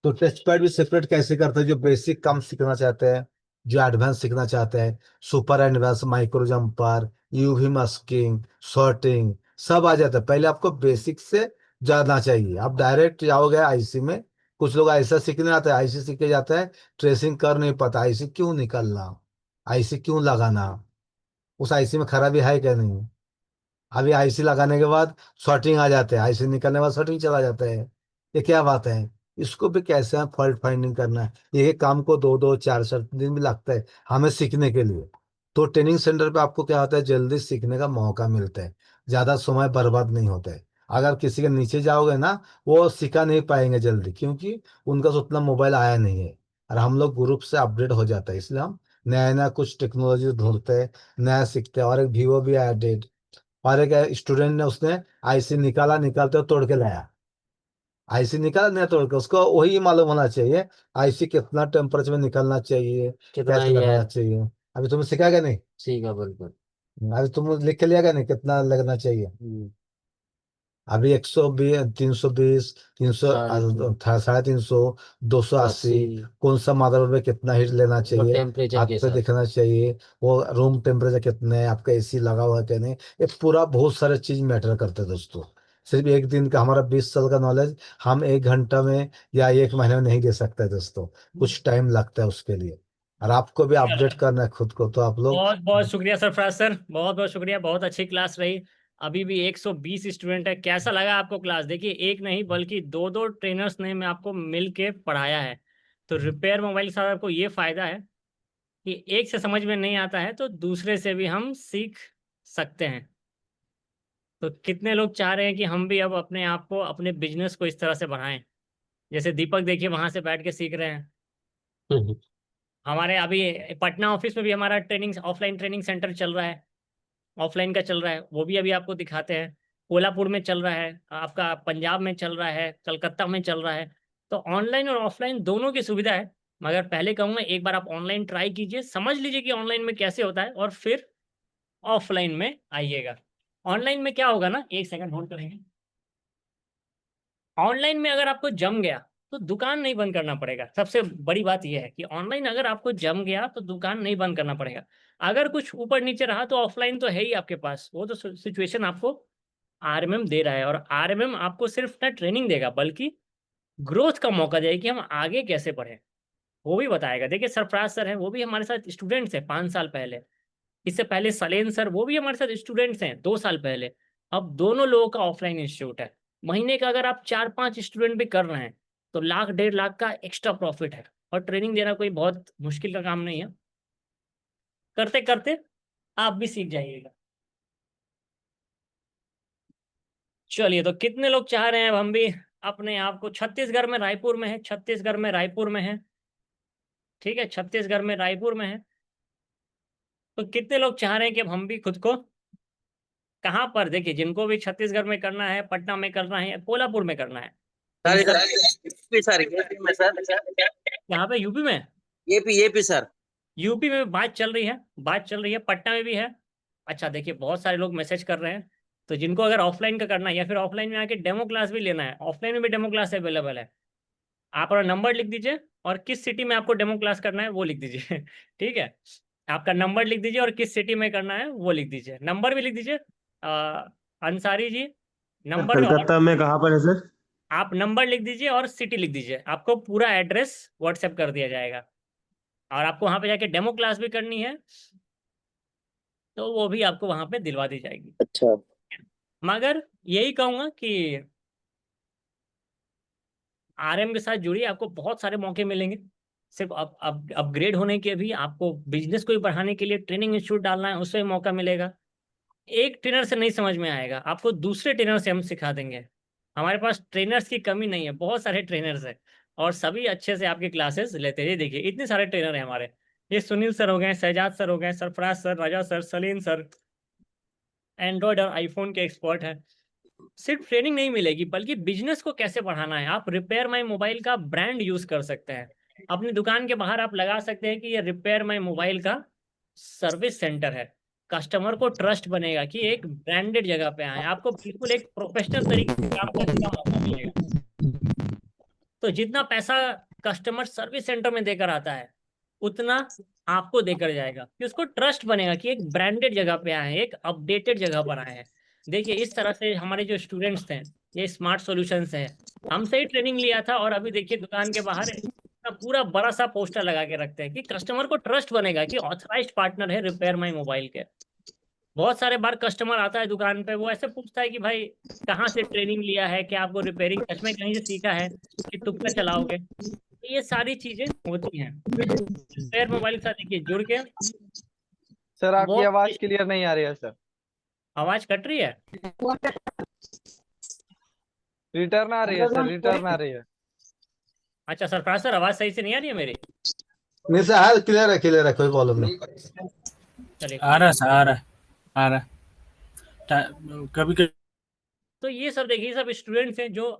तो टेस्ट पैड भी सेपरेट कैसे करते हैं? जो बेसिक काम सीखना चाहते हैं, जो एडवांस सीखना चाहते हैं, super advance, micro jumper, UV masking, sorting, सब आ जाता है। पहले आपको बेसिक से जानना चाहिए। आप डायरेक्ट जाओगे आईसी में, कुछ लोग ऐसा सीखने आते हैं, आईसी सीख के जाता है, ट्रेसिंग कर नहीं पाता, आईसी क्यों निकालना, आईसी क्यों लगाना, उस आईसी में खराबी है क्या नहीं। अभी आईसी लगाने के बाद शॉर्टिंग आ जाते हैं, आईसी निकलने के बाद शॉर्टिंग चला जाता है, ये क्या बात है। इसको भी कैसे हम फॉल्ट फाइंडिंग करना है, ये काम को 2-2 4 4 दिन भी लगता है हमें सीखने के लिए। तो ट्रेनिंग सेंटर पे आपको क्या होता है, जल्दी सीखने का मौका मिलता है, ज्यादा समय बर्बाद नहीं होता है। अगर किसी के नीचे जाओगे ना, वो सीखा नहीं पाएंगे जल्दी, क्योंकि उनका तो उतना मोबाइल आया नहीं है। और हम लोग ग्रुप से अपडेट हो जाता है, इसलिए हम नया नया कुछ टेक्नोलॉजी ढूंढते हैं, नया सीखते हैं। और एक वीवो भी आया डेट, और एक स्टूडेंट ने उसने आईसी निकाला, निकालते हुए तोड़ के लाया, आईसी निकाला नहीं तोड़ के, उसको वही मालूम होना चाहिए आईसी कितना टेम्परेचर में निकालना चाहिए, कितना कैसे ही है। लगाना चाहिए। अभी तुम्हें सिखाएगा नहीं, ठीक है, बिल्कुल। अभी तुम लिख के लिया नहीं कितना लगना चाहिए। अभी 120, 320, 300, साढ़े तीन 350, 280, 80। कौन सा मदरबोर्ड में कितना हीट लेना वो चाहिए, टेम्परेचर हाथ के पे हिसाब से। दिखना चाहिए, वो रूम टेम्परेचर कितना है, आपका एसी लगा हुआ है क्या नहीं, ये पूरा बहुत सारे चीज मैटर करते हैं दोस्तों। सिर्फ एक दिन का, हमारा 20 साल का नॉलेज हम 1 घंटा में या 1 महीने में नहीं दे सकते दोस्तों, कुछ टाइम लगता है उसके लिए। और आपको भी अपडेट करना है खुद को, तो आप लोग। बहुत बहुत शुक्रिया सरफराज सर, बहुत बहुत शुक्रिया, बहुत अच्छी क्लास रही। अभी भी 120 स्टूडेंट है। कैसा लगा आपको क्लास? देखिए, एक नहीं बल्कि दो दो ट्रेनर्स ने मैं आपको मिल के पढ़ाया है। तो रिपेयर मोबाइल के साथ आपको ये फायदा है कि एक से समझ में नहीं आता है तो दूसरे से भी हम सीख सकते हैं। तो कितने लोग चाह रहे हैं कि हम भी अब अपने आप को, अपने बिजनेस को इस तरह से बढ़ाएं? जैसे दीपक देखिए वहां से बैठ के सीख रहे हैं। हमारे अभी पटना ऑफिस में भी हमारा ट्रेनिंग, ऑफलाइन ट्रेनिंग सेंटर चल रहा है, ऑफलाइन का चल रहा है, वो भी अभी आपको दिखाते हैं। कोल्हापुर में चल रहा है आपका, पंजाब में चल रहा है, कलकत्ता में चल रहा है। तो ऑनलाइन और ऑफलाइन दोनों की सुविधा है। मगर पहले कहूँगा एक बार आप ऑनलाइन ट्राई कीजिए, समझ लीजिए कि ऑनलाइन में कैसे होता है, और फिर ऑफलाइन में आइएगा। ऑनलाइन में क्या होगा ना, एक सेकंड होल्ड करेंगे। ऑनलाइन में अगर आपको जम गया तो दुकान नहीं बंद करना पड़ेगा। सबसे बड़ी बात यह है कि ऑनलाइन अगर आपको जम गया तो दुकान नहीं बंद करना पड़ेगा। अगर कुछ ऊपर नीचे रहा तो ऑफलाइन तो है ही आपके पास, वो तो सिचुएशन आपको आरएमएम दे रहा है। और आरएमएम आपको सिर्फ ना ट्रेनिंग देगा बल्कि ग्रोथ का मौका देगा कि हम आगे कैसे बढ़े, वो भी बताएगा। देखिए सरफराज सर हैं, वो भी हमारे साथ स्टूडेंट्स हैं 5 साल पहले। इससे पहले सलेन सर, वो भी हमारे साथ स्टूडेंट्स हैं 2 साल पहले। अब दोनों लोगों का ऑफलाइन इंस्टीट्यूट है। महीने का अगर आप 4-5 स्टूडेंट भी कर रहे हैं तो 1,00,000 1,50,000 का एक्स्ट्रा प्रॉफिट है। और ट्रेनिंग देना कोई बहुत मुश्किल का काम नहीं है, करते करते आप भी सीख जाइएगा। चलिए, तो कितने लोग चाह रहे हैं अब हम भी अपने आप को, छत्तीसगढ़ में रायपुर में है, छत्तीसगढ़ में रायपुर में है, ठीक है, छत्तीसगढ़ में रायपुर में है। तो कितने लोग चाह रहे हैं कि अब हम भी खुद को, कहाँ पर, देखिए जिनको भी छत्तीसगढ़ में करना है, पटना में करना है, कोल्हापुर में करना है, सर इन सब, सर यूपी में सर, यहाँ पे यूपी में, एपी सर। यूपी में बात चल रही है, बात चल रही है, पटना में भी है। अच्छा देखिए, बहुत सारे लोग मैसेज कर रहे हैं। तो जिनको अगर ऑफलाइन का करना है या फिर ऑफलाइन में आके डेमो क्लास भी लेना है, ऑफलाइन में भी डेमो क्लास अवेलेबल है। आप अपना नंबर लिख दीजिए और किस सिटी में आपको डेमो क्लास करना है वो लिख दीजिए। ठीक है, आपका नंबर लिख दीजिए और किस सिटी में करना है वो लिख दीजिए, नंबर भी लिख दीजिए। अंसारी जी, नंबर और कलकत्ता में कहाँ पर है सर? आप नंबर लिख दीजिए और सिटी लिख दीजिए, आपको पूरा एड्रेस व्हाट्सएप कर दिया जाएगा। और आपको वहां पे जाके डेमो क्लास भी करनी है तो वो भी आपको वहां पे दिलवा दी जाएगी। अच्छा, मगर यही कहूंगा कि आरएम के साथ जुड़िए, आपको बहुत सारे मौके मिलेंगे। सिर्फ अब अपग्रेड होने के भी, आपको बिजनेस को भी बढ़ाने के लिए ट्रेनिंग इंस्टीट्यूट डालना है, उससे भी मौका मिलेगा। एक ट्रेनर से नहीं समझ में आएगा, आपको दूसरे ट्रेनर से हम सिखा देंगे। हमारे पास ट्रेनर्स की कमी नहीं है, बहुत सारे ट्रेनर्स हैं और सभी अच्छे से आपकी क्लासेस लेते हैं। ये देखिए इतने सारे ट्रेनर हैं हमारे, ये सुनील सर हो गए, शहजाद सर हो गए, सरफराज सर, राजा सर, सलीम सर, एंड्रॉयड और आईफोन के एक्सपर्ट हैं। सिर्फ ट्रेनिंग नहीं मिलेगी बल्कि बिजनेस को कैसे बढ़ाना है। आप रिपेयर माई मोबाइल का ब्रांड यूज कर सकते हैं, अपनी दुकान के बाहर आप लगा सकते हैं कि ये रिपेयर माई मोबाइल का सर्विस सेंटर है। कस्टमर को ट्रस्ट बनेगा कि एक ब्रांडेड जगह पे आए, आपको बिल्कुल एक प्रोफेशनल तरीके से काम करने का मौका मिलेगा। तो जितना पैसा कस्टमर सर्विस सेंटर में देकर आता है उतना आपको देकर जाएगा, कि उसको ट्रस्ट बनेगा कि एक ब्रांडेड जगह पे आए हैं, एक अपडेटेड जगह पर आए हैं। देखिए इस तरह से हमारे जो स्टूडेंट्स हैं, ये स्मार्ट सॉल्यूशंस हैं, हमसे ही ट्रेनिंग लिया था, और अभी देखिए दुकान के बाहर पूरा बड़ा सा पोस्टर लगा के रखते हैं कि कस्टमर को ट्रस्ट बनेगा कि ऑथराइज्ड पार्टनर है रिपेयर माई मोबाइल के। बहुत सारे बार कस्टमर आता है दुकान पे, वो ऐसे पूछता है कि भाई कहाँ से ट्रेनिंग लिया है, क्या आपको रिपेयरिंग सच में कहीं से सीखा है कि तुक्का चलाओगे। तो ये सारी चीजें होती हैं रिपेयर मोबाइल के साथ। देखिए जुड़ के सर आपकी बहुत आवाज क्लियर नहीं आ रही है सर। आवाज कट रही है। रिटर्न आ रही है सर, रिटर्न आ रही है। अच्छा सरफराज सर, आवाज सही से नहीं आ रही है मेरी? नहीं सर, हाँ क्लियर है, कोई प्रॉब्लम नहीं। चलिए आ रहा है सर, आ रहा है, आ रहा है। कभी कभी तो ये सब देखिए, सब स्टूडेंट्स हैं जो,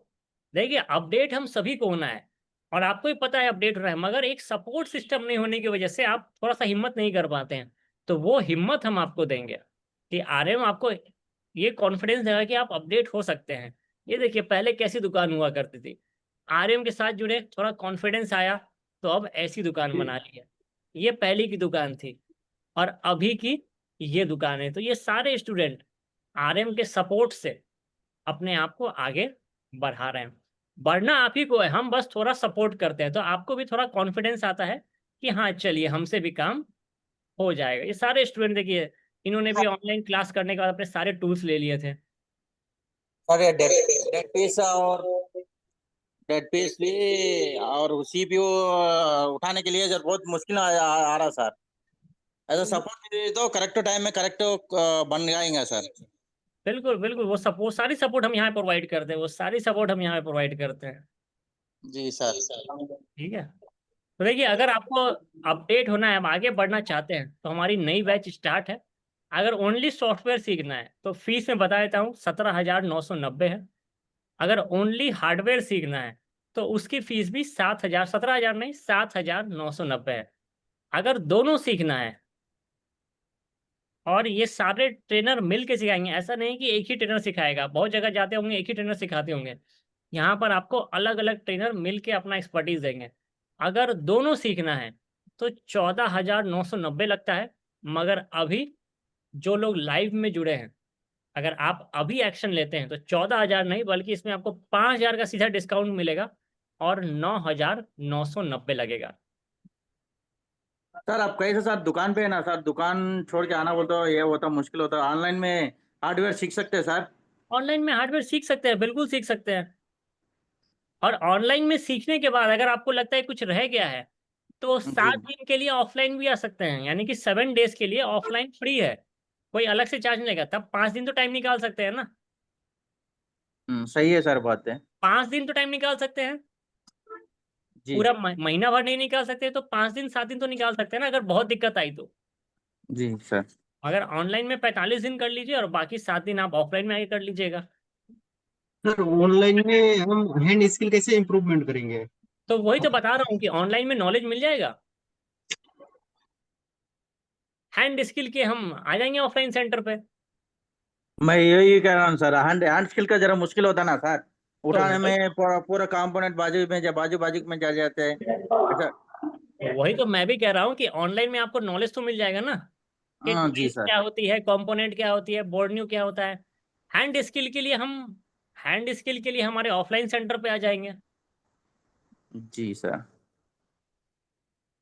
देखिए अपडेट हम सभी को होना है, और आपको ही पता है अपडेट हो रहा है, मगर एक सपोर्ट सिस्टम नहीं होने की वजह से आप थोड़ा सा हिम्मत नहीं कर पाते हैं। तो वो हिम्मत हम आपको देंगे कि आरएम आपको ये कॉन्फिडेंस देगा कि आप अपडेट हो सकते हैं। ये देखिए पहले कैसी दुकान हुआ करती थी, आरएम के साथ जुड़े, थोड़ा कॉन्फिडेंस आया, तो अब ऐसी दुकान बना ली है। ये पहली की दुकान थी और अभी की ये दुकान है। तो ये सारे स्टूडेंट आरएम के सपोर्ट से अपने आप को आगे बढ़ा रहे हैं। बढ़ना आप ही को है, हम बस थोड़ा सपोर्ट करते हैं, तो आपको भी थोड़ा कॉन्फिडेंस आता है कि हाँ चलिए हमसे भी काम हो जाएगा। ये सारे स्टूडेंट देखिए, इन्होंने भी ऑनलाइन क्लास करने के बाद अपने सारे टूल्स ले लिए थे। सर ये डेड पीस और डेड पीस भी और सीपीयू उठाने के लिए जब बहुत मुश्किल आ रहा सर। ऐसा सपोर्ट तो करेक्ट टाइम में करेक्ट बन जाएगा सर। बिल्कुल बिल्कुल, वो सपोर्ट, सारी सपोर्ट हम यहाँ प्रोवाइड करते हैं, वो सारी सपोर्ट हम यहाँ प्रोवाइड करते हैं। जी सर। ठीक है। तो देखिए अगर आपको अपडेट होना है, हम आगे बढ़ना चाहते हैं, तो हमारी नई बैच स्टार्ट है। अगर ओनली सॉफ्टवेयर सीखना है तो फीस में बता देता हूँ 17,990 है। अगर ओनली हार्डवेयर सीखना है तो उसकी फीस भी 7,000, 17,000 नहीं, 7,990 है। अगर दोनों सीखना है, और ये सारे ट्रेनर मिल के सिखाएंगे, ऐसा नहीं कि एक ही ट्रेनर सिखाएगा, बहुत जगह जाते होंगे एक ही ट्रेनर सिखाते होंगे, यहाँ पर आपको अलग अलग ट्रेनर मिल के अपना एक्सपर्टीज देंगे। अगर दोनों सीखना है तो 14,990 लगता है। मगर अभी जो लोग लाइव में जुड़े हैं, अगर आप अभी एक्शन लेते हैं तो 14,000 नहीं, बल्कि इसमें आपको 5,000 का सीधा डिस्काउंट मिलेगा और 9,990 लगेगा। सर आप कैसे सर दुकान पे है ना सर, दुकान छोड़ के आना बोलते हो, ये होता मुश्किल होता है। ऑनलाइन में हार्डवेयर सीख सकते हैं सर? ऑनलाइन में हार्डवेयर सीख सकते हैं, बिल्कुल सीख सकते हैं। और ऑनलाइन में सीखने के बाद अगर आपको लगता है कुछ रह गया है, तो 7 दिन के लिए ऑफलाइन भी आ सकते हैं, यानी कि 7 डेज के लिए ऑफलाइन फ्री है, कोई अलग से चार्ज नहीं लेगा। तब 5 दिन तो टाइम निकाल सकते हैं ना, सही है सर, बात है। 5 दिन तो टाइम निकाल सकते हैं। जी पूरा महीना भर नहीं निकाल सकते तो 5 दिन 7 दिन तो निकाल सकते हैं ना, अगर बहुत दिक्कत आई तो। जी सर। अगर ऑनलाइन में 45 दिन कर लीजिए और बाकी 7 दिन आप ऑफलाइन में आके कर लीजिएगा। सर ऑनलाइन में हम हैंड स्किल कैसे इम्प्रूवमेंट करेंगे? तो वही तो बता रहा हूँ कि ऑनलाइन में नॉलेज मिल जाएगा। हैंड स्किल के हम आ जाएंगे ऑफलाइन सेंटर पे। मैं यही कह रहा हूँ सर, हैंड हैंड स्किल का जरा मुश्किल होता ना सर, तो उठाने में पूरा कंपोनेंट बाजू में बाजू बाजू में जा जाते हैं ऐसा। वही तो मैं भी कह रहा हूँ कि ऑनलाइन में आपको नॉलेज तो मिल जाएगा ना, कि हाँ जी टूल्स सर। क्या होती है, कंपोनेंट क्या होती है, बोर्ड न्यू क्या होता है। हैंड स्किल के लिए हम हैंड स्किल के लिए हमारे ऑफलाइन सेंटर पे आ जाएंगे। जी सर।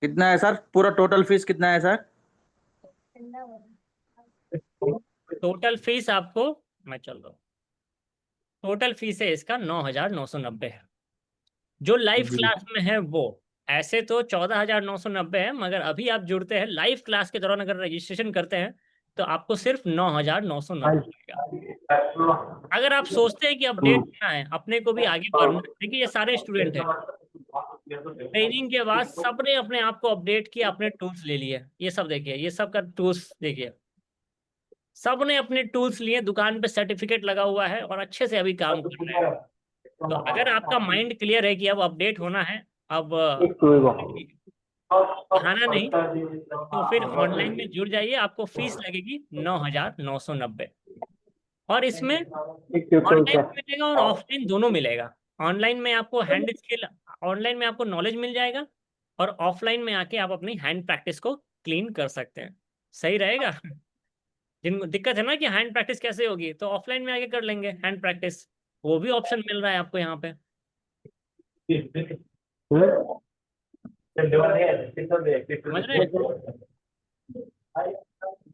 कितना है सर, पूरा टोटल फीस कितना है सर? टोटल फीस आपको, मैं चल रहा हूँ, टोटल फीस है इसका 9,990 है। जो लाइव जी क्लास में है वो, ऐसे तो 14,990 है, मगर अभी आप जुड़ते हैं लाइव क्लास के दौरान, अगर रजिस्ट्रेशन करते हैं तो आपको सिर्फ 9,990 लगेगा। अगर आप सोचते हैं कि अपडेट करना है, अपने को भी आगे बढ़ना है, देखिए ये सारे स्टूडेंट हैं, ट्रेनिंग के बाद सबने अपने आप को अपडेट किया, अपने टूल्स ले लिए। ये सब देखिए, ये सब का टूल्स देखिए, सबने अपने टूल्स लिए, दुकान पे सर्टिफिकेट लगा हुआ है और अच्छे से अभी काम कर रहे हैं। तो अगर आपका माइंड क्लियर है कि अब अपडेट होना है, अब खाना नहीं, तो फिर ऑनलाइन में जुड़ जाइए। आपको फीस लगेगी 9,990, और इसमें ऑनलाइन मिलेगा और ऑफलाइन दोनों मिलेगा। ऑनलाइन में आपको हैंड स्किल, ऑनलाइन में आपको नॉलेज मिल जाएगा, और ऑफलाइन में आके आप अपनी हैंड प्रैक्टिस को क्लीन कर सकते हैं। सही रहेगा। जिनको दिक्कत है ना कि हैंड प्रैक्टिस कैसे होगी, तो ऑफलाइन में आके कर लेंगे हैंड प्रैक्टिस, वो भी ऑप्शन मिल रहा है आपको यहाँ पे। समझ रहे हैं?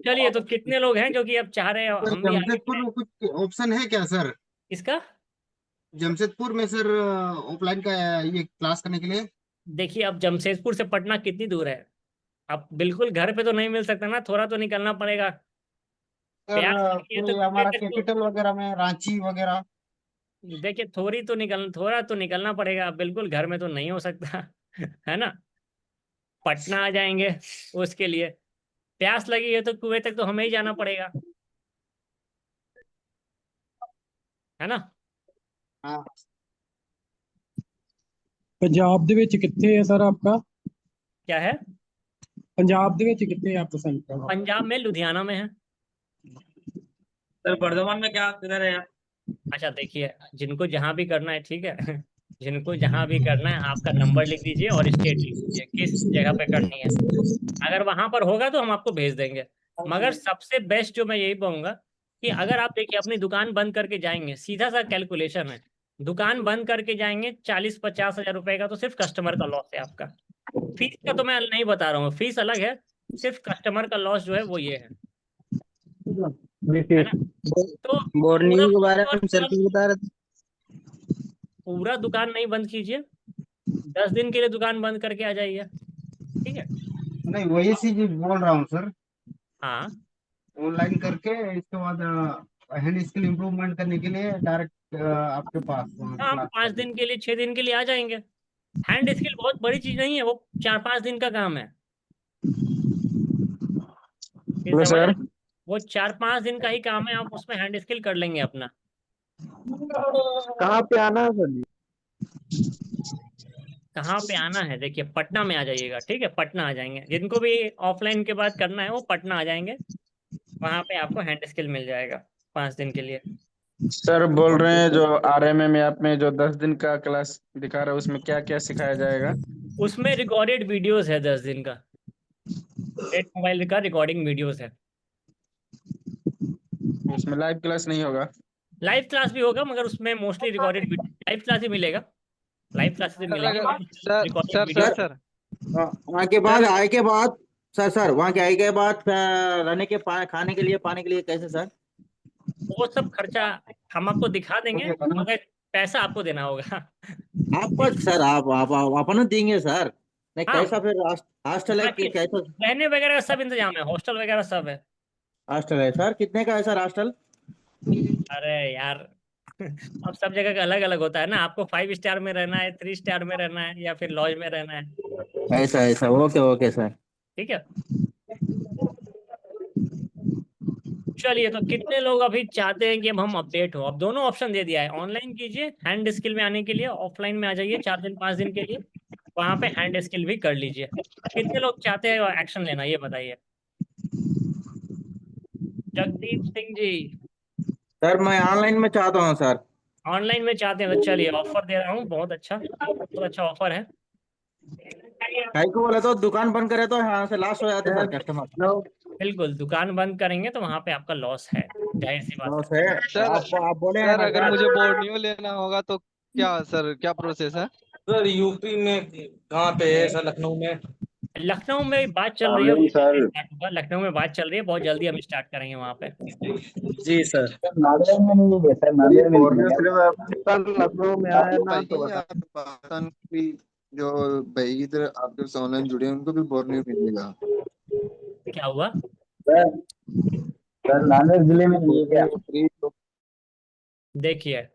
चलिए, तो कितने लोग हैं जो कि अब चाह रहे हैं सर हम भी आगे जमशेदपुर में कुछ ऑप्शन है क्या सर? इसका? जमशेदपुर में सर ऑफलाइन का ये क्लास करने के लिए? देखिए, अब जमशेदपुर से पटना कितनी दूर है? अब बिल्कुल घर पे तो नहीं मिल सकता ना, थोड़ा तो निकलना पड़ेगा। सर प्यास लगी है तो कोई हमारा कुएं तक तो कैपिटल वगैरह में, रांची वगैरह? देखिए, थोड़ा तो निकलना पड़ेगा, बिल्कुल घर में तो नहीं हो सकता। है ना? पटना आ जाएंगे उसके लिए। प्यास लगी है तो कुएं तक तो हमें ही जाना पड़ेगा, है ना? हाँ ਪੰਜਾਬ ਦੇ ਵਿੱਚ ਕਿੱਥੇ ਹੈ ਸਰ ਆਪका? क्या है? ਪੰਜਾਬ ਦੇ ਵਿੱਚ ਕਿੱਥੇ ਹੈ आपका सेंटर? पंजाब में लुधियाना में है। सर वर्धमान में क्या किधर है आप? अच्छा, देखिए, जिनको जहां भी करना है, ठीक है। जिनको जहां भी करना है, आपका नंबर लिख दीजिए और स्टेट लिख दीजिए किस जगह पे करनी है। अगर वहां पर होगा तो हम आपको भेज देंगे। मगर सबसे बेस्ट जो मैं यही कहूंगा कि अगर आप देखिए अपनी दुकान बंद करके जाएंगे, सीधा सा कैलकुलेशन है, दुकान बंद करके जाएंगे 40-50 हज़ार रुपए का तो सिर्फ कस्टमर का लॉस है आपका। फीस का तो मैं नहीं बता रहा हूँ, फीस अलग है, सिर्फ कस्टमर का लॉस जो है वो ये है ना? तो बोर्निंग के बारे में सर पूरा कुछ बता रहे थे। पूरा दुकान नहीं बंद कीजिए, 10 दिन के लिए दुकान बंद करके आ जाइए, ठीक है? नहीं, वही चीज बोल रहा हूँ सर। हाँ, ऑनलाइन करके इसके बाद हैंड स्किल इम्प्रूवमेंट करने के लिए डायरेक्ट आपके पास हम क्लास 5 दिन के लिए 6 दिन के लिए आ जाएंगे। हैंड स्किल बहुत बड़ी चीज नहीं है, वो 4-5 दिन का काम है। ये समझ रहे हैं? वो 4-5 दिन का ही काम है, आप उसमें हैंड स्किल कर लेंगे अपना। कहाँ पे आना है सर जी? कहाँ पे आना है? देखिए, पटना में आ जाइएगा, ठीक है? पटना आ जाएंगे, जिनको भी ऑफलाइन के बाद करना है वो पटना आ जाएंगे, वहां पे आपको हैंड स्किल मिल जाएगा 5 दिन के लिए। सर बोल रहे हैं जो RMM ऐप में जो 10 दिन का क्लास दिखा रहा है उसमें क्या क्या सिखाया जाएगा? उसमें रिकॉर्डेड वीडियोस है 10 दिन का, 8 मोबाइल का रिकॉर्डिंग वीडियोस है। उसमें लाइव क्लास नहीं होगा? लाइव क्लास भी होगा, मगर उसमें मोस्टली रिकॉर्डेड लाइव क्लास ही मिलेगा। लाइव क्लासेस भी मिलेंगे, रिकॉर्डेड वीडियो। वहाँ के बाद आए के बाद सर वहाँ के आए के बाद रहने के खाने के लिए पानी के लिए कैसे सर? वो सब खर्चा हम आपको दिखा देंगे, मगर पैसा आपको देना होगा। आपको सर आप अपन देंगे सर? नहीं हाँ, कैसा फिर हॉस्टल है कि कैसा? रहने वगैरह का सब इंतजाम है, हॉस्टल वगैरह सब है। हॉस्टल है सर, कितने का है सर हॉस्टल? अरे यार, अब सब जगह का अलग अलग होता है ना, आपको 5 स्टार में रहना है, 3 स्टार में रहना है, या फिर लॉज में रहना है, ऐसा ऐसा ओके ओके सर। ठीक है? चलिए, तो कितने लोग अभी चाहते हैं कि अब हम अपडेट हो? अब दोनों ऑप्शन दे दिया है, ऑनलाइन कीजिए हैंड स्किल में आने के लिए, ऑफलाइन में आ जाइए 4 दिन 5 दिन के लिए, वहां पे हैंड स्किल भी कर लीजिए। कितने लोग चाहते हैं एक्शन लेना, ये बताइए। जगदीप सिंह जी, सर मैं ऑनलाइन में चाहता हूँ सर। ऑनलाइन में चाहते हैं तो चलिए, ऑफर दे रहा हूँ, बहुत अच्छा ऑफर है। कहीं को बोले तो दुकान बंद करे तो यहाँ से लॉस हो जाते सर कस्टमर। बिल्कुल, दुकान बंद करेंगे तो वहां पे आपका लॉस है, जाहिर सी बात लॉस है। है। सर आप बोले हैं सर ना अगर सर। मुझे बोर्नियो लेना होगा तो क्या सर, क्या प्रोसेस है? सर यूपी में कहाँ पे है सर? लखनऊ में? लखनऊ में बात चल रही है, बहुत जल्दी स्टार्ट होगा। लखनऊ में बात चल रही है, बहुत जल्दी हम स्टार्ट करेंगे वहां पे। जी सर। नांदेड़ में नहीं है सर, नांदेड़ में लखनऊ में आया ना तो बता। पाकिस्तान की जो भाई इधर आपके से ऑनलाइन जुड़े हैं उनको भी बोर्नियो मिलेगा। क्या हुआ? सर नांदेड़ जिले में नहीं है क्या? देखिए,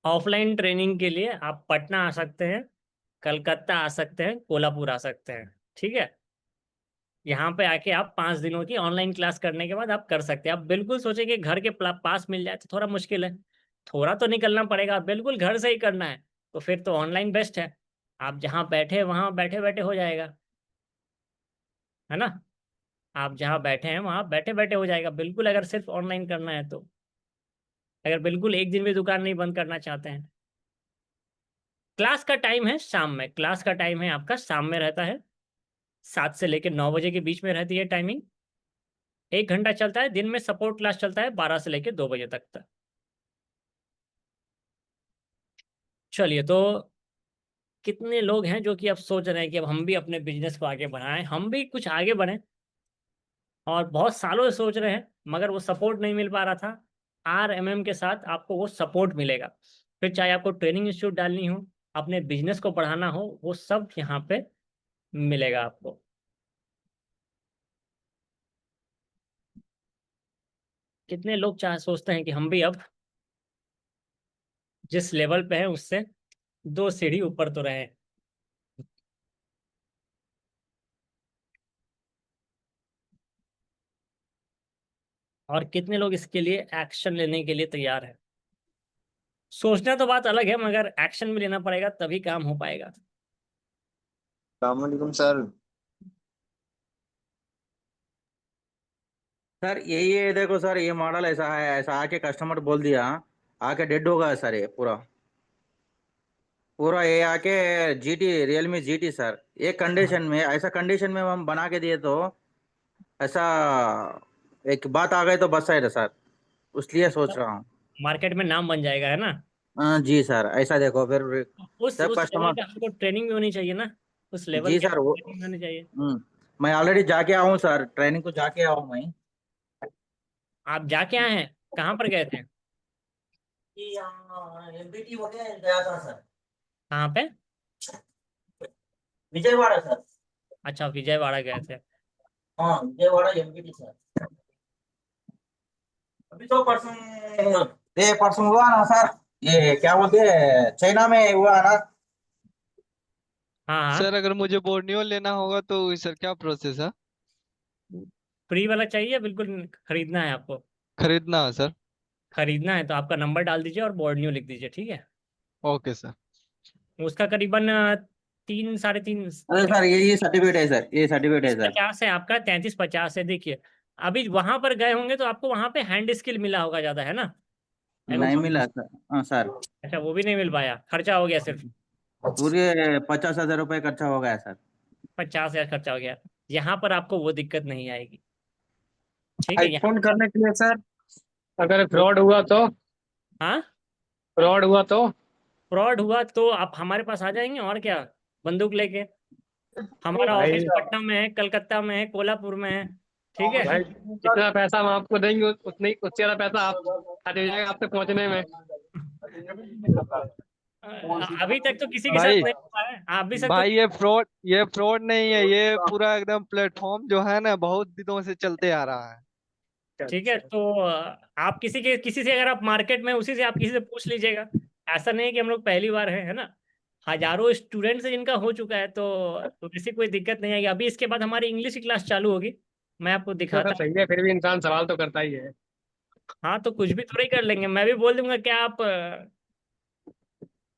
ऑफलाइन ट्रेनिंग के लिए आप पटना आ सकते हैं, कलकत्ता आ सकते हैं, कोल्हापुर आ सकते हैं, ठीक है? यहाँ पे आके आप 5 दिनों की ऑनलाइन क्लास करने के बाद आप कर सकते हैं। आप बिल्कुल सोचे कि घर के पास मिल जाए तो थोड़ा मुश्किल है, थोड़ा तो निकलना पड़ेगा, बिल्कुल घर से ही करना है तो फिर तो ऑनलाइन बेस्ट है। आप जहाँ बैठे वहाँ बैठे बैठे हो जाएगा, है ना? आप जहाँ बैठे हैं वहाँ बैठे बैठे हो जाएगा, बिल्कुल, अगर सिर्फ ऑनलाइन करना है तो। अगर बिल्कुल एक दिन भी दुकान नहीं बंद करना चाहते हैं। क्लास का टाइम है शाम में, क्लास का टाइम है आपका शाम में रहता है, 7 से लेकर 9 बजे के बीच में रहती है टाइमिंग। 1 घंटा चलता है, दिन में सपोर्ट क्लास चलता है 12 से लेकर 2 बजे तक। चलिए, तो कितने लोग हैं जो कि अब सोच रहे हैं कि अब हम भी अपने बिजनेस को आगे बढ़ाएं, हम भी कुछ आगे बढ़ें, और बहुत सालों से सोच रहे हैं मगर वो सपोर्ट नहीं मिल पा रहा था। RMM के साथ आपको वो सपोर्ट मिलेगा। फिर चाहे आपको ट्रेनिंग इंस्टीट्यूट डालनी हो, अपने बिजनेस को बढ़ाना हो, वो सब यहाँ पे मिलेगा आपको। कितने लोग चाहे सोचते हैं कि हम भी अब जिस लेवल पे हैं उससे 2 सीढ़ी ऊपर तो रहे। और कितने लोग इसके लिए एक्शन लेने के लिए तैयार हैं। सोचना तो बात अलग है, मगर एक्शन भी लेना पड़ेगा, तभी काम हो पाएगा। सलामकुम सर। सर ये देखो सर, ये मॉडल ऐसा है, ऐसा आके कस्टमर बोल दिया, आके डेड होगा सर, ये पूरा पूरा ये आके GT, रियलमी GT सर। ये कंडीशन में, ऐसा कंडीशन में हम बना के दिए तो ऐसा एक बात आ गई तो बस है सर, इसलिए सोच रहा हूँ। मार्केट में नाम बन जाएगा, है ना। हाँ जी सर, ऐसा देखो फिर उस सब लेवल कस्टमर। पे हमको ट्रेनिंग भी होनी चाहिए ना। उस लेवल जी की सर, वो ट्रेनिंग होनी चाहिए। मैं ऑलरेडी जाके आऊँ सर, ट्रेनिंग को जाके आऊँ मैं। आप जाके आए हैं, कहाँ पर गए थे। MPT हो गया था सर, कहाँ पे। विजयवाड़ा सर। अच्छा, विजयवाड़ा गए थे। हाँ विजयवाड़ा MPT सर। अभी तो परसों, ये परसों हुआ ना सर, ये क्या बोलते हैं, चाइना में हुआ ना। हाँ सर अगर मुझे बोर्नियो लेना होगा तो सर क्या प्रोसेस है? फ्री वाला चाहिए, बिल्कुल खरीदना है आपको। खरीदना है सर। खरीदना है तो आपका नंबर डाल दीजिए और बोर्ड न्यू लिख दीजिए, ठीक है। Okay sir. उसका करीबन 3 साढ़े 3 अरे सर, ये सर्टिफिकेट है सर, ये सर्टिफिकेट है सर। 50 है आपका, 33-50 है। देखिए, अभी वहां पर गए होंगे तो आपको वहां पे हैंड स्किल मिला होगा ज्यादा, है ना। नहीं मिला सर। हाँ सर, अच्छा, वो भी नहीं मिल पाया, खर्चा हो गया सिर्फ। पूरे 50,000 रुपये खर्चा हो गया सर। 50,000 खर्चा हो गया। यहाँ पर आपको वो दिक्कत नहीं आएगी, ठीक है। यहाँ आईफोन करने के लिए सर, अगर फ्रॉड हुआ तो। हाँ, फ्रॉड हुआ तो। फ्रॉड हुआ तो आप हमारे पास आ जाएंगे, और क्या, बंदूक लेके। हमारा भाई ऑफिस पटना में है, कलकत्ता में है, कोल्हापुर में है, ठीक है। भाई जितना पैसा हम आपको देंगे उतनी उससे ज्यादा पैसा आप आ जाएगा आपसे पहुंचने में। अभी तक तो किसी के साथ भाई नहीं हुआ है, अभी तक तो। भाई ये फ्रॉड नहीं है, ये पूरा एकदम प्लेटफॉर्म जो है ना बहुत दिनों से चलते आ रहा है। ठीक है, तो आप किसी से अगर आप मार्केट में, उसी से आप किसी से पूछ लीजिएगा। ऐसा नहीं है कि हम लोग पहली बार है ना। हजारों स्टूडेंट्स जिनका हो चुका है, तो किसी कोई दिक्कत नहीं आएगी। अभी इसके बाद हमारी इंग्लिश की क्लास चालू होगी, मैं आपको तो सर दिखाता हूँ। सही है, फिर भी इंसान सवाल तो करता ही है। हाँ, तो कुछ भी थोड़ी कर लेंगे, मैं भी बोल दूंगा क्या आप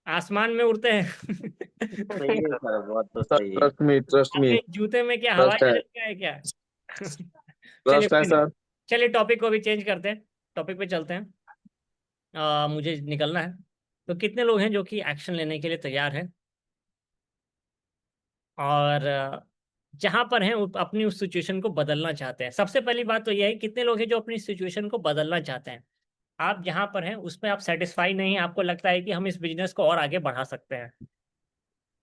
आसमान में उड़ते हैं। सही है सर, बात तो सही है। ट्रस्ट मी आपके जूते में क्या हवा ट्रस्ट है। चल रहा है क्या। चलिए, ट्रस्ट है कोई नहीं। सर। चलिए, टॉपिक को भी चेंज करते हैं, टॉपिक पे चलते हैं। मुझे निकलना है। तो कितने लोग हैं जो कि एक्शन लेने के लिए तैयार हैं, और जहां पर हैं अपनी उस सिचुएशन को बदलना चाहते हैं। सबसे पहली बात तो यह है, कितने लोग हैं जो अपनी सिचुएशन को बदलना चाहते हैं। आप जहां पर हैं उसमें आप सेटिस्फाई नहीं है, आपको लगता है कि हम इस बिजनेस को और आगे बढ़ा सकते हैं।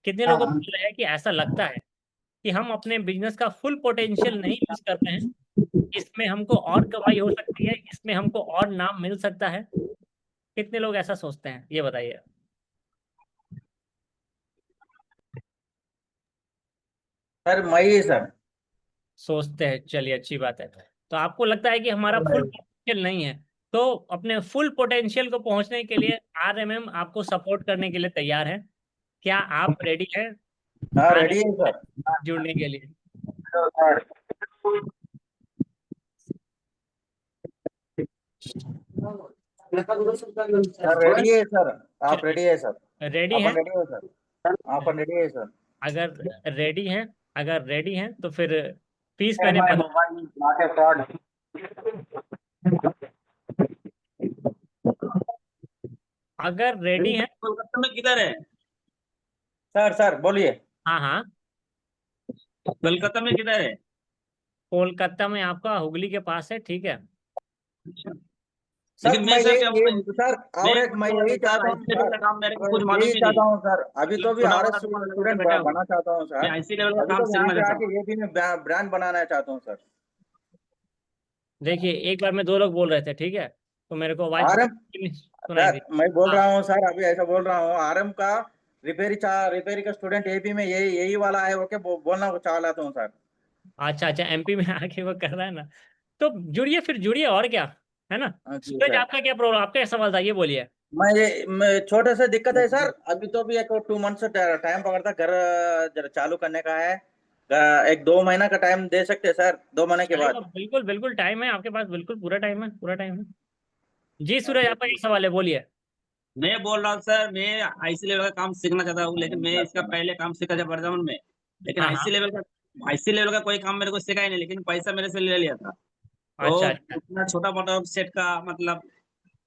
कितने लोगों को बोल रहे हैं कि ऐसा लगता है कि हम अपने बिजनेस का फुल पोटेंशियल नहीं यूज कर रहे हैं, इसमें हमको और कमाई हो सकती है, इसमें हमको और नाम मिल सकता है। कितने लोग ऐसा सोचते हैं, ये बताइए। सर मई सर। सोचते हैं, चलिए अच्छी बात है। तो आपको लगता है कि हमारा फुल पोटेंशियल नहीं है, तो अपने फुल पोटेंशियल को पहुंचने के लिए RMM आपको सपोर्ट करने के लिए तैयार है। क्या आप रेडी हैं हाँ रेडी है RMM सर। जुड़ने के लिए। सर रेडी है सर, आप रेडी है सर। रेडी हैं। अपन रेडी है सर, अपन रेडी है सर। अगर रेडी हैं, अगर रेडी हैं तो फिर फीस मैंने बता। अगर रेडी हैं। कोलकाता में किधर है सर? सर बोलिए। हाँ हाँ, कोलकाता में किधर है? कोलकाता में आपका हुगली के पास है, ठीक है। सर लेकिन मैं मैं सर ये क्या सर और एक मैं यही चाहता हूँ IC लेवल का काम मेरे को कुछ मालूम यही ही चाहता नहीं। हूँ सर, अभी तो भी छोटा आरएस मोटा दुकान लगा के स्टूडेंट बैठा हूँ। बनना चाहता हूँ मैं सर, IC लेवल का अभी काम तो सीखना यहाँ पे चाहता हूँ। आके ये भी मैं ब्रांड बनाना चाहता हूँ सर। देखिए एक बार में 2 लोग बोल रहे थे, ठीक है, तो मेरे को आवाज आरएम सुनाई दी। सर मैं बोल हाँ, रहा हूँ सर, अभी ऐसा बोल रहा हूँ, आरएम का रिपेयरी का स्टूडेंट एपी में यही वाला है, ओके बोलना चाहता हूँ सर। अच्छा अच्छा, MP में आके वो कर रहा है ना, तो जुड़िए, फिर जुड़िए, और क्या है ना। जी सूरज सर, आपका क्या प्रॉब्लम, आपका क्या सवाल था, ये बोलिए। मैं छोटे से दिक्कत है सर, अभी तो भी एक 2 मंथ से टाइम पकड़ता, घर जरा चालू करने का है, 1-2 महीना का टाइम दे सकते हैं सर, 2 महीने के चलेगा, बाद। बिल्कुल बिल्कुल टाइम है आपके पास, बिल्कुल पूरा टाइम है, पूरा टाइम है। जी सूरज, आपका क्या सवाल है, बोलिए। मैं बोल रहा हूँ सर, मैं IC लेवल का काम सीखना चाहता हूँ, लेकिन मैं इसका पहले काम सीखा था वर्धमान में, लेकिन हाँ IC हाँ, लेवल का कोई काम मेरे को सिखा ही नहीं, लेकिन पैसा मेरे से ले लिया था। तो अच्छा अच्छा। उतना छोटा मोटा सेट का मतलब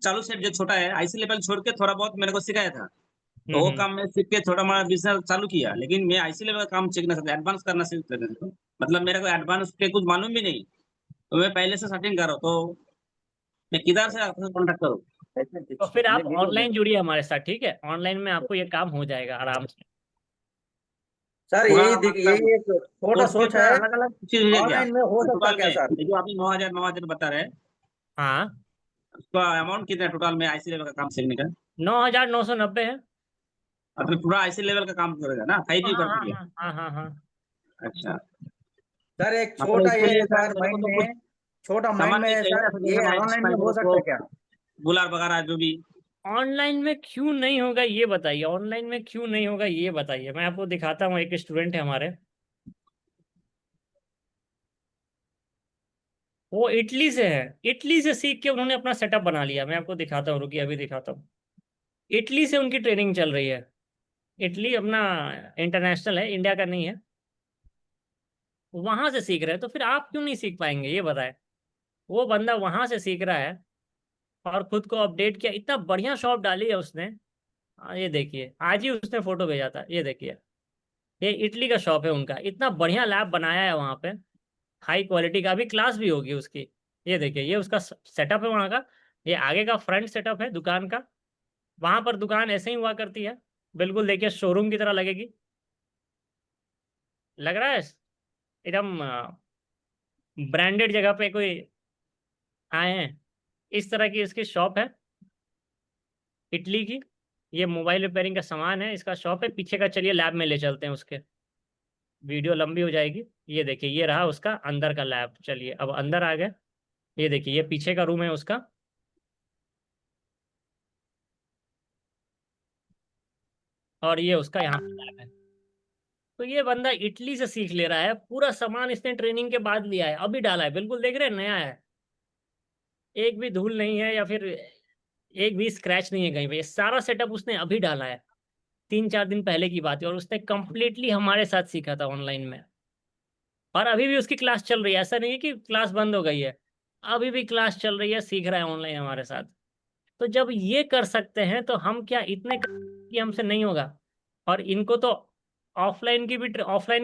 चालू सेट जो छोटा है, IC लेवल छोड़ के थोड़ा बहुत मेरे को सिखाया था। तो वो हम्म। काम मैं सीख के थोड़ा मोटा बिजनेस चालू किया, लेकिन मैं IC लेवल का काम सीखना चाहता, एडवांस करना सीखता था। मतलब मेरे को एडवांस के कुछ मालूम भी नहीं, तो मैं पहले से स्टार्टिंग कर रहा हूँ, तो मैं किधर से आपसे कॉन्टेक्ट करूँ? तो फिर आप ऑनलाइन जुड़िए हमारे साथ, ठीक है, ऑनलाइन में आपको ये काम हो जाएगा आराम से। सर पूरा मतलब यही एक छोटा कोर्स सोच फीस है, अलग अलग चीज है क्या ऑनलाइन में हो सकता टोटल क्या में? सर? ये जो आपने 9,000 बता रहे हैं, हाँ, उसका अमाउंट कितना है टोटल में IC लेवल का काम सीखने का? 9,990 है। मतलब पूरा IC लेवल का काम करेगा ना, 5G हाँ हाँ करके? हाँ हाँ हाँ हाँ। अच्छा, सर एक मतलब छोटा इसके ये है लिए सर सर, मेरे को माइंड तो कुछ में छोटा माइंड सामान में भी है चाहिए सर, ना, ये जैसे माइक ऑनलाइन में हो सकता माइक्रोस्कोप, क्या? बुलार वगैरह जो भी। ऑनलाइन में क्यों नहीं होगा ये बताइए, ऑनलाइन में क्यों नहीं होगा ये बताइए, मैं आपको दिखाता हूँ। एक स्टूडेंट है हमारे, वो इटली से है, इटली से सीख के उन्होंने अपना सेटअप बना लिया। मैं आपको दिखाता हूँ, रुकिए अभी दिखाता हूँ। इटली से उनकी ट्रेनिंग चल रही है। इटली अपना इंटरनेशनल है, इंडिया का नहीं है। वहां से सीख रहे हैं, तो फिर आप क्यों नहीं सीख पाएंगे ये बताएं। वो बंदा वहां से सीख रहा है और खुद को अपडेट किया, इतना बढ़िया शॉप डाली है उसने। ये देखिए, आज ही उसने फोटो भेजा था, ये देखिए, ये इटली का शॉप है उनका, इतना बढ़िया लैब बनाया है वहाँ पे, हाई क्वालिटी का, अभी क्लास भी होगी उसकी। ये देखिए, ये उसका सेटअप है वहाँ का। ये आगे का फ्रंट सेटअप है दुकान का। वहाँ पर दुकान ऐसे ही हुआ करती है, बिल्कुल देखिए शोरूम की तरह लगेगी, लग रहा है एकदम ब्रांडेड जगह पे कोई आए हैं। इस तरह की इसकी शॉप है इटली की। ये मोबाइल रिपेयरिंग का सामान है, इसका शॉप है पीछे का। चलिए लैब में ले चलते हैं उसके, वीडियो लंबी हो जाएगी। ये देखिए, ये रहा उसका अंदर का लैब। चलिए अब अंदर आ गए। ये देखिए, ये पीछे का रूम है उसका, और ये उसका यहाँ पे लैब है। तो ये बंदा इटली से सीख ले रहा है, पूरा सामान इसने ट्रेनिंग के बाद लिया है, अभी डाला है, बिल्कुल देख रहे हैं नया है, एक भी धूल नहीं है या फिर एक भी स्क्रैच नहीं है कहीं पे। ये सारा सेटअप उसने अभी डाला है, 3-4 दिन पहले की बात है, और उसने कंप्लीटली हमारे साथ सीखा था ऑनलाइन में। और अभी भी उसकी क्लास चल रही है, ऐसा नहीं है कि क्लास बंद हो गई है, अभी भी क्लास चल रही है, सीख रहा है ऑनलाइन हमारे साथ। तो जब ये कर सकते हैं तो हम क्या इतने कि हमसे नहीं होगा। और इनको तो ऑफलाइन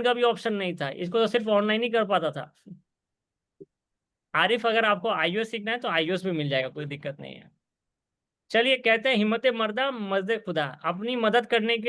का भी ऑप्शन नहीं था, इसको तो सिर्फ ऑनलाइन ही कर पाता था। आरिफ, अगर आपको iOS सीखना है तो iOS भी मिल जाएगा, कोई दिक्कत नहीं है। चलिए, कहते हैं हिम्मत मर्दा मर्द खुदा, अपनी मदद करने के